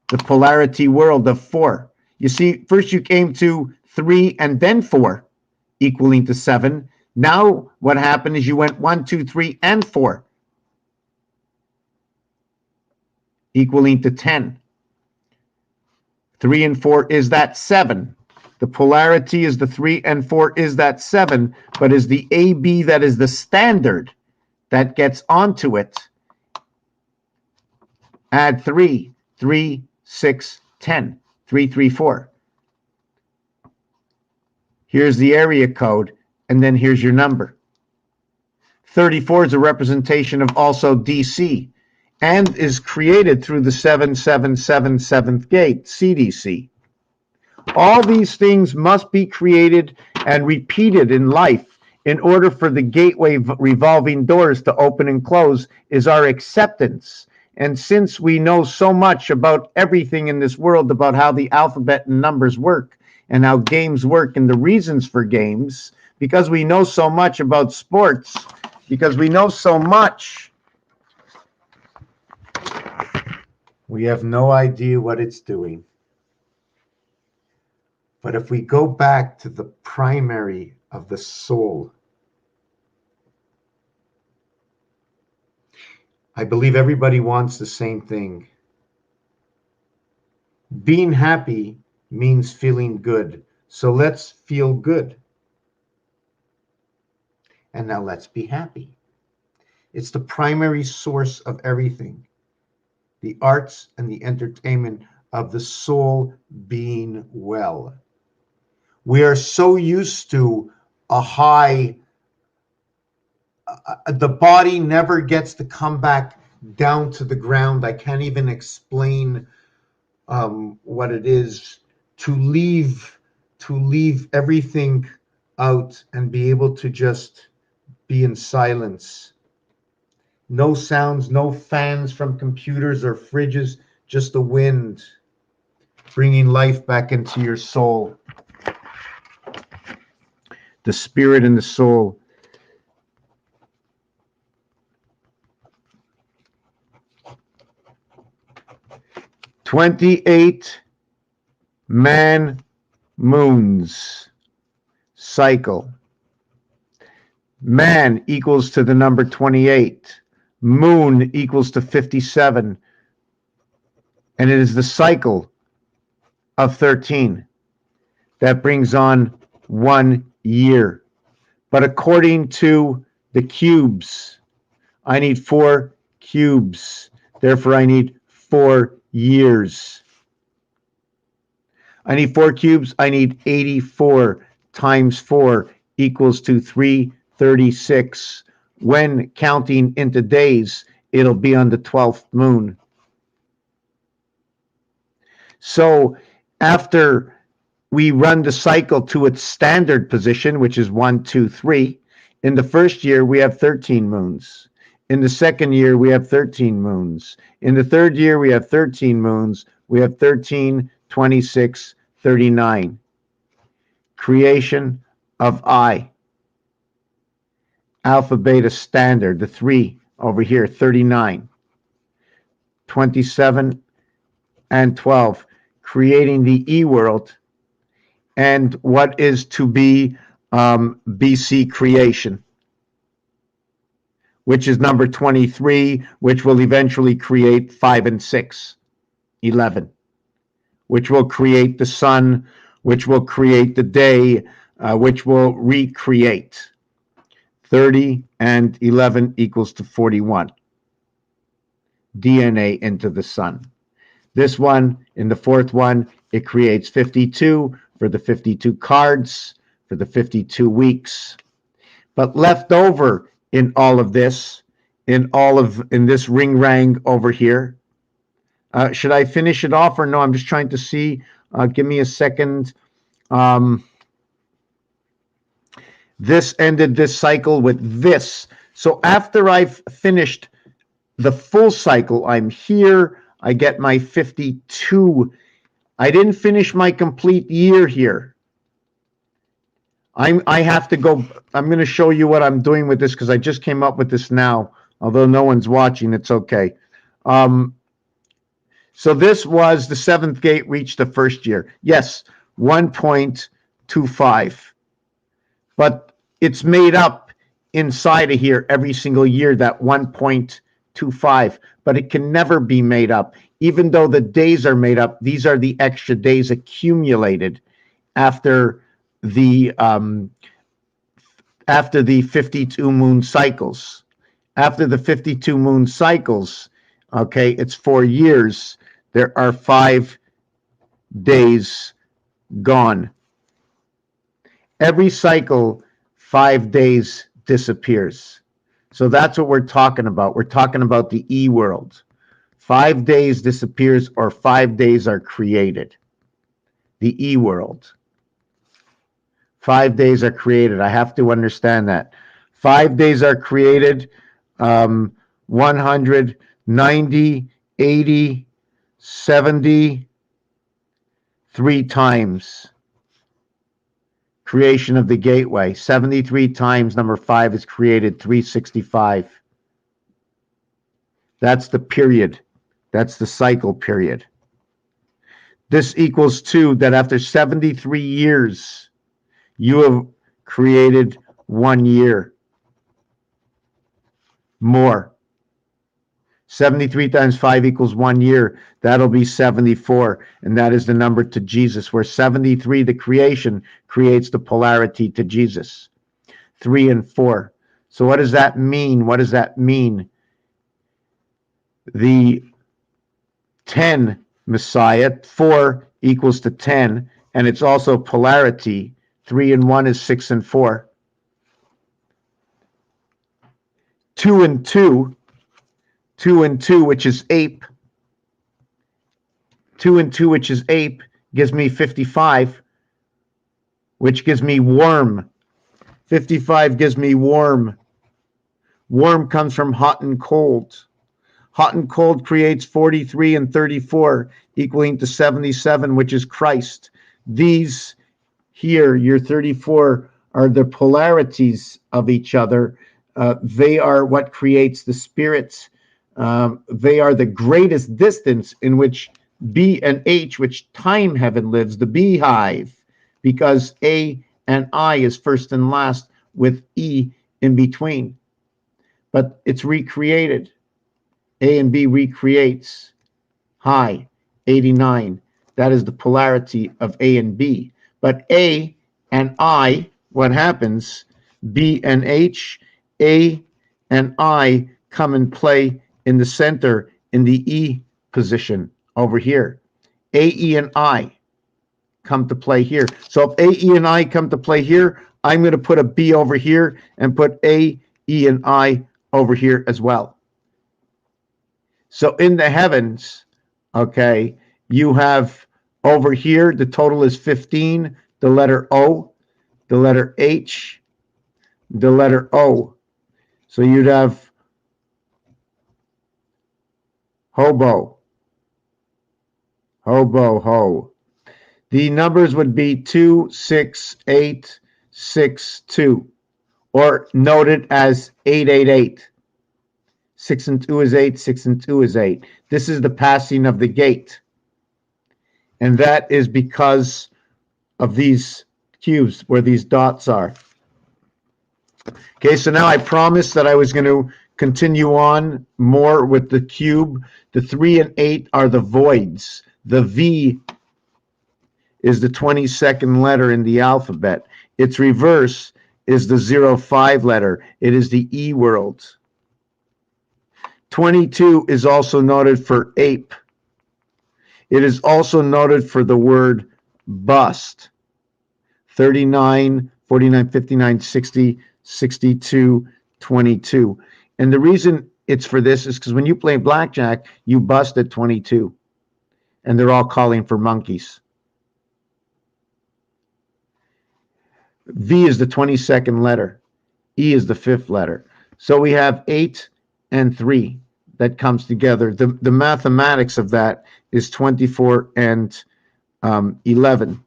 Speaker 2: The polarity world of 4. You see, first you came to 3 and then 4, equaling to 7. Now what happened is you went 1, 2, 3, and 4, equaling to 10. 3 and 4 is that 7. The polarity is the 3 and 4 is that 7, but is the AB that is the standard that gets onto it. Add 3, 3, 6, 10, 3, 3, 4. Here's the area code, and then here's your number. 34 is a representation of also DC, and is created through the 777 7th gate, CDC. All these things must be created and repeated in life in order for the gateway revolving doors to open and close, is our acceptance. And since we know so much about everything in this world, about how the alphabet and numbers work, and how games work, and the reasons for games, because we know so much about sports, because we know so much,
Speaker 1: we have no idea what it's doing. But if we go back to the primary of the soul, I believe everybody wants the same thing. Being happy means feeling good. So let's feel good. And now let's be happy. It's the primary source of everything. The arts and the entertainment of the soul being well. We are so used to a high, the body never gets to come back down to the ground. I can't even explain what it is to leave everything out and be able to just be in silence. No sounds, no fans from computers or fridges, just the wind bringing life back into your soul. The spirit and the soul. "28 man moons cycle." Man equals to the number 28. Moon equals to 57. And it is the cycle of 13 that brings on 1 year. But according to the cubes, I need 4 cubes. Therefore, I need 4 years. I need 4 cubes. I need 84 times 4 equals to 336. When counting into days, it'll be on the 12th moon. So after we run the cycle to its standard position, which is 1, 2, 3. In the first year, we have 13 moons. In the second year, we have 13 moons. In the third year, we have 13 moons. We have 13, 26,
Speaker 2: 39. Creation of I. Alpha, beta, standard, the 3 over here, 39. 27 and 12, creating the E world and what is to be BC creation, which is number 23, which will eventually create 5 and 6, 11, which will create the sun, which will create the day, which will recreate. 30 and 11 equals to 41. DNA into the sun. This one, in the fourth one, it creates 52 for the 52 cards, for the 52 weeks. But left over in all of this, in this ring rang over here, should I finish it off or no? I'm just trying to see. Give me a second. This ended this cycle with this. So after I've finished the full cycle, I'm here. I get my 52. I didn't finish my complete year here. I have to go. I'm going to show you what I'm doing with this because I just came up with this now. Although no one's watching, it's okay. So this was the seventh gate reached the first year. Yes, 1.25. But it's made up inside of here every single year, that 1.25. But it can never be made up. Even though the days are made up, these are the extra days accumulated after the 52 moon cycles. After the 52 moon cycles, okay, it's 4 years. There are 5 days gone. Every cycle, 5 days disappears. So that's what we're talking about. We're talking about the E world. 5 days disappears or 5 days are created. The E world. 5 days are created. I have to understand that. 5 days are created. 100, 90, 80, 70, 3 times. Creation of the gateway. 73 times number 5 is created. 365. That's the period. That's the cycle period. This equals to that after 73 years, you have created 1 year more. 73 times 5 equals 1 year. That'll be 74. And that is the number to Jesus, where 73, the creation, creates the polarity to Jesus. 3 and 4. So what does that mean? What does that mean? The 10 Messiah, 4 equals to 10, and it's also polarity. 3 and 1 is 6 and 4. 2 and 2, 2 and 2, which is ape. 2 and 2, which is ape, gives me 55, which gives me worm. 55 gives me worm. Worm comes from hot and cold. Hot and cold creates 43 and 34, equaling to 77, which is Christ. These here, your 34, are the polarities of each other. They are what creates the spirits. They are the greatest distance in which B and H, which time heaven lives, the beehive, because A and I is first and last with E in between. But it's recreated. A and B recreates. High, 89. That is the polarity of A and B. But A and I, what happens? B and H, A and I come and play in the center in the E position over here. A, E, and I come to play here. So if A, E, and I come to play here, I'm going to put a B over here and put A, E, and I over here as well. So in the heavens, okay, you have over here, the total is 15, the letter O, the letter H, the letter O. So you'd have hobo, hobo, ho. The numbers would be 2, 6, 8, 6, 2, or noted as 888. 6 and 2 is 8, 6 and 2 is 8. This is the passing of the gate. And that is because of these cubes where these dots are. Okay, so now I promised that I was going to continue on more with the cube. The 3 and 8 are the voids. The V is the 22nd letter in the alphabet. Its reverse is the 05 letter. It is the E world. 22 is also noted for ape. It is also noted for the word bust. 39, 49, 59, 60, 62, 22. And the reason it's for this is because when you play blackjack, you bust at 22. And they're all calling for monkeys. V is the 22nd letter. E is the 5th letter. So we have 8 and 3 that comes together. The mathematics of that is 24 and 11.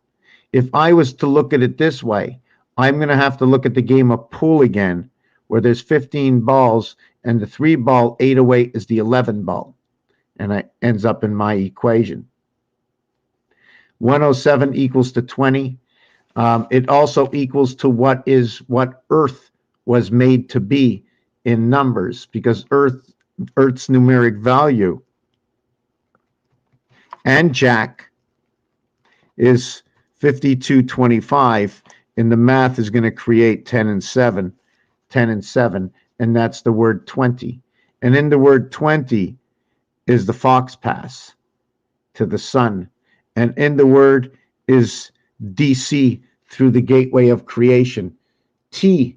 Speaker 2: If I was to look at it this way, I'm going to have to look at the game of pool again, where there's 15 balls, and the 3-ball 808 is the 11 ball. And it ends up in my equation. 107 equals to 20. It also equals to what Earth was made to be in numbers, because Earth's numeric value and Jack is 5225, and the math is going to create 10 and 7, and that's the word 20. And in the word 20 is the fox pass to the sun, and in the word is DC through the gateway of creation. T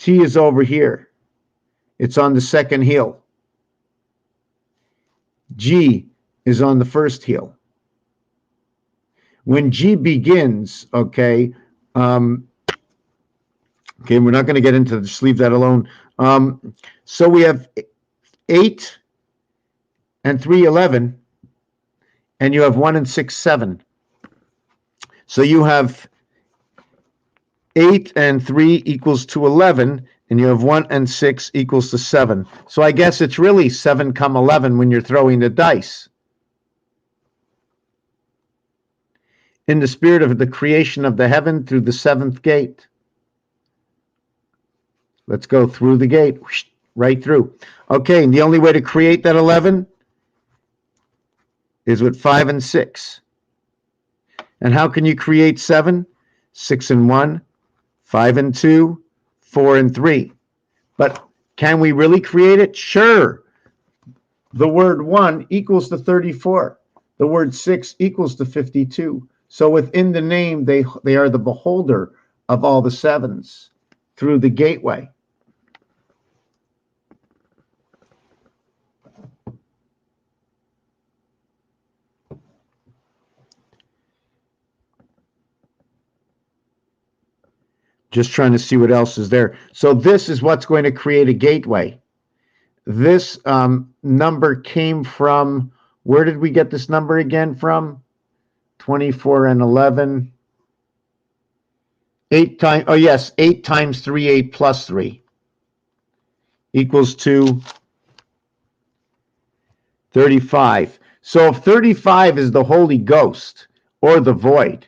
Speaker 2: is over here. It's on the second heel. G is on the first heel. When G begins, okay, we're not going to get into this, leave that alone. So we have 8 and 3, 11, and you have 1 and 6, 7. So you have 8 and 3 equals to 11, and you have 1 and 6 equals to 7. So I guess it's really 7 come 11 when you're throwing the dice. In the spirit of the creation of the heaven through the 7th gate. Let's go through the gate, right through. Okay, and the only way to create that 11 is with 5 and 6. And how can you create 7? 6 and 1, 5 and 2, 4 and 3. But can we really create it? Sure. The word 1 equals to 34. The word 6 equals to 52. So within the name, they are the beholder of all the 7s through the gateway. Just trying to see what else is there. So this is what's going to create a gateway. This number came from, where did we get this number again from? 24 and 11. 8 times, oh yes, 8 times 3, 8 plus 3 equals to 35. So if 35 is the Holy Ghost or the void,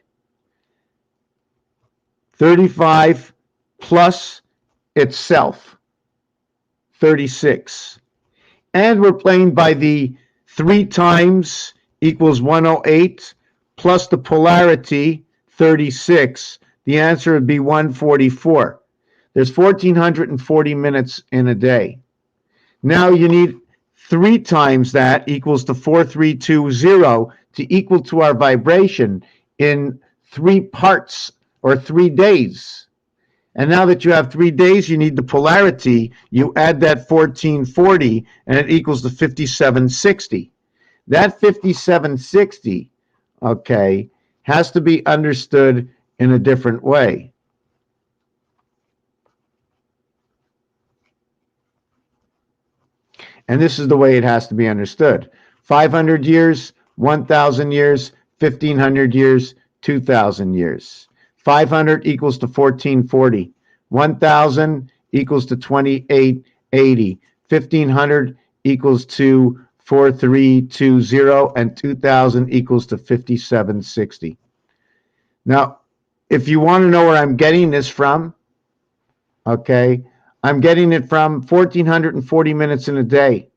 Speaker 2: 35 plus itself, 36. And we're playing by the 3 times equals 108 plus the polarity, 36. The answer would be 144. There's 1,440 minutes in a day. Now you need 3 times that equals to 4320 to equal to our vibration in 3 parts or 3 days. And now that you have 3 days, you need the polarity. You add that 1440, and it equals to 5760. That 5760, okay, has to be understood in a different way. And this is the way it has to be understood. 500 years, 1,000 years, 1,500 years, 2,000 years. 500 equals to 1440. 1,000 equals to 2880. 1,500 equals to 4320, and 2,000 equals to 5760. Now, if you want to know where I'm getting this from, okay, I'm getting it from 1,440 minutes in a day.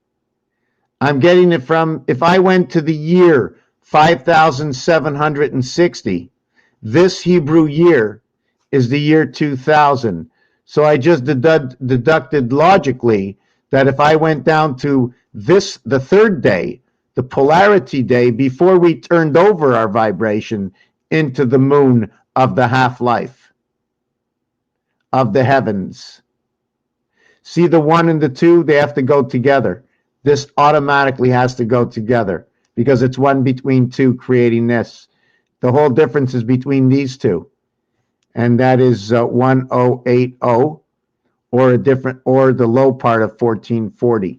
Speaker 2: I'm getting it from, if I went to the year 5,760, this Hebrew year is the year 2000. So I just deducted logically that if I went down to this, the third day, the polarity day, before we turned over our vibration into the moon of the half-life of the heavens. See the 1 and the 2, they have to go together. This automatically has to go together because it's 1 between 2 creating this. The whole difference is between these two. And that is 1080, or a different, or the low part of 1440.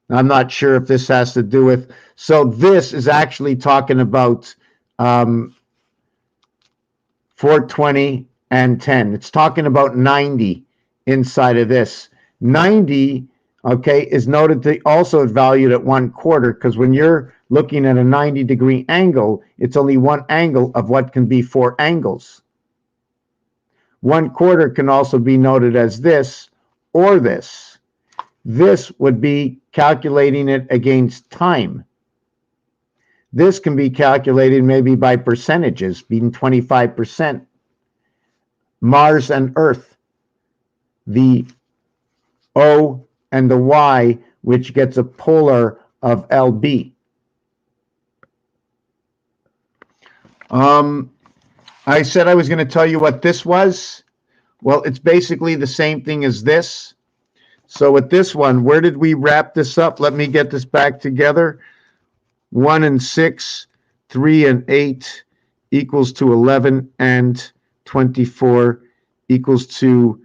Speaker 2: I'm not sure if this has to do with, so this is actually talking about 420 and 10. It's talking about 90 inside of this. 90, okay, is noted to also valued at 1/4, because when you're looking at a 90-degree angle, it's only one angle of what can be 4 angles. 1/4 can also be noted as this or this. This would be calculating it against time. This can be calculated maybe by percentages, being 25%. Mars and Earth, the O and the Y, which gets a polar of LB. I said I was going to tell you what this was. Well, it's basically the same thing as this. So with this one, where did we wrap this up? Let me get this back together. 1 and 6, 3 and 8 equals to 11 and 24 equals to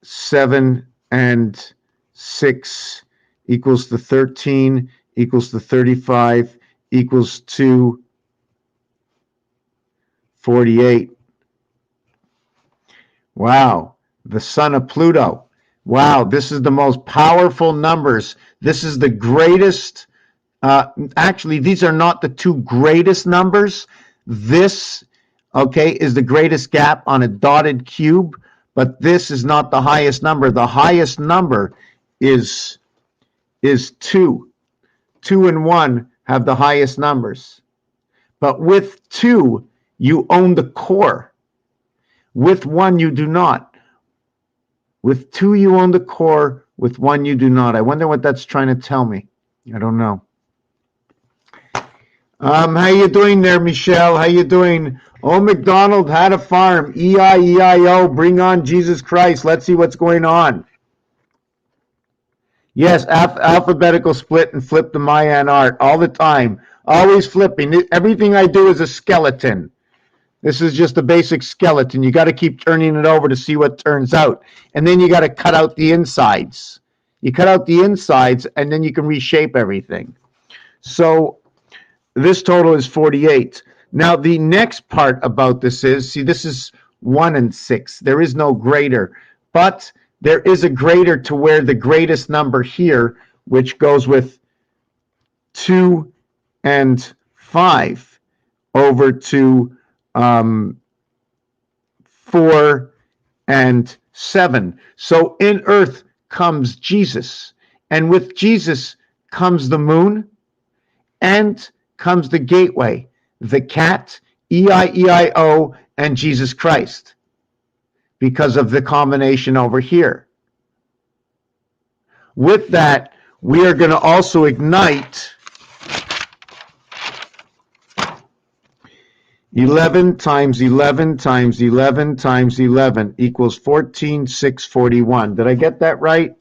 Speaker 2: 7 and 6 equals to 13 equals to 35 equals to 48. Wow, the son of Pluto. Wow, this is the most powerful numbers. This is the greatest. Actually, these are not the two greatest numbers. This, okay, is the greatest gap on a dotted cube, but this is not the highest number. The highest number is 2. 2 and 1 have the highest numbers. But with 2, you own the core. With 1, you do not. With 2, you own the core. With 1, you do not. I wonder what that's trying to tell me. I don't know. How you doing there, Michelle? How you doing? Oh, McDonald had a farm. E-I-E-I-O. Bring on Jesus Christ. Let's see what's going on. Yes, alphabetical split and flip the Mayan art all the time. Always flipping. Everything I do is a skeleton. This is just a basic skeleton. You got to keep turning it over to see what turns out. And then you got to cut out the insides. You cut out the insides, and then you can reshape everything. So this total is 48. Now, the next part about this is, see, this is 1 and 6. There is no greater. But there is a greater to where the greatest number here, which goes with 2 and 5 over to 4 and 7. So in Earth comes Jesus, and with Jesus comes the moon, and comes the gateway, the cat, E-I-E-I-O, and Jesus Christ, because of the combination over here. With that, we are going to also ignite 11 times 11 times 11 times 11 equals 14,641. Did I get that right?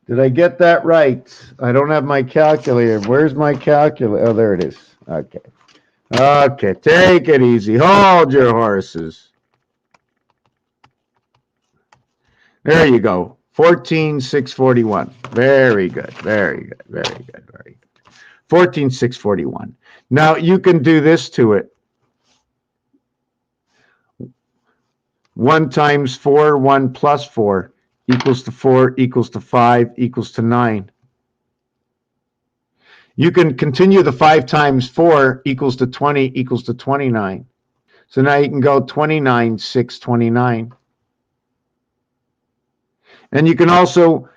Speaker 2: Did I get that right? I don't have my calculator. Where's my calculator? Oh, there it is. Okay. Okay, take it easy. Hold your horses. There you go. 14,641. Very good. Very good. Very good. Very good. 14,641. Now you can do this to it. 1 times 4, 1 plus 4 equals to 4 equals to 5 equals to 9. You can continue the 5 times 4 equals to 20 equals to 29. So now you can go 29, 629. And you can also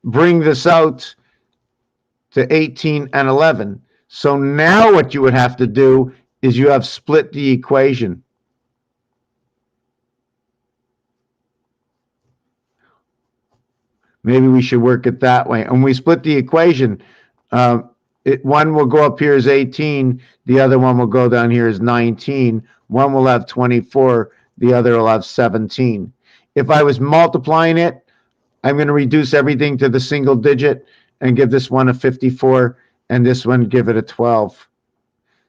Speaker 2: bring this out to 18 and 11. So now what you would have to do is you have split the equation. Maybe we should work it that way. And we split the equation. One will go up here as 18. The other one will go down here as 19. One will have 24. The other will have 17. If I was multiplying it, I'm going to reduce everything to the single digit and give this one a 54 and this one give it a 12.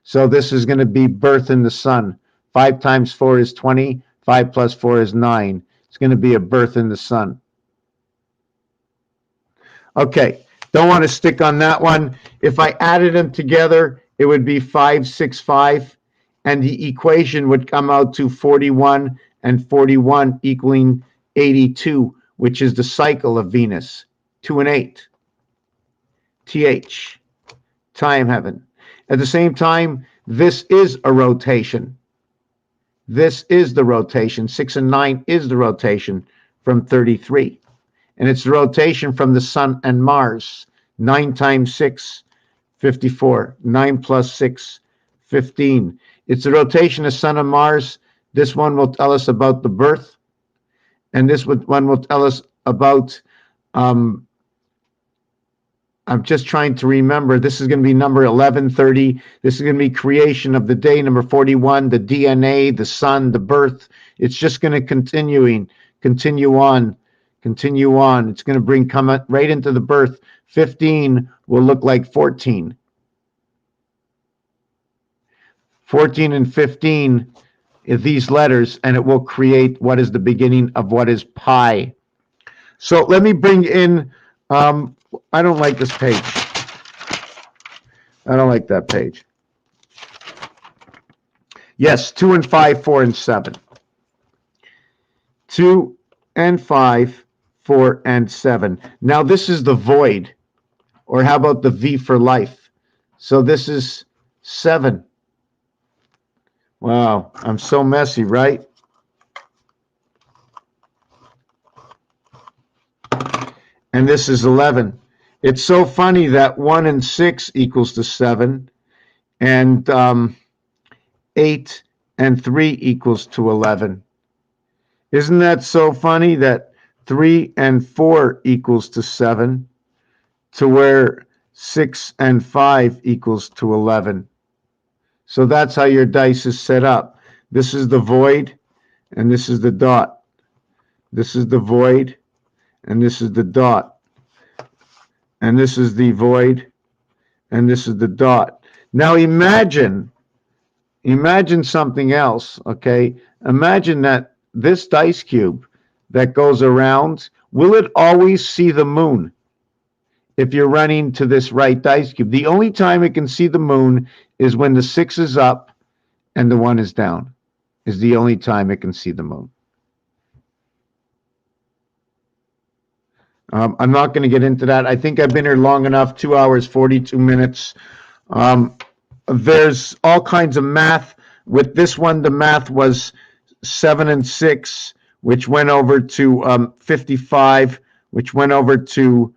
Speaker 2: So this is going to be birth in the sun. 5 times 4 is 20. 5 plus 4 is 9. It's going to be a birth in the sun. Okay, don't want to stick on that one. If I added them together, it would be 565, and the equation would come out to 41 and 41 equaling 82, which is the cycle of Venus. 2 and 8. TH. Time heaven. At the same time, this is a rotation. This is the rotation. 6 and 9 is the rotation from 33. And it's the rotation from the sun and Mars. 9 times 6, 54. 9 plus 6, 15. It's the rotation of sun and Mars. This one will tell us about the birth. And this one will tell us about, I'm just trying to remember, this is going to be number 1130. This is going to be creation of the day, number 41, the DNA, the sun, the birth. It's just going to continue on. Continue on. It's going to come right into the birth. 15 will look like 14. 14 and 15 is these letters, and it will create what is the beginning of what is pi. So let me bring in, I don't like this page. I don't like that page. Yes, 2 and 5, 4 and 7. 2 and 5, 4 and 7. Now this is the void, or how about the V for life? So this is 7. Wow, I'm so messy, right? And this is 11. It's so funny that 1 and 6 equals to 7, and 8 and 3 equals to 11. Isn't that so funny that 3 and 4 equals to 7, to where 6 and 5 equals to 11? So that's how your dice is set up. This is the void, and this is the dot. This is the void, and this is the dot. And this is the void, and this is the dot. Now imagine something else, okay? Imagine that this dice cube that goes around, will it always see the moon if you're running to this right dice cube? The only time it can see the moon is when the 6 is up and the 1 is down, is the only time it can see the moon. I'm not going to get into that. I think I've been here long enough, 2 hours, 42 minutes. There's all kinds of math. With this one, the math was 7 and 6, which went over to 55, which went over to,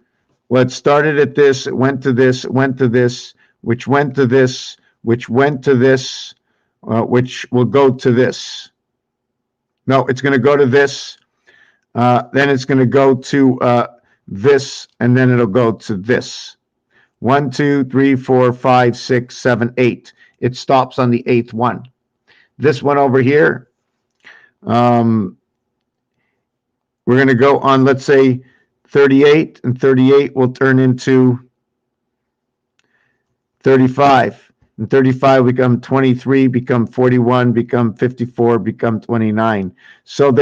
Speaker 2: well, it started at this, it went to this, it went to this, which went to this, which went to this, which will go to this. No, it's going to go to this. Then it's going to go to this, and then it'll go to this. 1, 2, 3, 4, 5, 6, 7, 8. It stops on the 8th one. This one over here, we're going to go on, let's say, 38, and 38 will turn into 35. and 35 become 23, become 41, become 54, become 29. So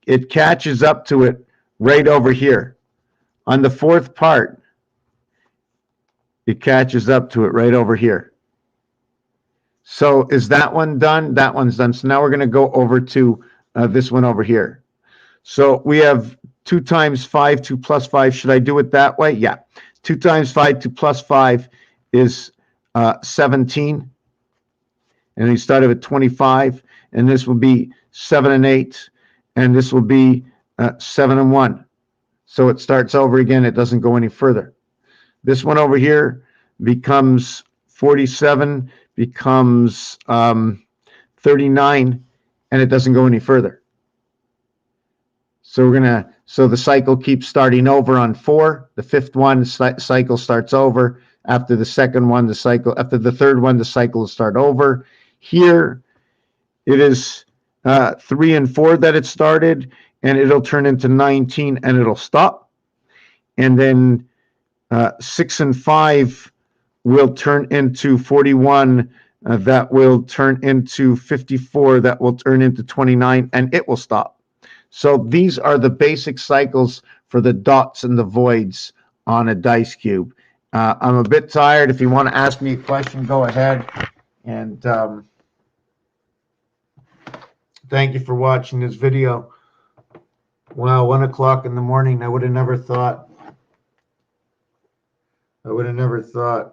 Speaker 2: it catches up to it right over here. On the fourth part, it catches up to it right over here. So is that one done? That one's done. So now we're going to go over to this one over here. So we have 2 times 5, 2 plus 5. Should I do it that way? Yeah. 2 times 5, 2 plus 5 is 17. And we started at 25. And this will be 7 and 8. And this will be 7 and 1. So it starts over again. It doesn't go any further. This one over here becomes 47, becomes 39, and it doesn't go any further. So so the cycle keeps starting over on 4. The fifth one, the cycle starts over. After the second one, after the third one, the cycle will start over. Here, it is 3 and 4 that it started, and it'll turn into 19, and it'll stop. And then 6 and 5 will turn into 41, that will turn into 54, that will turn into 29, and it will stop. So these are the basic cycles for the dots and the voids on a dice cube. I'm a bit tired. If you want to ask me a question, go ahead. And thank you for watching this video. Wow, 1 o'clock in the morning. I would have never thought. I would have never thought.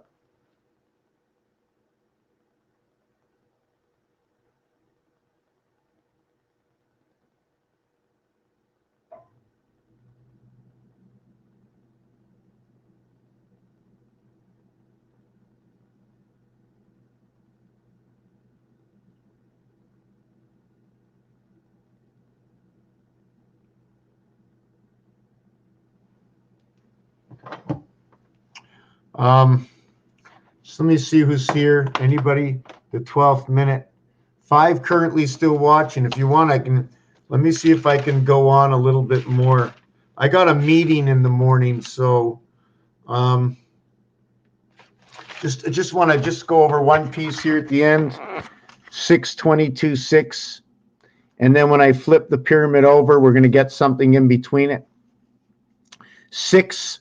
Speaker 2: So let me see who's here. Anybody? The 12th minute. 5 currently still watching. If you want, let me see if I can go on a little bit more. I got a meeting in the morning, so just want to go over one piece here at the end. 622.6. And then when I flip the pyramid over, we're going to get something in between it. 6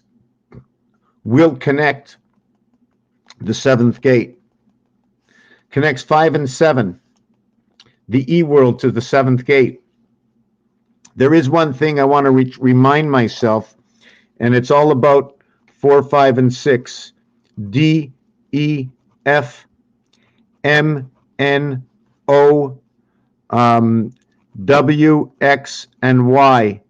Speaker 2: will connect the 7th gate. Connects 5 and 7, the E world to the 7th gate. There is one thing I want to remind myself, and it's all about 4, 5, and 6. D, E, F, M, N, O, W, X, and Y.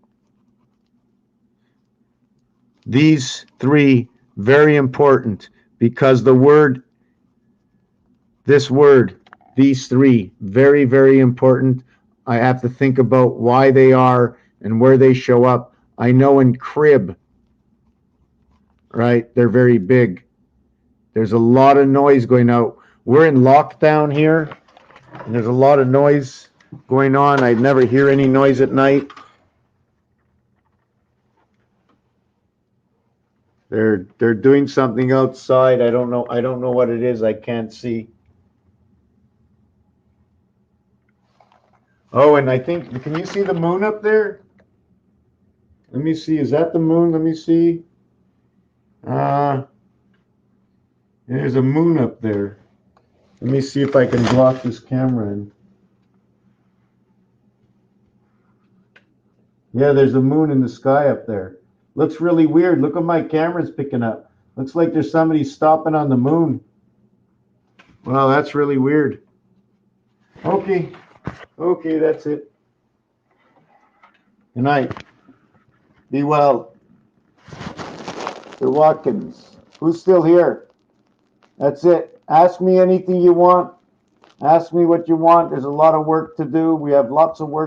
Speaker 2: These 3, very important, because these 3, very, very important. I have to think about why they are and where they show up. I know in crib, right, they're very big. There's a lot of noise going out. We're in lockdown here, and there's a lot of noise going on. I never hear any noise at night. They're doing something outside. I don't know what it is. I can't see. Oh, and I think, can you see the moon up there? Let me see. Is that the moon? Let me see. There's a moon up there. Let me see if I can block this camera in. Yeah, there's a moon in the sky up there. Looks really weird. Look what my camera's picking up. Looks like there's somebody stopping on the moon. Wow, that's really weird. Okay. Okay, that's it. Good night. Be well. The Watkins. Who's still here? That's it. Ask me anything you want. Ask me what you want. There's a lot of work to do. We have lots of work.